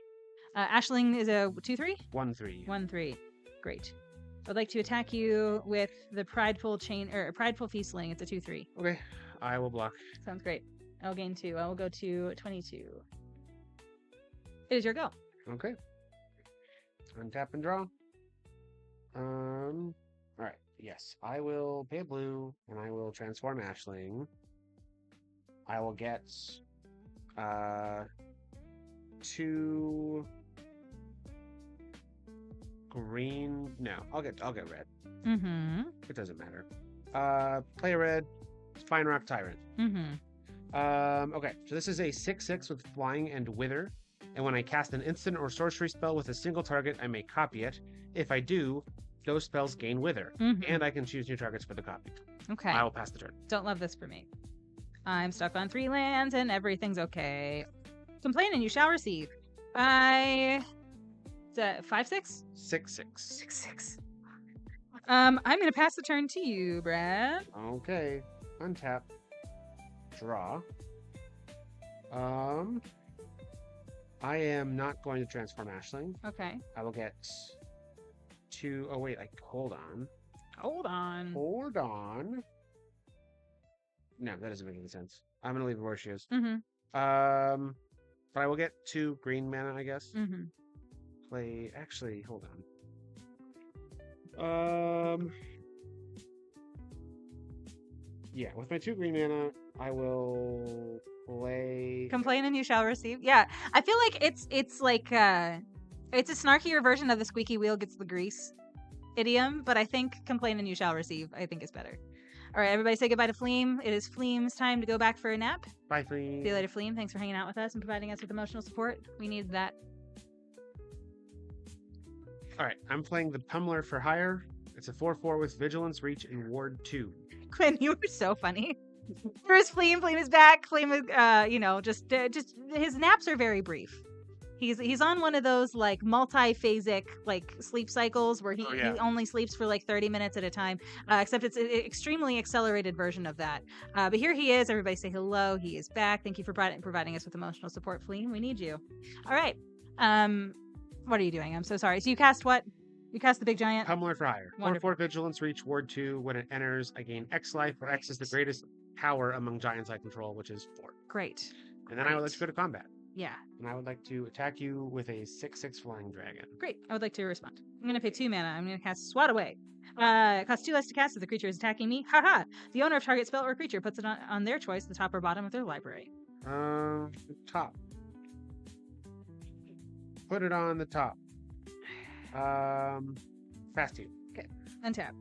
Speaker 1: Ashling is a 2/3?
Speaker 2: 1/3.
Speaker 1: 1/3. Great. I would like to attack you with the Prideful Feastling. It's a 2/3.
Speaker 2: Okay. I will block.
Speaker 1: Sounds great. I'll gain 2. I will go to 22. It is your go.
Speaker 2: Okay. Untap and draw. All right. Yes, I will pay a blue, and I will transform Ashling. I will get 2 green. No, I'll get red.
Speaker 1: Mm-hmm.
Speaker 2: It doesn't matter. Play a red. Fine Rock Tyrant.
Speaker 1: Mm-hmm.
Speaker 2: Okay, so this is a 6/6 with flying and wither. And when I cast an instant or sorcery spell with a single target, I may copy it. If I do, those spells gain wither.
Speaker 1: Mm-hmm.
Speaker 2: And I can choose new targets for the copy.
Speaker 1: Okay.
Speaker 2: I will pass the turn.
Speaker 1: Don't love this for me. I'm stuck on 3 lands and everything's okay. Complain and you shall receive. Is that 5/6?
Speaker 2: 6/6.
Speaker 1: 6/6. I'm gonna pass the turn to you, Brad.
Speaker 2: Okay. Untap. Draw. I am not going to transform Ashling.
Speaker 1: Okay.
Speaker 2: I will get 2. Oh wait, hold on.
Speaker 1: Hold on.
Speaker 2: Hold on. No, that doesn't make any sense. I'm gonna leave her where she is.
Speaker 1: Mm-hmm.
Speaker 2: But I will get 2 green mana, I guess.
Speaker 1: Mm-hmm.
Speaker 2: Play. Actually, hold on. Yeah, with my 2 green mana, I will play.
Speaker 1: Complain and you shall receive. Yeah, I feel like it's like it's a snarkier version of the squeaky wheel gets the grease idiom, but I think complain and you shall receive I think is better. All right, everybody say goodbye to Fleem. It is Fleem's time to go back for a nap.
Speaker 2: Bye, Fleem.
Speaker 1: See you later, Fleem. Thanks for hanging out with us and providing us with emotional support. We need that.
Speaker 2: All right, I'm playing the Pummeler for hire. It's a 4/4 with Vigilance, Reach, and Ward 2.
Speaker 1: Quinn, you were so funny. There's Fleem. Fleem is back. Fleem is, just his naps are very brief. He's on one of those like multi-phasic like sleep cycles where he only sleeps for like 30 minutes at a time. Except it's an extremely accelerated version of that. But here he is. Everybody say hello. He is back. Thank you for providing us with emotional support, Fleem. We need you. All right. What are you doing? I'm so sorry. So you cast what? You cast the big giant?
Speaker 2: Pummeler for hire.
Speaker 1: Wonderful.
Speaker 2: 4/4 Vigilance, Reach, Ward 2. When it enters, I gain X life, where X is the greatest power among giants I control, which is 4.
Speaker 1: Great.
Speaker 2: And then I would like to go to combat.
Speaker 1: Yeah.
Speaker 2: And I would like to attack you with a 6/6 flying dragon.
Speaker 1: Great. I would like to respond. I'm going to pay 2 mana. I'm going to cast Swat Away. It costs 2 less to cast if the creature is attacking me. Haha. The owner of target spell or creature puts it on their choice, the top or bottom of their library.
Speaker 2: Top. Put it on the top. Fast you.
Speaker 1: Okay. Untap.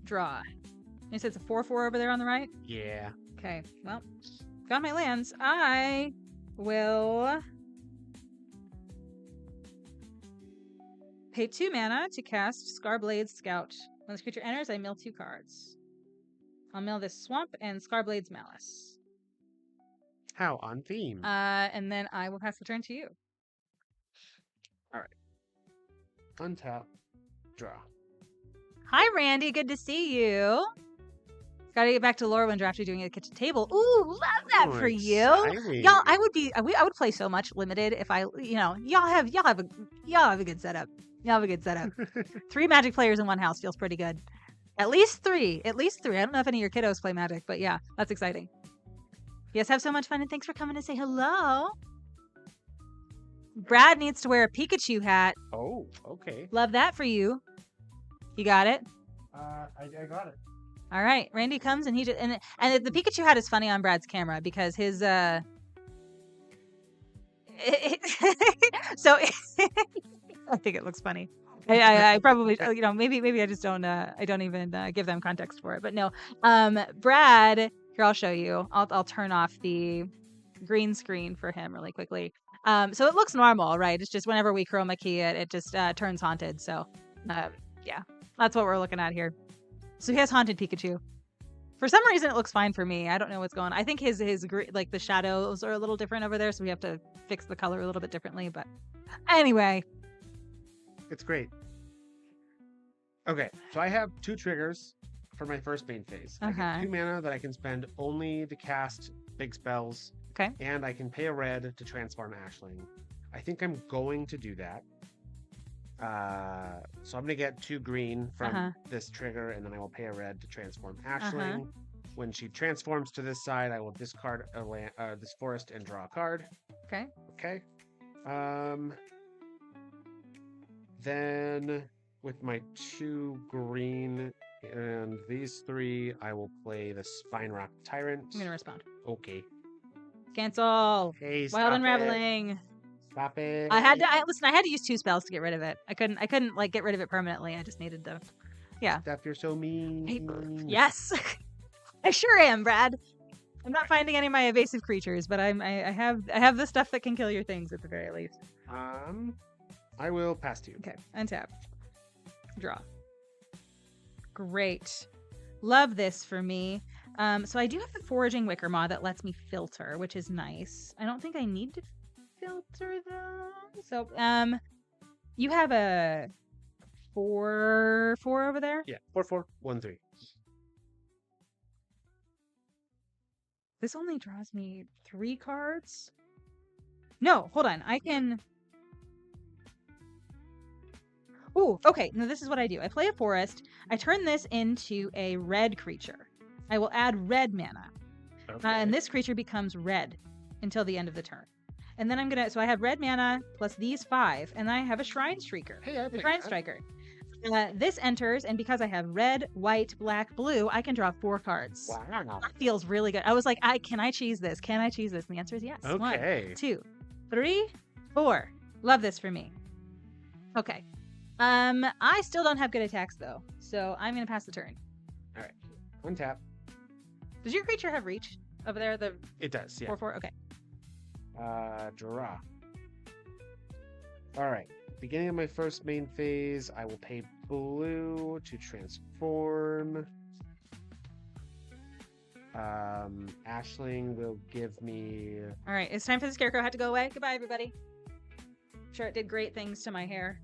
Speaker 1: Draw. You said it's a 4/4 over there on the right?
Speaker 2: Yeah.
Speaker 1: Okay. Well, got my lands. I will pay 2 mana to cast Scarblade's Scout. When this creature enters, I mill 2 cards. I'll mill this Swamp and Scarblade's Malice.
Speaker 2: How on theme?
Speaker 1: And then I will pass the turn to you.
Speaker 2: All right. Untap. Draw.
Speaker 1: Hi, Randy. Good to see you. Got to get back to LORWYN drafting, doing it at the kitchen table. Ooh, love that for you, y'all. I would play so much limited if I, y'all have a good setup. Y'all have a good setup. 3 Magic players in one house feels pretty good. At least 3. I don't know if any of your kiddos play Magic, but yeah, that's exciting. Yes, have so much fun and thanks for coming to say hello. Brad needs to wear a Pikachu hat.
Speaker 2: Oh, okay.
Speaker 1: Love that for you. You got it?
Speaker 2: I got it.
Speaker 1: All right. Randy comes and and the Pikachu hat is funny on Brad's camera because his so I think it looks funny. I probably maybe I just don't even give them context for it. But no. Brad, here I'll show you. I'll turn off the green screen for him really quickly. So it looks normal, right? It's just whenever we chroma key it, it just turns haunted. So, yeah, that's what we're looking at here. So he has haunted Pikachu. For some reason, it looks fine for me. I don't know what's going on. I think his like the shadows are a little different over there, so we have to fix the color a little bit differently. But anyway,
Speaker 2: it's great. Okay, so I have 2 triggers for my first main phase. I get 2 mana that I can spend only to cast big spells.
Speaker 1: Okay.
Speaker 2: And I can pay a red to transform Ashling. I think I'm going to do that. So I'm going to get 2 green from this trigger, and then I will pay a red to transform Ashling. When she transforms to this side, I will discard this forest and draw a card.
Speaker 1: Okay.
Speaker 2: Okay. Then with my 2 green and these 3, I will play the Spinerock Tyrant.
Speaker 1: I'm gonna respond.
Speaker 2: Okay.
Speaker 1: Cancel.
Speaker 2: Hey,
Speaker 1: Wild
Speaker 2: stop it.
Speaker 1: Unraveling.
Speaker 2: Stop it.
Speaker 1: I had to listen. I had to use 2 spells to get rid of it. I couldn't like get rid of it permanently. I just needed to. Yeah.
Speaker 2: Steph, you're so mean.
Speaker 1: Yes, I sure am, Brad. I'm not finding any of my evasive creatures, but I have the stuff that can kill your things at the very least.
Speaker 2: I will pass to you.
Speaker 1: Okay, untap. Draw. Great. Love this for me. So I do have the Foraging Wickermaw that lets me filter, which is nice. I don't think I need to filter though. So you have a 4/4 over there?
Speaker 2: Yeah, 4/4, 1/3.
Speaker 1: This only draws me 3 cards. No, hold on. I can. Ooh, okay. Now this is what I do. I play a forest. I turn this into a red creature. I will add red mana.
Speaker 2: Okay.
Speaker 1: And this creature becomes red until the end of the turn. And then I'm going to... So I have red mana plus these 5. And then I have a Shrine Shrieker.
Speaker 2: Hey, I
Speaker 1: The Shrine Striker. This enters, and because I have red, white, black, blue, I can draw 4 cards.
Speaker 2: Wow.
Speaker 1: That feels really good. I was like, can I cheese this? Can I cheese this? And the answer is yes.
Speaker 2: Okay.
Speaker 1: 1, 2, 3, 4. Love this for me. Okay. I still don't have good attacks though, so I'm gonna pass the turn.
Speaker 2: All right. Untap.
Speaker 1: Does your creature have reach over there? The
Speaker 2: It does. Yeah.
Speaker 1: 4/4. Okay.
Speaker 2: Draw. All right. Beginning of my first main phase, I will pay blue to transform. Ashling will give me...
Speaker 1: All right, it's time for the Scarecrow. I had to go away. Goodbye, everybody. Sure, it did great things to my hair.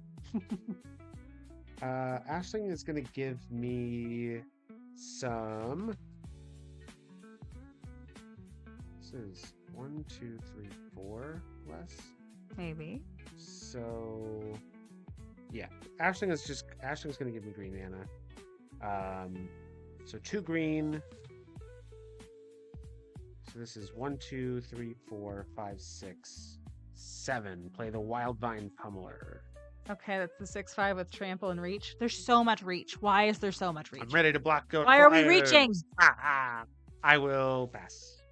Speaker 2: Ashling is going to give me some... This is 1, 2, 3, 4 less.
Speaker 1: Maybe.
Speaker 2: So, yeah. Ashling's going to give me green mana. So 2 green. So this is 1, 2, 3, 4, 5, 6, 7. Play the Wildvine Pummeler.
Speaker 1: Okay, that's the 6/5 with trample and reach. There's so much reach. Why is there so much reach?
Speaker 2: I'm ready to block go.
Speaker 1: Why are we reaching?
Speaker 2: I will pass.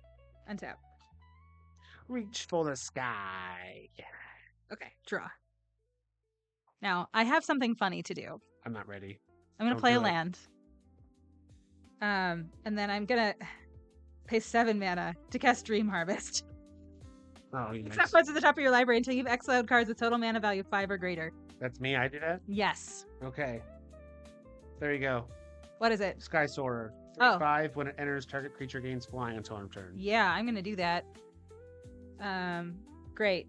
Speaker 1: Untap.
Speaker 2: Reach for the sky.
Speaker 1: Okay, draw. Now, I have something funny to do.
Speaker 2: I'm not ready.
Speaker 1: I'm going to
Speaker 2: Don't
Speaker 1: play a
Speaker 2: do it.
Speaker 1: land. And then I'm going to pay 7 mana to cast Dream Harvest.
Speaker 2: Oh, yes.
Speaker 1: Except cards at the top of your library until you've exiled cards with total mana value of 5 or greater.
Speaker 2: That's me. I did that?
Speaker 1: Yes.
Speaker 2: Okay. There you go.
Speaker 1: What is it?
Speaker 2: Sky Soarer.
Speaker 1: Oh.
Speaker 2: 5. When it enters, target creature gains flying until end turn.
Speaker 1: Yeah, I'm going to do that. Great.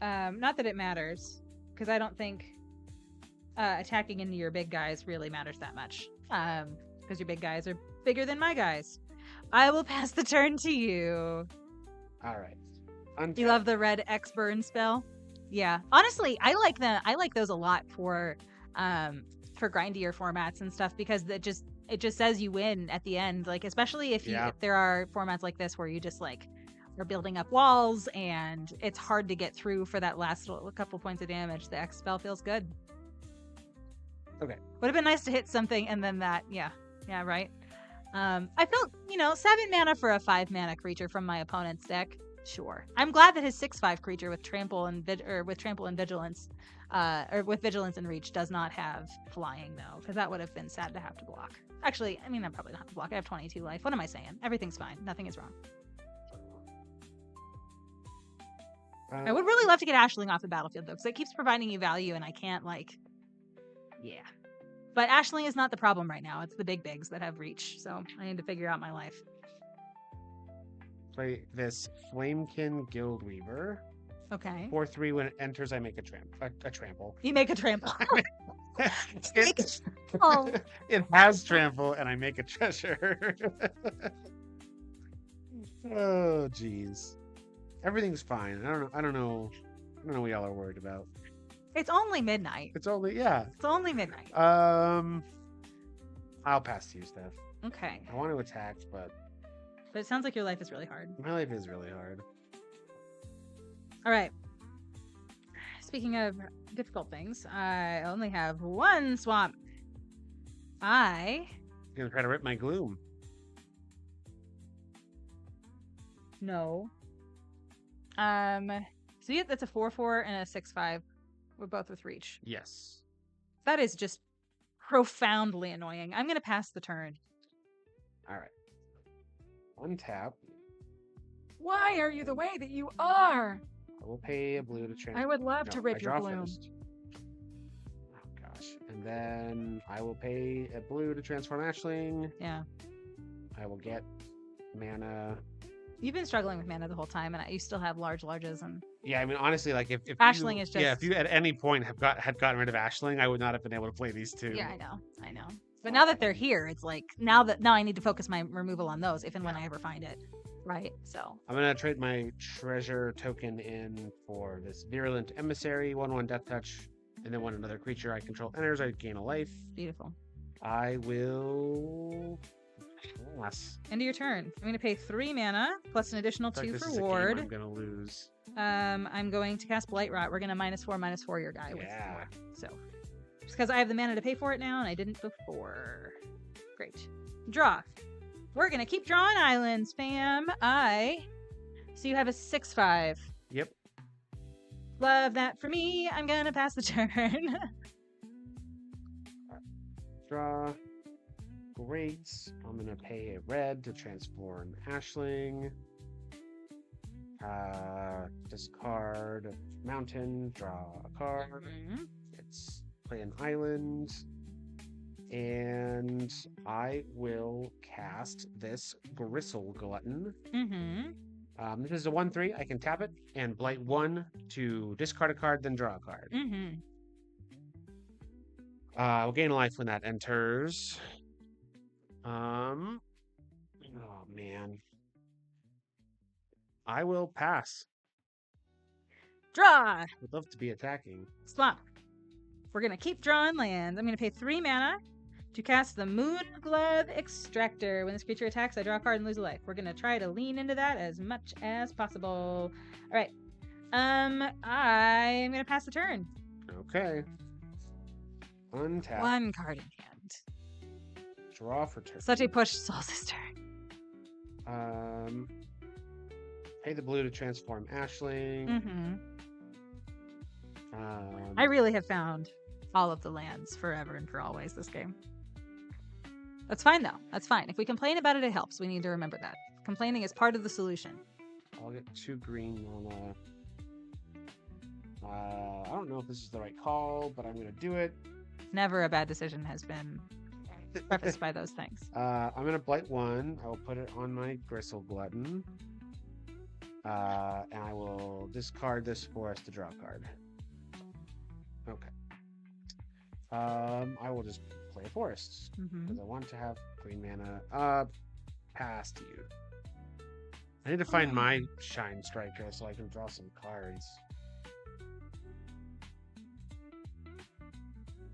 Speaker 1: Not that it matters, because I don't think attacking into your big guys really matters that much. Because your big guys are bigger than my guys. I will pass the turn to you.
Speaker 2: All right.
Speaker 1: You love the red X burn spell? Yeah. Honestly, I like those a lot for grindier formats and stuff, because it just says you win at the end. Like, especially if there are formats like this where you just like are building up walls and it's hard to get through for that last couple points of damage. The X spell feels good.
Speaker 2: Okay.
Speaker 1: Would have been nice to hit something and then that. Yeah, right. I felt, 7 mana for a 5 mana creature from my opponent's deck. Sure. I'm glad that his 6/5 creature with trample and vigilance, or with vigilance and reach does not have flying though, because that would have been sad to have to block. Actually, I probably don't have to block. I have 22 life. What am I saying? Everything's fine. Nothing is wrong. I would really love to get Ashling off the battlefield though, because it keeps providing you value, and I can't yeah. But Ashling is not the problem right now. It's the big bigs that have reach, so I need to figure out my life.
Speaker 2: Play this Flamekin Guildweaver.
Speaker 1: Okay.
Speaker 2: 4/3. When it enters, I make a trample.
Speaker 1: You make a trample.
Speaker 2: It has trample, and I make a treasure. Oh, jeez. Everything's fine. I don't know what y'all are worried about.
Speaker 1: It's only midnight.
Speaker 2: It's only
Speaker 1: midnight.
Speaker 2: I'll pass to you, Steph.
Speaker 1: Okay.
Speaker 2: I want to attack, but
Speaker 1: it sounds like your life is really hard.
Speaker 2: my life is really hard.
Speaker 1: All right. Speaking of difficult things, I only have one swamp.
Speaker 2: I'm gonna try to rip my gloom.
Speaker 1: No. So yeah, that's a 4/4 and a 6/5. We're both with reach.
Speaker 2: Yes.
Speaker 1: That is just profoundly annoying. I'm gonna pass the turn.
Speaker 2: All right. Untap.
Speaker 1: Why are you the way that you are?
Speaker 2: I will pay a blue to transfer.
Speaker 1: I would love to rip
Speaker 2: I
Speaker 1: your
Speaker 2: draw
Speaker 1: bloom.
Speaker 2: first. Oh gosh. And then I will pay a blue to transform Ashling.
Speaker 1: Yeah.
Speaker 2: I will get mana.
Speaker 1: You've been struggling with mana the whole time, and you still have larges and.
Speaker 2: Yeah, I mean, honestly, like if
Speaker 1: Ashling
Speaker 2: you,
Speaker 1: is just.
Speaker 2: yeah, if you at any point had gotten rid of Ashling, I would not have been able to play these two.
Speaker 1: Yeah, I know. But now that they're here, it's like now I need to focus my removal on those if and when I ever find it. Right. So
Speaker 2: I'm gonna trade my treasure token in for this virulent emissary, 1/1 death touch, and then when another creature I control enters, I gain a life.
Speaker 1: Beautiful.
Speaker 2: I will pass.
Speaker 1: End of your turn. I'm gonna pay 3 mana plus an additional 2
Speaker 2: this
Speaker 1: for
Speaker 2: is a game
Speaker 1: ward.
Speaker 2: I'm gonna lose.
Speaker 1: I'm going to cast Blight Rot. We're gonna -4/-4 your guy with 4. So just because I have the mana to pay for it now and I didn't before. Great. Draw. We're gonna keep drawing islands, fam. So you have a 6/5.
Speaker 2: Yep.
Speaker 1: Love that for me. I'm gonna pass the turn.
Speaker 2: Draw. Great. I'm gonna pay a red to transform Ashling. Discard mountain. Draw a card. It's play an island. And I will cast this Gristle Glutton. This is a 1/3. I can tap it and blight 1 to discard a card, then draw a card. We'll gain a life when that enters. Oh man. I will pass.
Speaker 1: Draw.
Speaker 2: Would love to be attacking.
Speaker 1: Swamp. We're gonna keep drawing lands. I'm gonna pay 3 mana to cast the Moonglove Extractor. When this creature attacks, I draw a card and lose a life. We're gonna try to lean into that as much as possible. All right. I'm gonna pass the turn.
Speaker 2: Okay. Untap.
Speaker 1: 1 card in hand.
Speaker 2: Draw for turn.
Speaker 1: Such a push, Soul Sister.
Speaker 2: Pay the blue to transform Ashling.
Speaker 1: I really have found all of the lands forever and for always this game. That's fine though. That's fine. If we complain about it, it helps. We need to remember that. Complaining is part of the solution.
Speaker 2: I'll get 2 green mana. I don't know if this is the right call, but I'm going to do it.
Speaker 1: Never a bad decision has been prefaced by those things.
Speaker 2: I'm going to blight 1. I will put it on my Gristle Glutton. And I will discard this forest to draw a card. Okay. I will just play a forest because I want to have green mana. Pass to you. I need to find my Shine Striker so I can draw some cards.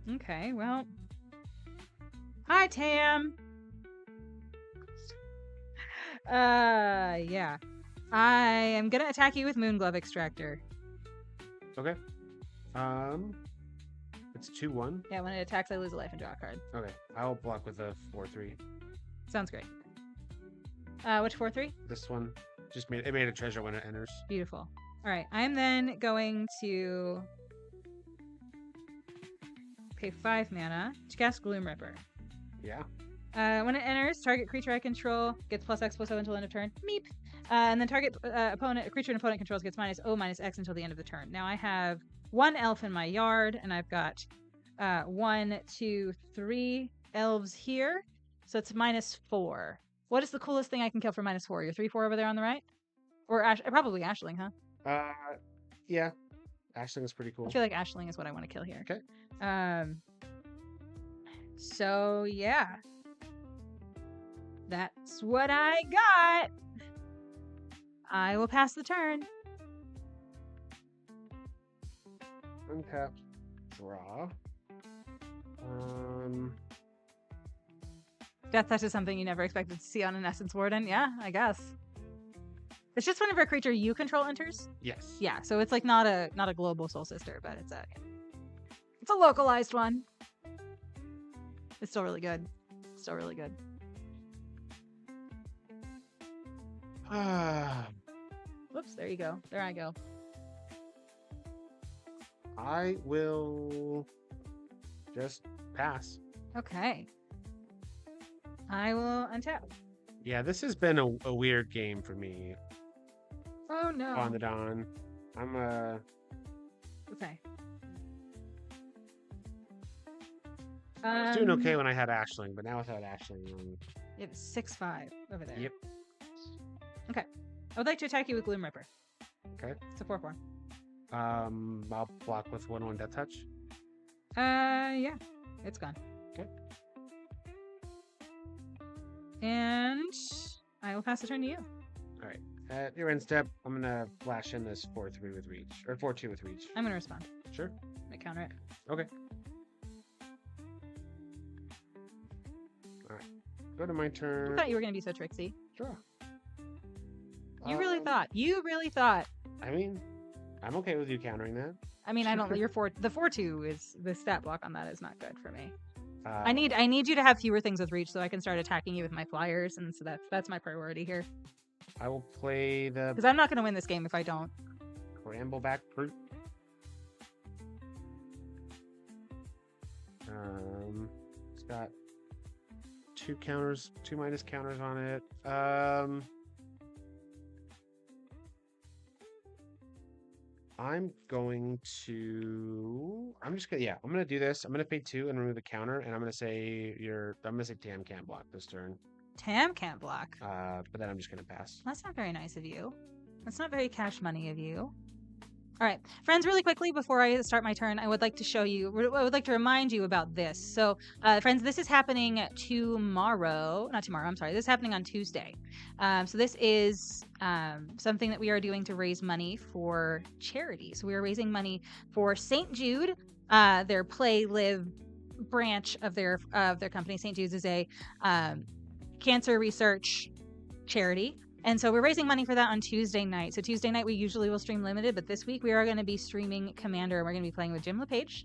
Speaker 1: Okay, well. Hi, Tam. Yeah. I am gonna attack you with Moonglove Extractor.
Speaker 2: Okay. It's 2/1.
Speaker 1: Yeah, when it attacks, I lose a life and draw a card.
Speaker 2: Okay, I'll block with a 4/3.
Speaker 1: Sounds great. Which 4/3?
Speaker 2: This one just made a treasure when it enters.
Speaker 1: Beautiful. All right, I'm then going to pay 5 mana to cast Gloom Ripper.
Speaker 2: Yeah.
Speaker 1: When it enters, target creature I control gets +X/+O until end of turn. Meep. And then target creature an opponent controls gets -O/-X until the end of the turn. Now I have 1 elf in my yard, and I've got 1, 2, 3 elves here. So it's -4. What is the coolest thing I can kill for -4? Your 3/4 over there on the right? Or probably Ashling, huh?
Speaker 2: Yeah. Ashling is pretty cool.
Speaker 1: I feel like Ashling is what I want to kill here.
Speaker 2: Okay.
Speaker 1: So yeah. That's what I got. I will pass the turn.
Speaker 2: Untap. Draw.
Speaker 1: Death Touch is something you never expected to see on an Essence Warden. Yeah, I guess. It's just whenever a creature you control enters.
Speaker 2: Yes.
Speaker 1: Yeah, so it's like not a global Soul Sister, but it's a localized one. It's still really good. Still really good. Whoops, there you go. There I go.
Speaker 2: I will just pass.
Speaker 1: Okay. I will untap.
Speaker 2: Yeah, this has been a weird game for me.
Speaker 1: Oh no.
Speaker 2: On the Dawn. I'm
Speaker 1: Okay.
Speaker 2: I was doing okay when I had Ashling, but now without Ashling.
Speaker 1: It was 6/5 over there.
Speaker 2: Yep.
Speaker 1: Okay. I would like to attack you with Gloom Ripper.
Speaker 2: Okay.
Speaker 1: It's a 4/4.
Speaker 2: I'll block with 1/1 Death Touch.
Speaker 1: Yeah. It's gone.
Speaker 2: Okay.
Speaker 1: And I will pass the turn to you.
Speaker 2: All right. At your end step, I'm gonna flash in this 4/3 with reach, or 4/2 with reach.
Speaker 1: I'm gonna respond.
Speaker 2: Sure.
Speaker 1: I'm gonna counter it.
Speaker 2: Okay. All right. Go to my turn.
Speaker 1: I thought you were gonna be so tricksy.
Speaker 2: Sure.
Speaker 1: You really thought. You really thought.
Speaker 2: I mean, I'm okay with you countering that.
Speaker 1: I mean, I don't. The 4/2 is the stat block on that is not good for me.
Speaker 2: Uh,
Speaker 1: I need you to have fewer things with reach so I can start attacking you with my flyers, and so that's my priority here.
Speaker 2: I will play the
Speaker 1: Because I'm not going to win this game if I don't.
Speaker 2: Brambleback Brute. It's got 2 counters, 2 minus counters on it. I'm just gonna do this. I'm gonna pay 2 and remove the counter, and I'm gonna say Tam can't block this turn.
Speaker 1: Tam can't block.
Speaker 2: But then I'm just gonna pass.
Speaker 1: That's not very nice of you. That's not very cash money of you. All right, friends, really quickly before I start my turn, I would like to remind you about this. So, friends, this is happening tomorrow. Not tomorrow, I'm sorry. This is happening on Tuesday. So this is something that we are doing to raise money for charity. So we are raising money for St. Jude, their Play Live branch of their company. St. Jude's is a cancer research charity. And so we're raising money for that on Tuesday night. So Tuesday night, we usually will stream limited, but this week we are going to be streaming Commander, and we're going to be playing with Jim Lepage,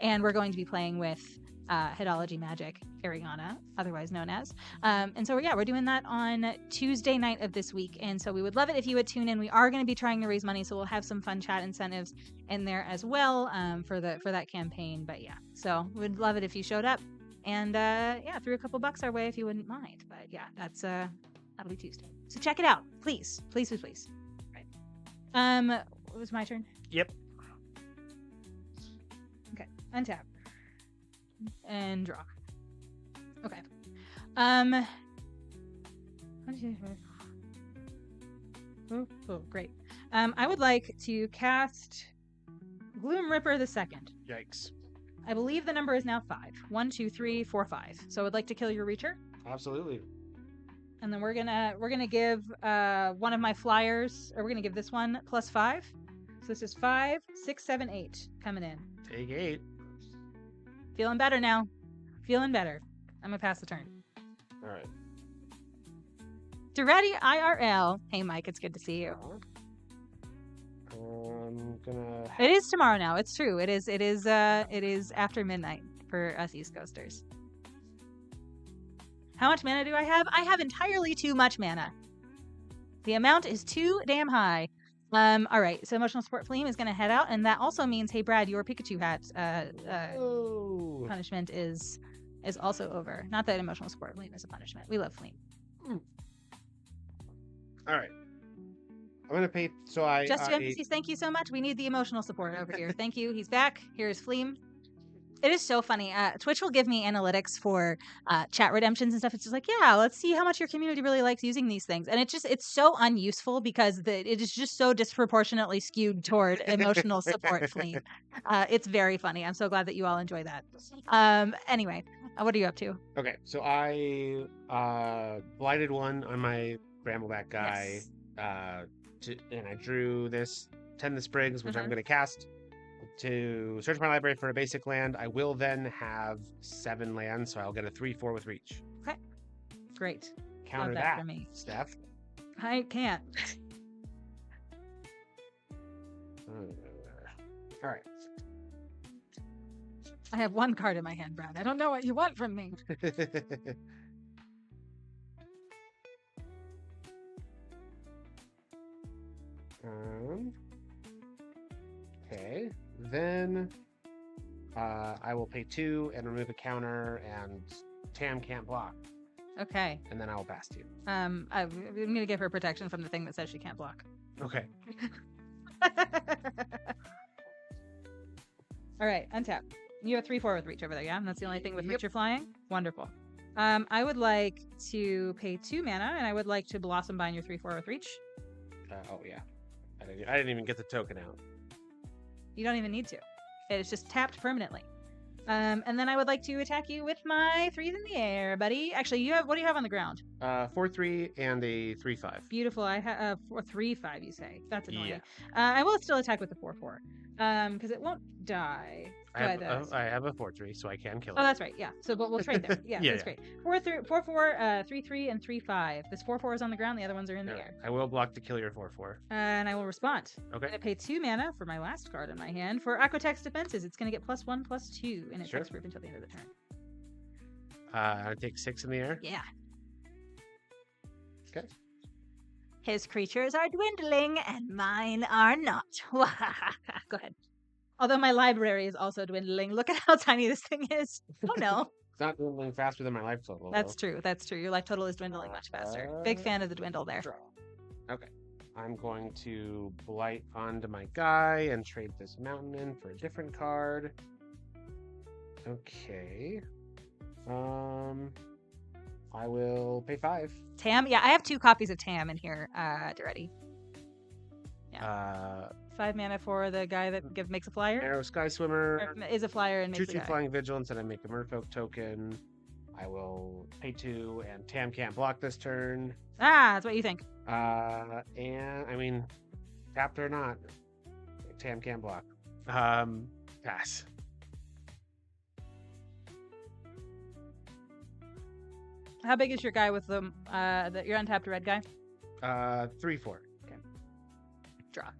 Speaker 1: and we're going to be playing with Hedology Magic, Ariana, otherwise known as. And so, we're doing that on Tuesday night of this week. And so we would love it if you would tune in. We are going to be trying to raise money, so we'll have some fun chat incentives in there as well for that campaign. But yeah, so we'd love it if you showed up and threw a couple bucks our way if you wouldn't mind. But yeah, that'll be Tuesday. So check it out, please. Please, please, please. Right. It was my turn?
Speaker 2: Yep.
Speaker 1: Okay. Untap. And draw. Okay. Oh, great. I would like to cast Gloom Ripper the second.
Speaker 2: Yikes.
Speaker 1: I believe the number is now 5. 1, 2, 3, 4, 5. So I would like to kill your Reacher.
Speaker 2: Absolutely.
Speaker 1: And then we're gonna give one of my flyers, or we're gonna give this one +5. So this is 5, 6, 7, 8 coming in.
Speaker 2: Take 8.
Speaker 1: Feeling better now. Feeling better. I'm gonna pass the turn.
Speaker 2: All right.
Speaker 1: Duretti IRL. Hey Mike, it's good to see you.
Speaker 2: I'm gonna.
Speaker 1: It is tomorrow now. It's true. It is after midnight for us East Coasters. How much mana do I have? I have entirely too much mana. The amount is too damn high. All right, so Emotional Support Flame is going to head out, and that also means, hey, Brad, your Pikachu hat punishment is also over. Not that Emotional Support Flame is a punishment. We love Flame.
Speaker 2: All right. I'm going to pay, so I...
Speaker 1: Just to NPCs, thank you so much. We need the emotional support over here. Thank you. He's back. Here's Flame. It is so funny. Twitch will give me analytics for chat redemptions and stuff. It's just like, yeah, let's see how much your community really likes using these things. And it's so unuseful because it is just so disproportionately skewed toward emotional support Flame. It's very funny. I'm so glad that you all enjoy that. Anyway, what are you up to?
Speaker 2: Okay, so I blighted one on my Brambleback guy. Yes. And I drew this Tend the Sprigs, which I'm going to cast to search my library for a basic land. I will then have 7 lands, so I'll get a 3/4 with reach.
Speaker 1: Okay, great.
Speaker 2: Counter
Speaker 1: that for me.
Speaker 2: Steph.
Speaker 1: I can't.
Speaker 2: All right.
Speaker 1: I have one card in my hand, Brad. I don't know what you want from me.
Speaker 2: Okay. Then I will pay 2 and remove a counter, and Tam can't block.
Speaker 1: Okay.
Speaker 2: And then I will pass to you.
Speaker 1: I'm gonna give her protection from the thing that says she can't block.
Speaker 2: Okay.
Speaker 1: All right, untap. You have 3/4 with reach over there, yeah? That's the only thing with which you're flying? Wonderful. I would like to pay 2 mana, and I would like to Blossom Bind your 3/4 with reach.
Speaker 2: Oh, yeah. I didn't even get the token out.
Speaker 1: You don't even need to. It's just tapped permanently. And then I would like to attack you with my 3s in the air, buddy. Actually, what do you have on the ground?
Speaker 2: 4/3 and a 3/5.
Speaker 1: Beautiful. I have 4/3/5. You say that's annoying.
Speaker 2: Yeah.
Speaker 1: I will still attack with the 4/4, because it won't die.
Speaker 2: I have a 4/3, so I can kill it.
Speaker 1: Oh, that's right. Yeah. So, but we'll trade there. Yeah,
Speaker 2: Yeah,
Speaker 1: that's great. 4/4, 3/3, and 3/5. This 4/4 is on the ground. The other ones are in the air.
Speaker 2: I will block to kill your 4/4.
Speaker 1: And I will respond.
Speaker 2: Okay.
Speaker 1: I pay 2 mana for my last card in my hand. For Aquatex defenses, it's going to get +1/+2, and it takes proof until the end of the turn.
Speaker 2: I take 6 in the air.
Speaker 1: Yeah.
Speaker 2: Okay.
Speaker 1: His creatures are dwindling, and mine are not. Go ahead. Although my library is also dwindling. Look at how tiny this thing is. Oh no.
Speaker 2: It's not dwindling faster than my life total.
Speaker 1: That's true. That's true. Your life total is dwindling much faster. Big fan of the dwindle there.
Speaker 2: Okay. I'm going to blight onto my guy and trade this mountain in for a different card. Okay. I will pay 5.
Speaker 1: Tam? Yeah, I have 2 copies of Tam in here already.
Speaker 2: Yeah.
Speaker 1: 5 mana for the guy that makes a flyer.
Speaker 2: Arrow Sky Swimmer.
Speaker 1: Or is a flyer and makes a
Speaker 2: 2/2 Flying Vigilance, and I make a Merfolk token. I will pay 2, and Tam can't block this turn.
Speaker 1: Ah, that's what you think.
Speaker 2: And I mean, tapped or not, Tam can't block. Pass.
Speaker 1: How big is your guy with the your untapped red guy?
Speaker 2: 3/4.
Speaker 1: Okay. Draw.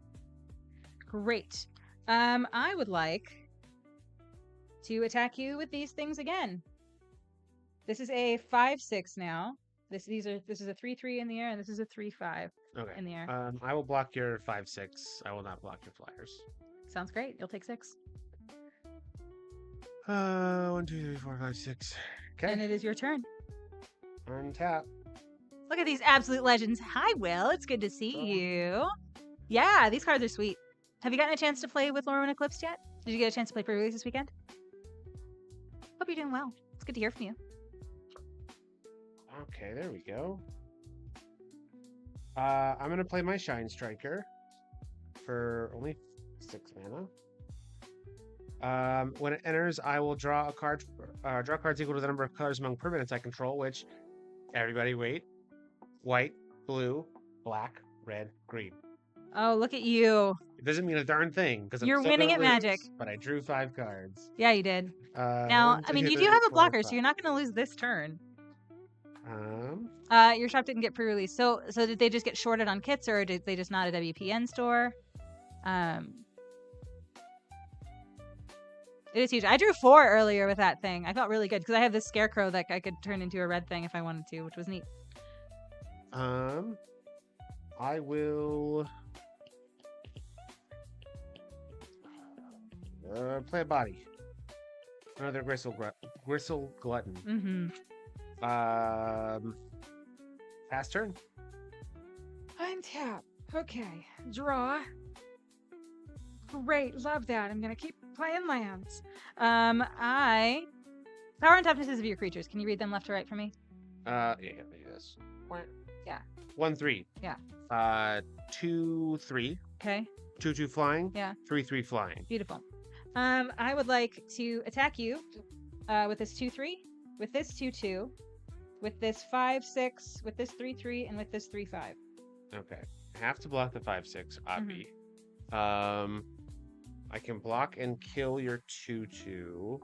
Speaker 1: Great. I would like to attack you with these things again. This is a 5/6 now. This is a 3/3 in the air, and this is a 3/5 in the air.
Speaker 2: I will block your 5/6. I will not block your flyers.
Speaker 1: Sounds great. You'll take 6.
Speaker 2: 1, 2, 3, 4, 5, 6. Okay.
Speaker 1: And it is your turn.
Speaker 2: Untap.
Speaker 1: Look at these absolute legends. Hi, Will. It's good to see you. Yeah, these cards are sweet. Have you gotten a chance to play with LORWYN ECLIPSED yet? Did you get a chance to play pre-release this weekend? Hope you're doing well. It's good to hear from you.
Speaker 2: Okay, there we go. I'm going to play my Shine Striker for only 6 mana. When it enters, I will draw a card. Draw cards equal to the number of colors among permanents I control, which, everybody wait, white, blue, black, red, green.
Speaker 1: Oh, look at you.
Speaker 2: It doesn't mean a darn thing, because
Speaker 1: you're winning at Magic.
Speaker 2: But I drew 5 cards.
Speaker 1: Yeah, you did. Now, I mean, you do have a blocker, so you're not going to lose this turn. Your shop didn't get pre-release. So did they just get shorted on kits, or did they just not a WPN store? It is huge. I drew 4 earlier with that thing. I felt really good because I have this scarecrow that I could turn into a red thing if I wanted to, which was neat.
Speaker 2: I will play a body. Another Gristle Glutton.
Speaker 1: Mm-hmm.
Speaker 2: Pass turn.
Speaker 3: Untap. Okay. Draw. Great. Love that. I'm going to keep playing lands.
Speaker 1: Power and toughness of your creatures. Can you read them left to right for me?
Speaker 2: Yeah, let me do this.
Speaker 1: Yeah.
Speaker 2: 1/3.
Speaker 1: Yeah.
Speaker 2: 2/3.
Speaker 1: Okay.
Speaker 2: 2/2 flying.
Speaker 1: Yeah.
Speaker 2: 3/3 flying.
Speaker 1: Beautiful. I would like to attack you with this 2/3, with this 2/2, with this 5/6, with this 3/3, and with this 3/5.
Speaker 2: Okay. I have to block the 5/6, obvi. I can block and kill your 2/2.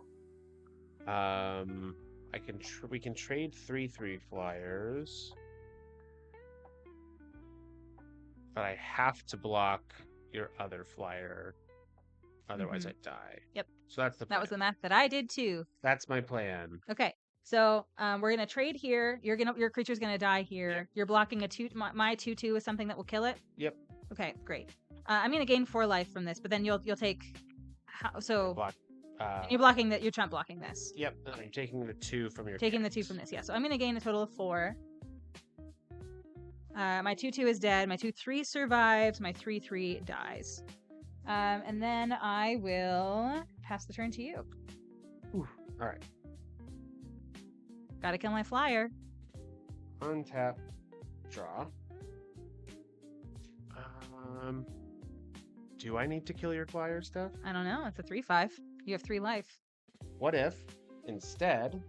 Speaker 2: We can trade 3/3 flyers. but I have to block your other flyer. Otherwise, I die.
Speaker 1: Yep.
Speaker 2: So that's the plan.
Speaker 1: That was the math that I did too.
Speaker 2: That's my plan.
Speaker 1: Okay. So we're gonna trade here. Your creature's gonna die here.
Speaker 2: Yep.
Speaker 1: You're blocking a 2. My 2/2 is something that will kill it.
Speaker 2: Yep.
Speaker 1: Okay, great. I'm gonna gain 4 life from this, but then you'll take. So
Speaker 2: Block.
Speaker 1: you're blocking that. You're trump blocking this.
Speaker 2: Yep. I'm taking the 2 from your.
Speaker 1: Taking the 2 from this. Yeah. So I'm gonna gain a total of 4. My 2/2 is dead. My 2/3 survives. My 3/3 dies. And then I will pass the turn to you.
Speaker 2: All right.
Speaker 1: Gotta kill my flyer.
Speaker 2: Untap. Draw. Do I need to kill your flyer, Steph?
Speaker 1: I don't know. It's a 3/5. You have 3 life.
Speaker 2: What if, instead,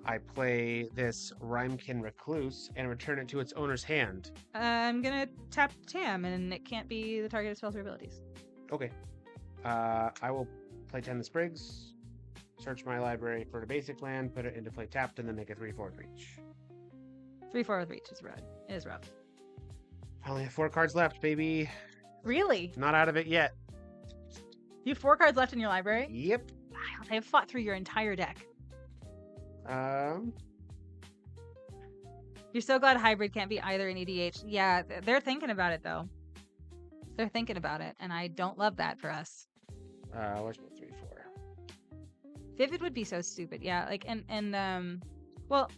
Speaker 2: I play this Rhymekin Recluse and return it to its owner's hand?
Speaker 1: I'm gonna tap Tam, and it can't be the target of spells or abilities.
Speaker 2: Okay. I will play 10 the Sprigs, search my library for the basic land, put it into play tapped, and then make a 3/4 reach.
Speaker 1: 3/4 with reach is rough. It is rough.
Speaker 2: I only have 4 cards left, baby.
Speaker 1: Really?
Speaker 2: Not out of it yet.
Speaker 1: You have 4 cards left in your library?
Speaker 2: Yep.
Speaker 1: Wild. I have fought through your entire deck. You're so glad hybrid can't be either in EDH. Yeah, they're thinking about it though. They're thinking about it, and I don't love that for us.
Speaker 2: Where's my 3/4?
Speaker 1: Vivid would be so stupid. Yeah, like well,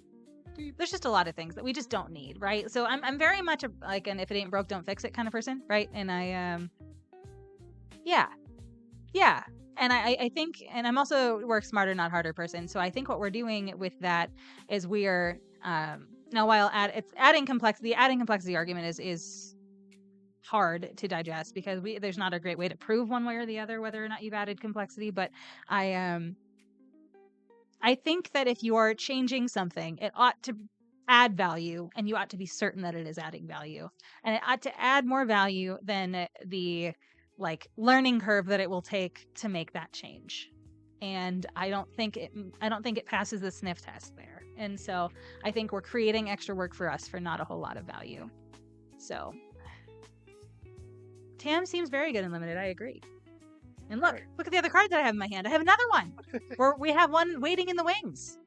Speaker 1: there's just a lot of things that we just don't need, right? So I'm very much like an if it ain't broke, don't fix it kind of person, right? And yeah. And I think, and I'm also work smarter, not harder person. So I think what we're doing with that is we are now while it's adding complexity. The adding complexity argument is hard to digest because there's not a great way to prove one way or the other whether or not you've added complexity. But I think that if you are changing something, it ought to add value, and you ought to be certain that it is adding value, and it ought to add more value than the learning curve that it will take to make that change. And I don't think it passes the sniff test there. And so I think we're creating extra work for us for not a whole lot of value. So Tam seems very good in limited. I agree. And look at the other card that I have in my hand. I have another one. we have one waiting in the wings.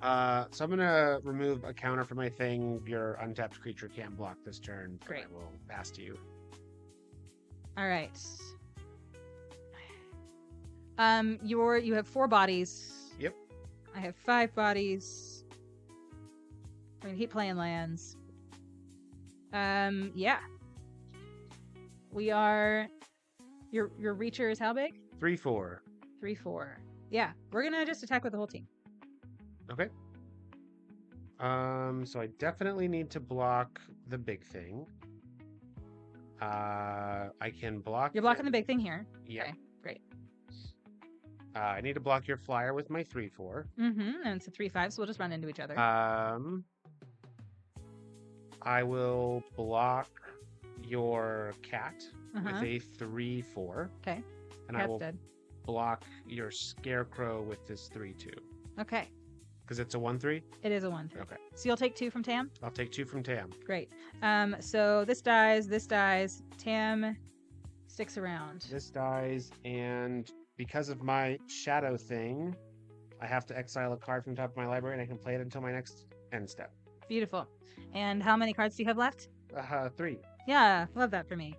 Speaker 2: So I'm gonna remove a counter from my thing. Your untapped creature can't block this turn.
Speaker 1: Great.
Speaker 2: I will pass to you.
Speaker 1: All right. You have 4 bodies.
Speaker 2: Yep.
Speaker 1: I have 5 bodies. I'm gonna keep playing lands. Yeah. We are. Your reacher is how big?
Speaker 2: 3/4.
Speaker 1: 3/4. Yeah, we're gonna just attack with the whole team.
Speaker 2: Okay. So I definitely need to block the big thing. I can block.
Speaker 1: You're blocking the big thing here.
Speaker 2: Yeah.
Speaker 1: Okay, great.
Speaker 2: I need to block your flyer with my 3/4.
Speaker 1: And it's a 3/5, so we'll just run into each other.
Speaker 2: I will block your cat with a 3/4.
Speaker 1: Okay.
Speaker 2: And
Speaker 1: Cat's
Speaker 2: I will
Speaker 1: dead.
Speaker 2: block your scarecrow with this 3/2.
Speaker 1: Okay.
Speaker 2: Because it's a 1/3?
Speaker 1: It is a 1/3.
Speaker 2: Okay.
Speaker 1: So you'll take 2 from Tam?
Speaker 2: I'll take 2 from Tam.
Speaker 1: Great. So this dies. Tam sticks around.
Speaker 2: This dies, and because of my shadow thing, I have to exile a card from the top of my library, and I can play it until my next end step.
Speaker 1: Beautiful. And how many cards do you have left?
Speaker 2: 3.
Speaker 1: Yeah, love that for me.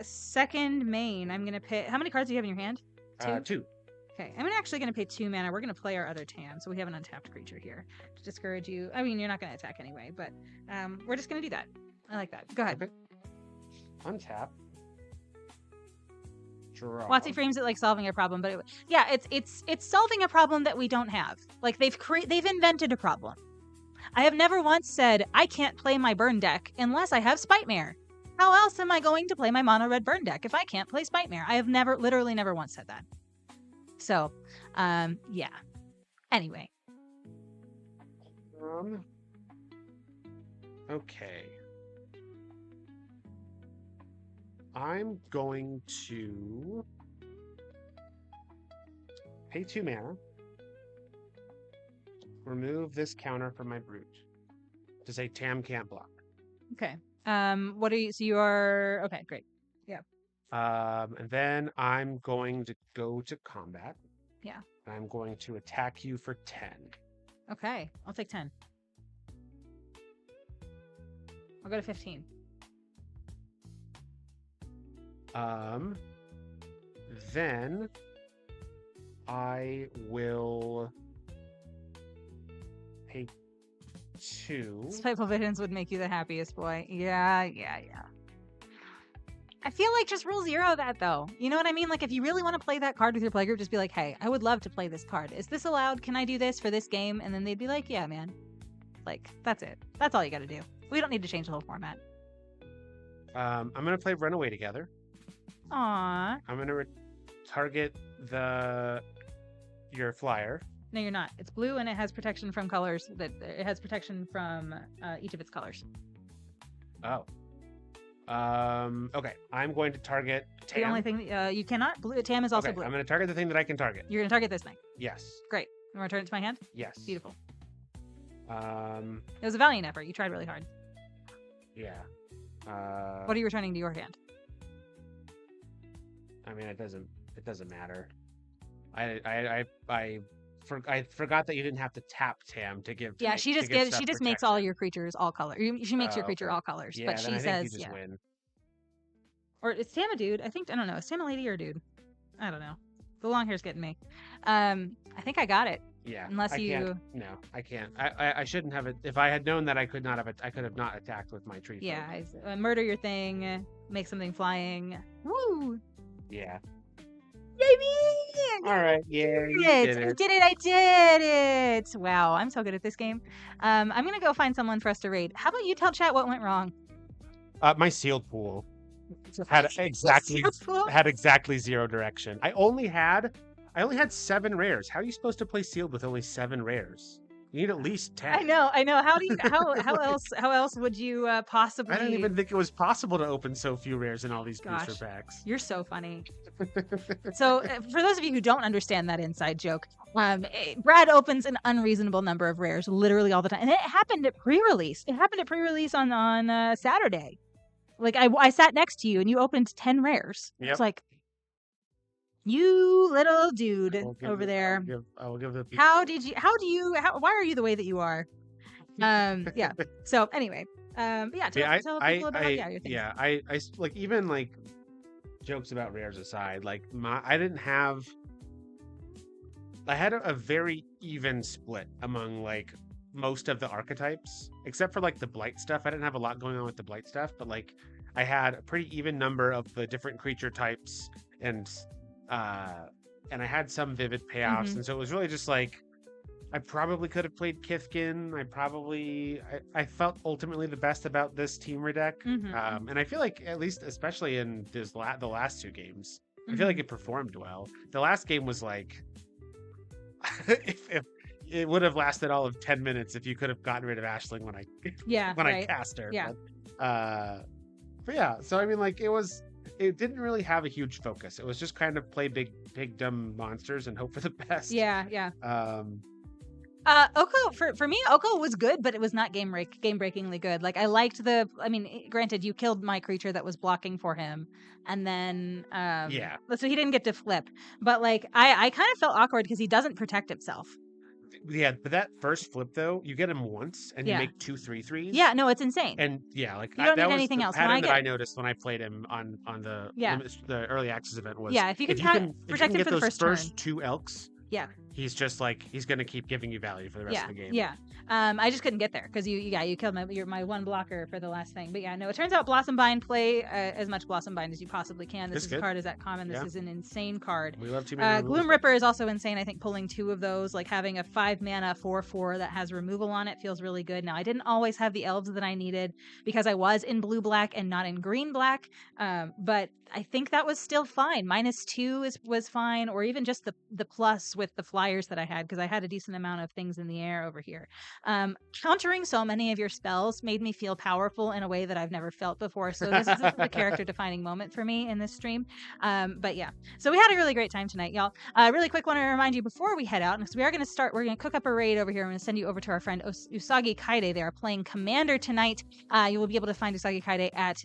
Speaker 1: Second main, I'm gonna pay. How many cards do you have in your hand? 2?
Speaker 2: 2.
Speaker 1: Okay, I'm actually gonna pay 2 mana. We're gonna play our other Tam, so we have an untapped creature here to discourage you. I mean, you're not gonna attack anyway, but we're just gonna do that. I like that. Go ahead.
Speaker 2: Okay. Untap. Draw.
Speaker 1: WotC frames it like solving a problem, but it's solving a problem that we don't have. Like they've invented a problem. I have never once said I can't play my burn deck unless I have Spite-Mare. How else am I going to play my mono red burn deck if I can't play Spite-Mare? I have literally never once said that. So, yeah. Anyway.
Speaker 2: Okay. I'm going to pay 2 mana. Remove this counter from my brute to say Tam can't block.
Speaker 1: Okay. What are you? So you are okay. Great.
Speaker 2: And then I'm going to go to combat.
Speaker 1: Yeah.
Speaker 2: I'm going to attack you for 10.
Speaker 1: Okay, I'll take 10. I'll go to 15.
Speaker 2: Then I will take 2.
Speaker 1: Spiteful Visions would make you the happiest boy. Yeah. I feel like just rule 0 that though. You know what I mean? Like if you really want to play that card with your playgroup, just be like, hey, I would love to play this card. Is this allowed? Can I do this for this game? And then they'd be like, yeah, man. Like, that's it. That's all you got to do. We don't need to change the whole format.
Speaker 2: I'm going to play Runaway together.
Speaker 1: Aww.
Speaker 2: I'm going to target your flyer.
Speaker 1: No, you're not. It's blue and it has protection from colors. It has protection from each of its colors.
Speaker 2: Oh. Okay. I'm going to target Tam.
Speaker 1: The only thing you cannot. Blue. Tam is also
Speaker 2: Okay,
Speaker 1: blue.
Speaker 2: I'm going to target the thing that I can target.
Speaker 1: You're going to target this thing.
Speaker 2: Yes.
Speaker 1: Great. You want to turn it to my hand?
Speaker 2: Yes.
Speaker 1: Beautiful.
Speaker 2: It
Speaker 1: was a valiant effort. You tried really hard.
Speaker 2: Yeah.
Speaker 1: What are you returning to your hand?
Speaker 2: I mean, it doesn't matter. I forgot that you didn't have to tap Tam to give.
Speaker 1: Yeah, she just gives. She just makes all your creatures all colors. She makes your creature
Speaker 2: okay.
Speaker 1: all colors,
Speaker 2: Yeah,
Speaker 1: but
Speaker 2: then
Speaker 1: she
Speaker 2: I think
Speaker 1: says,
Speaker 2: you just
Speaker 1: yeah.
Speaker 2: win.
Speaker 1: Or is Tam a dude? I don't know. Is Tam a lady or a dude? I don't know. The long hair's getting me. I think I got it.
Speaker 2: Yeah.
Speaker 1: Unless you.
Speaker 2: Can't, no, I can't. I shouldn't have it. If I had known that, I could have not attacked with my tree.
Speaker 1: Yeah, murder your thing. Make something flying. Woo!
Speaker 2: Yeah.
Speaker 1: Baby!
Speaker 2: All right. Yeah.
Speaker 1: I did it! Wow, I'm so good at this game. I'm gonna go find someone for us to raid. How about you tell chat what went wrong?
Speaker 2: My sealed pool had exactly 0 direction. I only had 7 rares. How are you supposed to play sealed with only 7 rares? You need at least 10.
Speaker 1: I know. How else would you possibly?
Speaker 2: I didn't even think it was possible to open so few rares in all these booster packs.
Speaker 1: You're so funny. So, for those of you who don't understand that inside joke, Brad opens an unreasonable number of rares literally all the time, and it happened at pre-release. It happened at pre-release on Saturday. Like I sat next to you, and you opened 10 rares.
Speaker 2: Yep.
Speaker 1: It's like, you little dude over there.
Speaker 2: I will give the.
Speaker 1: Why are you the way that you are? Yeah. So anyway, tell people about your things.
Speaker 2: Yeah, I like, even like jokes about rares aside, like I had a very even split among like most of the archetypes, except for like the blight stuff. I didn't have a lot going on with the blight stuff, but like I had a pretty even number of the different creature types, and I had some vivid payoffs, and so it was really just like I probably could have played Kithkin. I felt ultimately the best about this team deck, and I feel like, at least especially in the last 2 games, I feel like it performed well. The last game was like if it would have lasted all of 10 minutes if you could have gotten rid of Aisling when I cast her.
Speaker 1: Yeah.
Speaker 2: But yeah, so I mean, like, it didn't really have a huge focus. It was just kind of play big dumb monsters and hope for the best.
Speaker 1: Yeah. Oko, for me, Oko was good, but it was not game breakingly good. Like, I liked granted, you killed my creature that was blocking for him, and then so he didn't get to flip. But like, I kind of felt awkward because he doesn't protect himself.
Speaker 2: Yeah, but that first flip though, you get him once and you make 2 3/3s.
Speaker 1: Yeah, no, it's insane.
Speaker 2: And yeah, like,
Speaker 1: you don't
Speaker 2: that
Speaker 1: need
Speaker 2: was
Speaker 1: anything
Speaker 2: the
Speaker 1: else.
Speaker 2: pattern that I noticed when I played him on the early access event was,
Speaker 1: if you can protect him for the
Speaker 2: first 2 elks.
Speaker 1: Yeah.
Speaker 2: He's just like, he's gonna keep giving you value for the rest of the game.
Speaker 1: Yeah. I just couldn't get there because you killed my one blocker for the last thing. But yeah, no, it turns out Blossom Bind, play as much Blossom Bind as you possibly can. This card is at common. This is an insane card.
Speaker 2: We love 2 mana.
Speaker 1: Gloom Ripper is also insane. I think pulling 2 of those, like having a 5 mana 4/4 that has removal on it, feels really good. Now, I didn't always have the elves that I needed because I was in blue black and not in green black. But I think that was still fine. -2 was fine, or even just the plus with the flyer fires that I had, because I had a decent amount of things in the air over here. Countering so many of your spells made me feel powerful in a way that I've never felt before. So this is a character defining moment for me in this stream. But yeah, so we had a really great time tonight, y'all. Really quick, want to remind you before we head out, because we are going to start, we're going to cook up a raid over here. I'm going to send you over to our friend Usagi Kaide. They are playing Commander tonight. You will be able to find Usagi Kaide at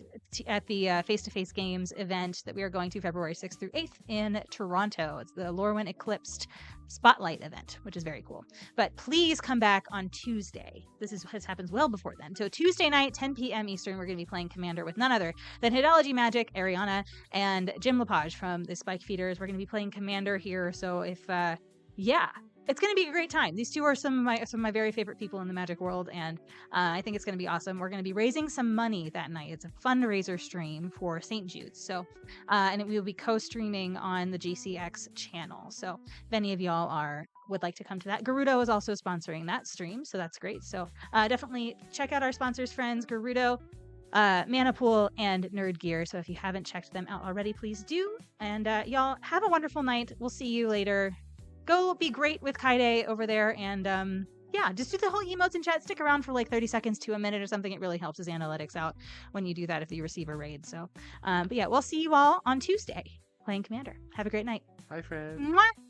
Speaker 1: the face-to-face games event that we are going to February 6th through 8th in Toronto. It's the LORWYN ECLIPSED Spotlight event, which is very cool. But please come back on Tuesday. This happens well before then. So Tuesday night, 10 p.m. Eastern, we're going to be playing Commander with none other than Hidology Magic, Ariana, and Jim Lepage from the Spike Feeders. We're going to be playing Commander here. So if, yeah, it's going to be a great time. These two are some of my very favorite people in the Magic world, and I think it's going to be awesome. We're going to be raising some money that night. It's a fundraiser stream for St. Jude's. So, and we will be co-streaming on the GCX channel. So if any of y'all would like to come to that, GIRUDO is also sponsoring that stream, so that's great. So definitely check out our sponsors, friends, GIRUDO, Manapool, and Nerd Gear. So if you haven't checked them out already, please do. And y'all have a wonderful night. We'll see you later. Go be great with Kaide over there, and yeah, just do the whole emotes in chat. Stick around for like 30 seconds to a minute or something. It really helps his analytics out when you do that if you receive a raid. So, but yeah, we'll see you all on Tuesday playing Commander. Have a great night.
Speaker 2: Bye, friends.
Speaker 1: Mwah!